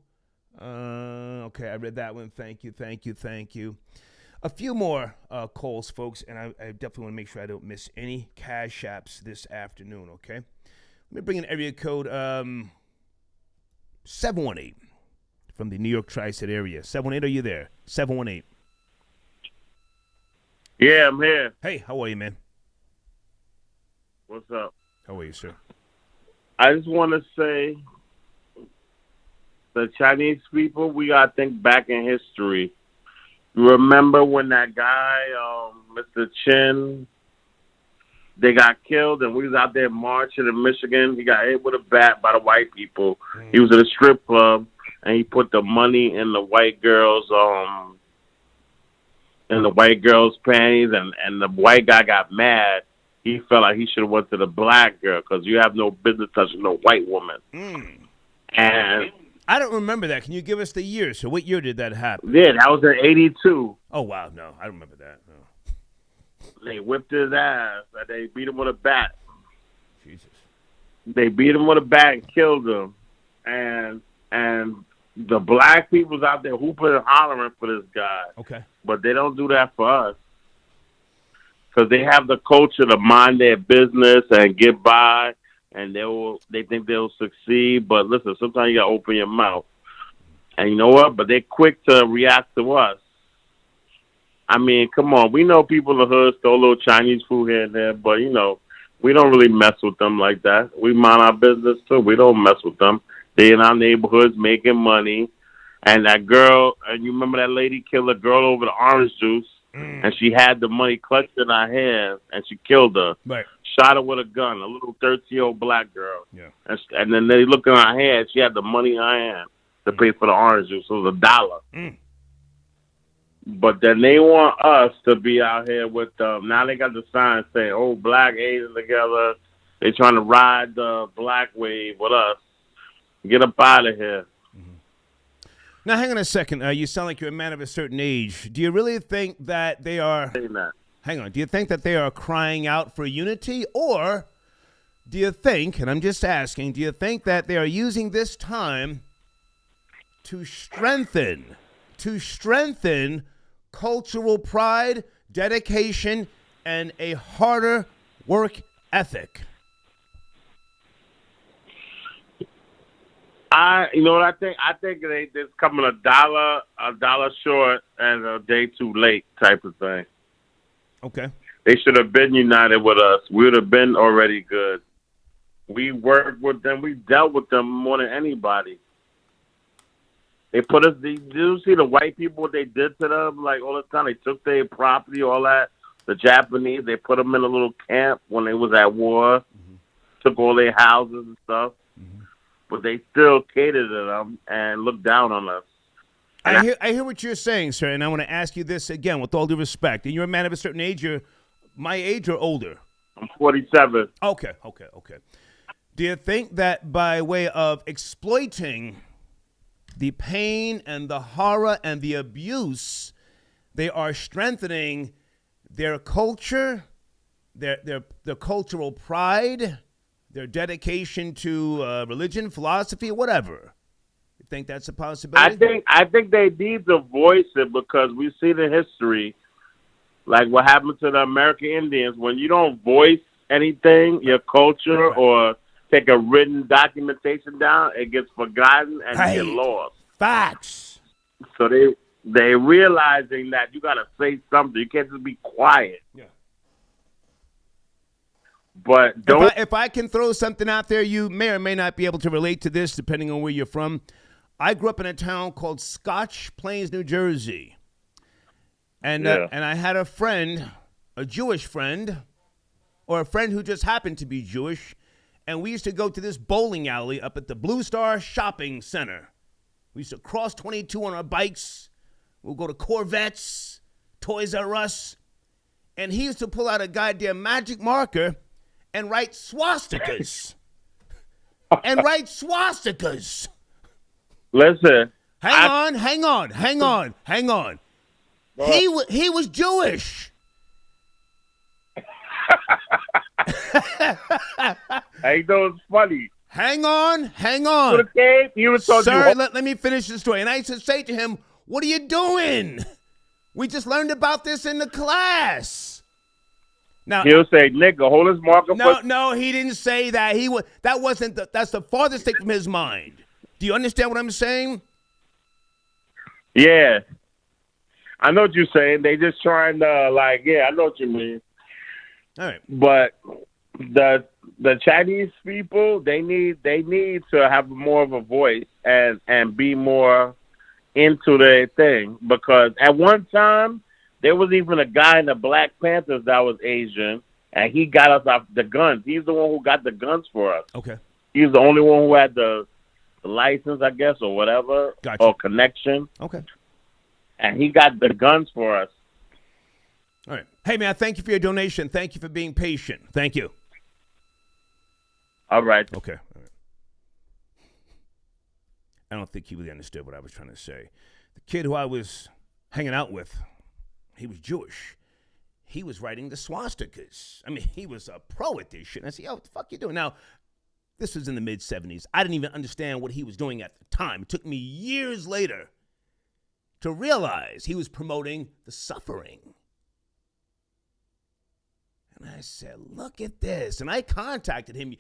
Okay, I read that one. Thank you. A few more calls, folks, and I definitely want to make sure I don't miss any cash apps this afternoon, okay? Let me bring in area code 718 from the New York Tri-State area. 718, are you there? 718. Yeah, I'm here. Hey, how are you, man? What's up? How are you, sir? I just want to say the Chinese people, we got to think back in history. You remember when that guy, Mr. Chin, they got killed and we was out there marching in Michigan. He got hit with a bat by the white people. He was at a strip club and he put the money in the white girl's panties and the white guy got mad. He felt like he should have went to the black girl because you have no business touching no white woman. And I don't remember that. Can you give us the year? So what year did that happen? yeah, that was in 82. Oh, wow. No, I don't remember that. No. They whipped his ass and they beat him with a bat. Jesus. They beat him with a bat and killed him. And the black people's out there hooping and hollering for this guy. Okay. But they don't do that for us. Because they have the culture to mind their business and get by, and they think they'll succeed. But listen, sometimes you gotta open your mouth. And you know what? But they're quick to react to us. I mean, come on. We know people in the hood stole a little Chinese food here and there, but you know, we don't really mess with them like that. We mind our business too. We don't mess with them. They in our neighborhoods making money. And that girl, and you remember that lady killed a girl over the orange juice? And she had the money clutched in her hand, and she killed her. Right. Shot her with a gun, a little 13-year-old black girl. Yeah. And then they look in her hand. She had the money in her hand to pay for the orange juice. So it was $1. But then they want us to be out here with them. Now they got the sign saying, oh, black Asian together. They trying to ride the black wave with us. Get up out of here. Now, hang on a second. You sound like you're a man of a certain age. Do you really think that they are... Hang on. Do you think that they are crying out for unity? Or do you think, and I'm just asking, do you think that they are using this time to strengthen cultural pride, dedication, and a harder work ethic? You know what I think? I think they're coming a dollar short and a day too late type of thing. Okay. They should have been united with us. We would have been already good. We worked with them. We dealt with them more than anybody. They put us. Did you see the white people? What they did to them? Like all the time, they took their property, all that. The Japanese, they put them in a little camp when they was at war. Took all their houses and stuff. But they still catered to them and looked down on us. I hear what you're saying, sir, and I want to ask you this again with all due respect. And you're a man of a certain age. You're my age or older? I'm 47. Okay. Do you think that by way of exploiting the pain and the horror and the abuse, they are strengthening their culture, their cultural pride, their dedication to religion, philosophy, whatever? You think that's a possibility? I think they need to voice it because we see the history, like what happened to the American Indians. When you don't voice anything, your culture, or take a written documentation down, it gets forgotten and you get lost. Facts. So they realizing that you got to say something. You can't just be quiet. Yeah. But don't. If I can throw something out there, you may or may not be able to relate to this, depending on where you're from. I grew up in a town called Scotch Plains, New Jersey, and I had a friend, a Jewish friend, or a friend who just happened to be Jewish, and we used to go to this bowling alley up at the Blue Star Shopping Center. We used to cross 22 on our bikes. We'll go to Corvettes, Toys R Us, and he used to pull out a goddamn magic marker and write swastikas. Listen. Hang on. He was Jewish. I know it's funny. Hang on. Sir, let me finish the story. And I used to say to him, "What are you doing? We just learned about this in the class." Now he'll say, "Nigga, hold his marker." No, he didn't say that. That's the farthest thing from his mind. Do you understand what I'm saying? Yeah. I know what you're saying. They just trying to I know what you mean. All right. But the Chinese people, they need to have more of a voice and be more into their thing, because at one time there was even a guy in the Black Panthers that was Asian, and he got us off the guns. He's the one who got the guns for us. Okay. He's the only one who had the license, I guess, or whatever, Gotcha. or connection. Okay. And he got the guns for us. All right. Hey, man, thank you for your donation. Thank you for being patient. Thank you. All right. Okay. All right. I don't think he really understood what I was trying to say. The kid who I was hanging out with, he was Jewish. He was writing the swastikas. I mean, he was a pro at this shit. And I said, "Yo, what the fuck you doing?" Now, this was in the mid-'70s. I didn't even understand what he was doing at the time. It took me years later to realize he was promoting the suffering. And I said, "Look at this." And I contacted him.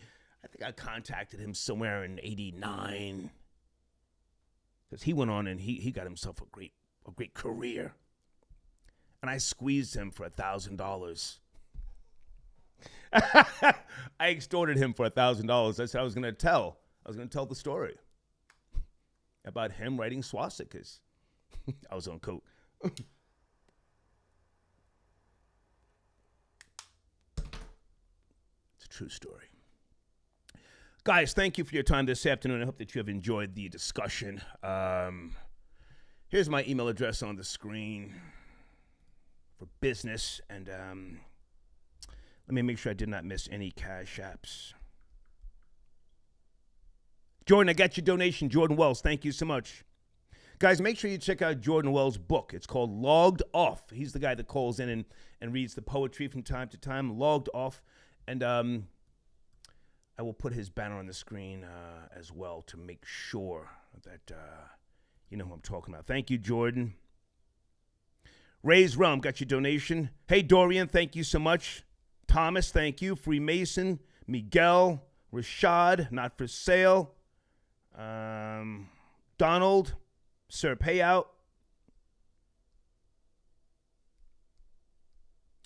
I think I contacted him somewhere in '89. Because he went on and he got himself a great career. And I squeezed him for $1,000. I extorted him for $1,000. I said I was going to tell the story about him writing swastikas. I was on coke. It's a true story. Guys, thank you for your time this afternoon. I hope that you have enjoyed the discussion. Here's my email address on the screen for business. And let me make sure I did not miss any cash apps. Jordan, I got your donation. Jordan Wells, thank you so much. Guys, make sure you check out Jordan Wells' book. It's called Logged Off. He's the guy that calls in and reads the poetry from time to time. Logged Off. And I will put his banner on the screen as well to make sure that you know who I'm talking about. Thank you, Jordan. Ray's Realm, got your donation. Hey, Dorian, thank you so much. Thomas, thank you. Freemason, Miguel, Rashad, not for sale. Donald, Sir Payout.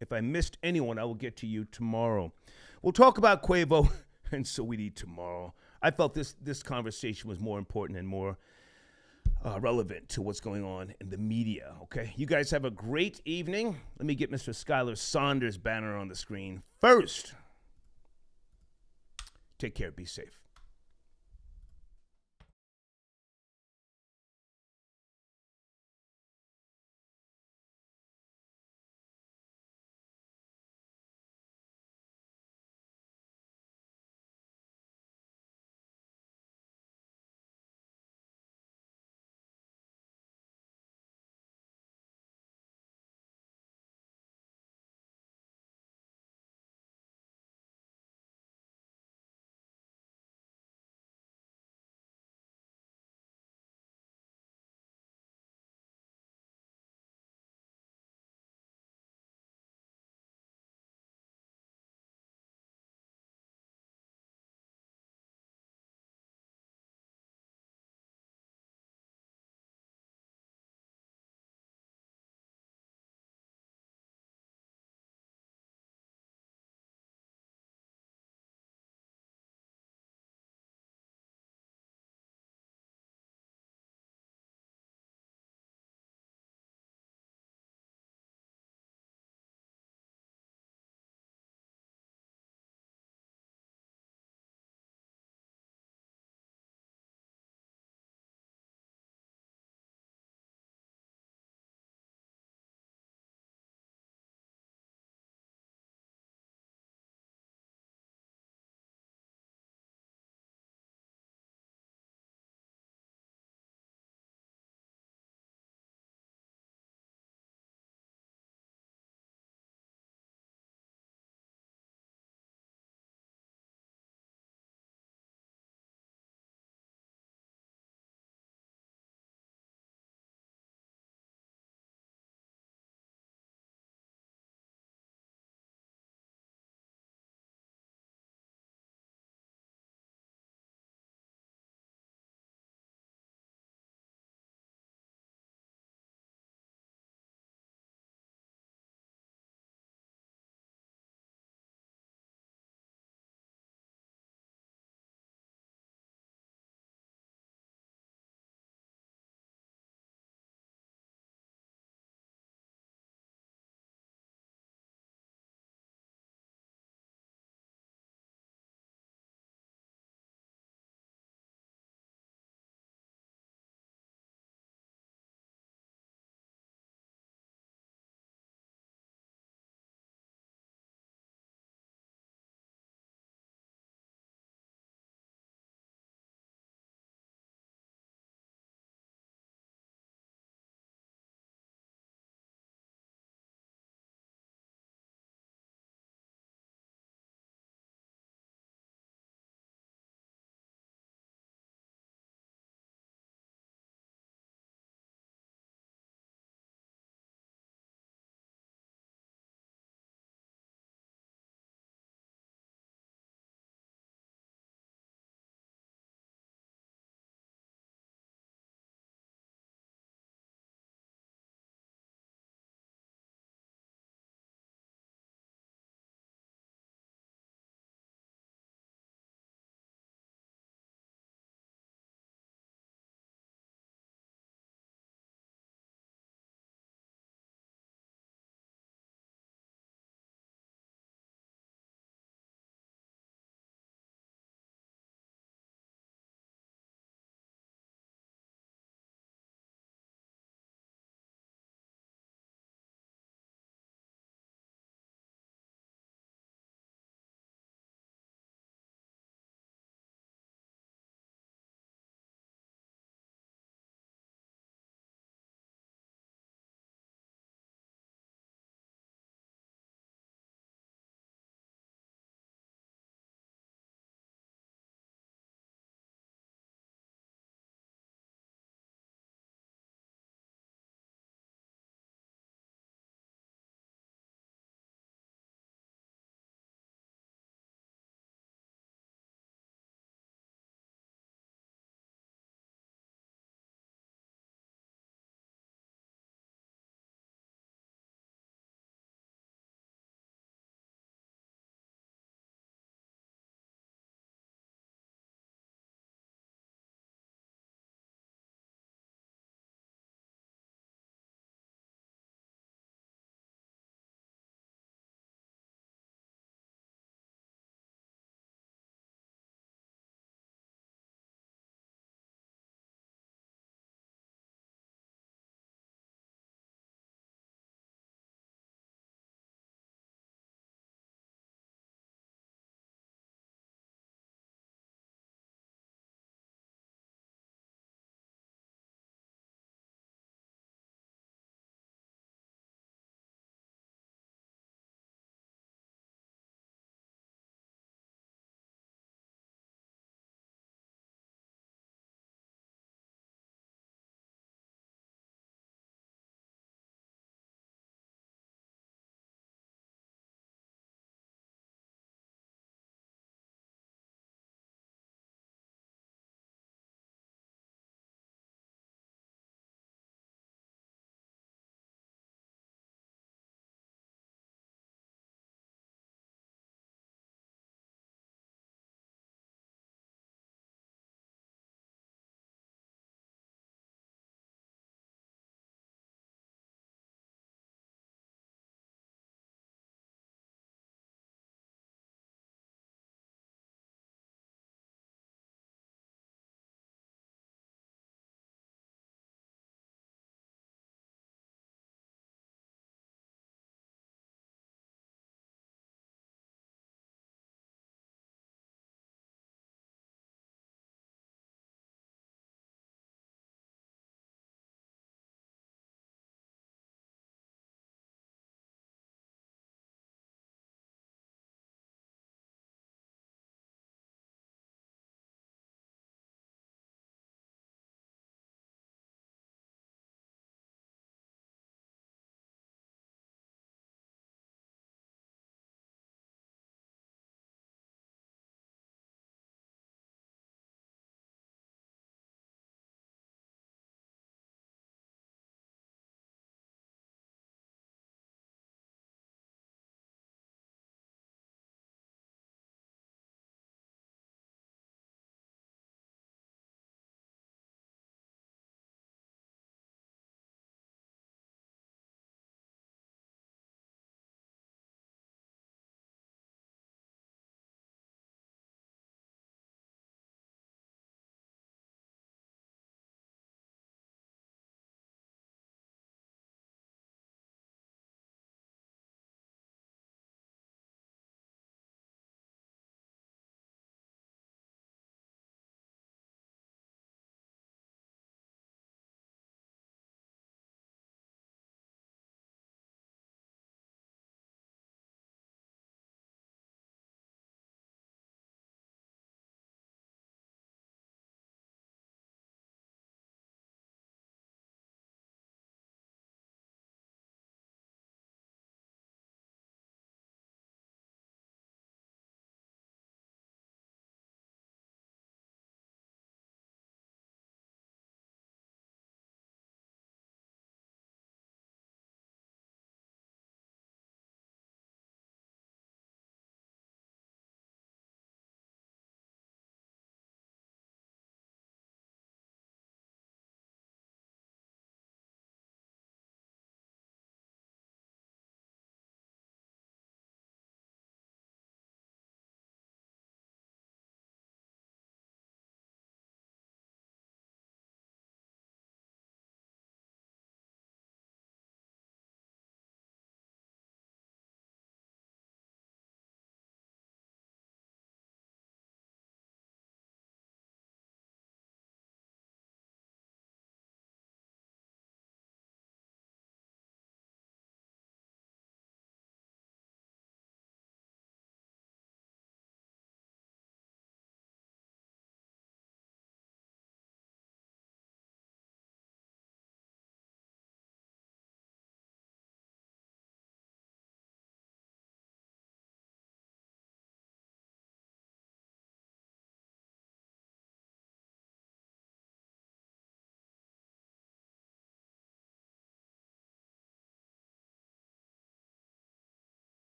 If I missed anyone, I will get to you tomorrow. We'll talk about Quavo and Saweetie tomorrow. I felt this conversation was more important and more relevant to what's going on in the media, okay? You guys have a great evening. Let me get Mr. Skylar Saunders' banner on the screen first. Take care. Be safe.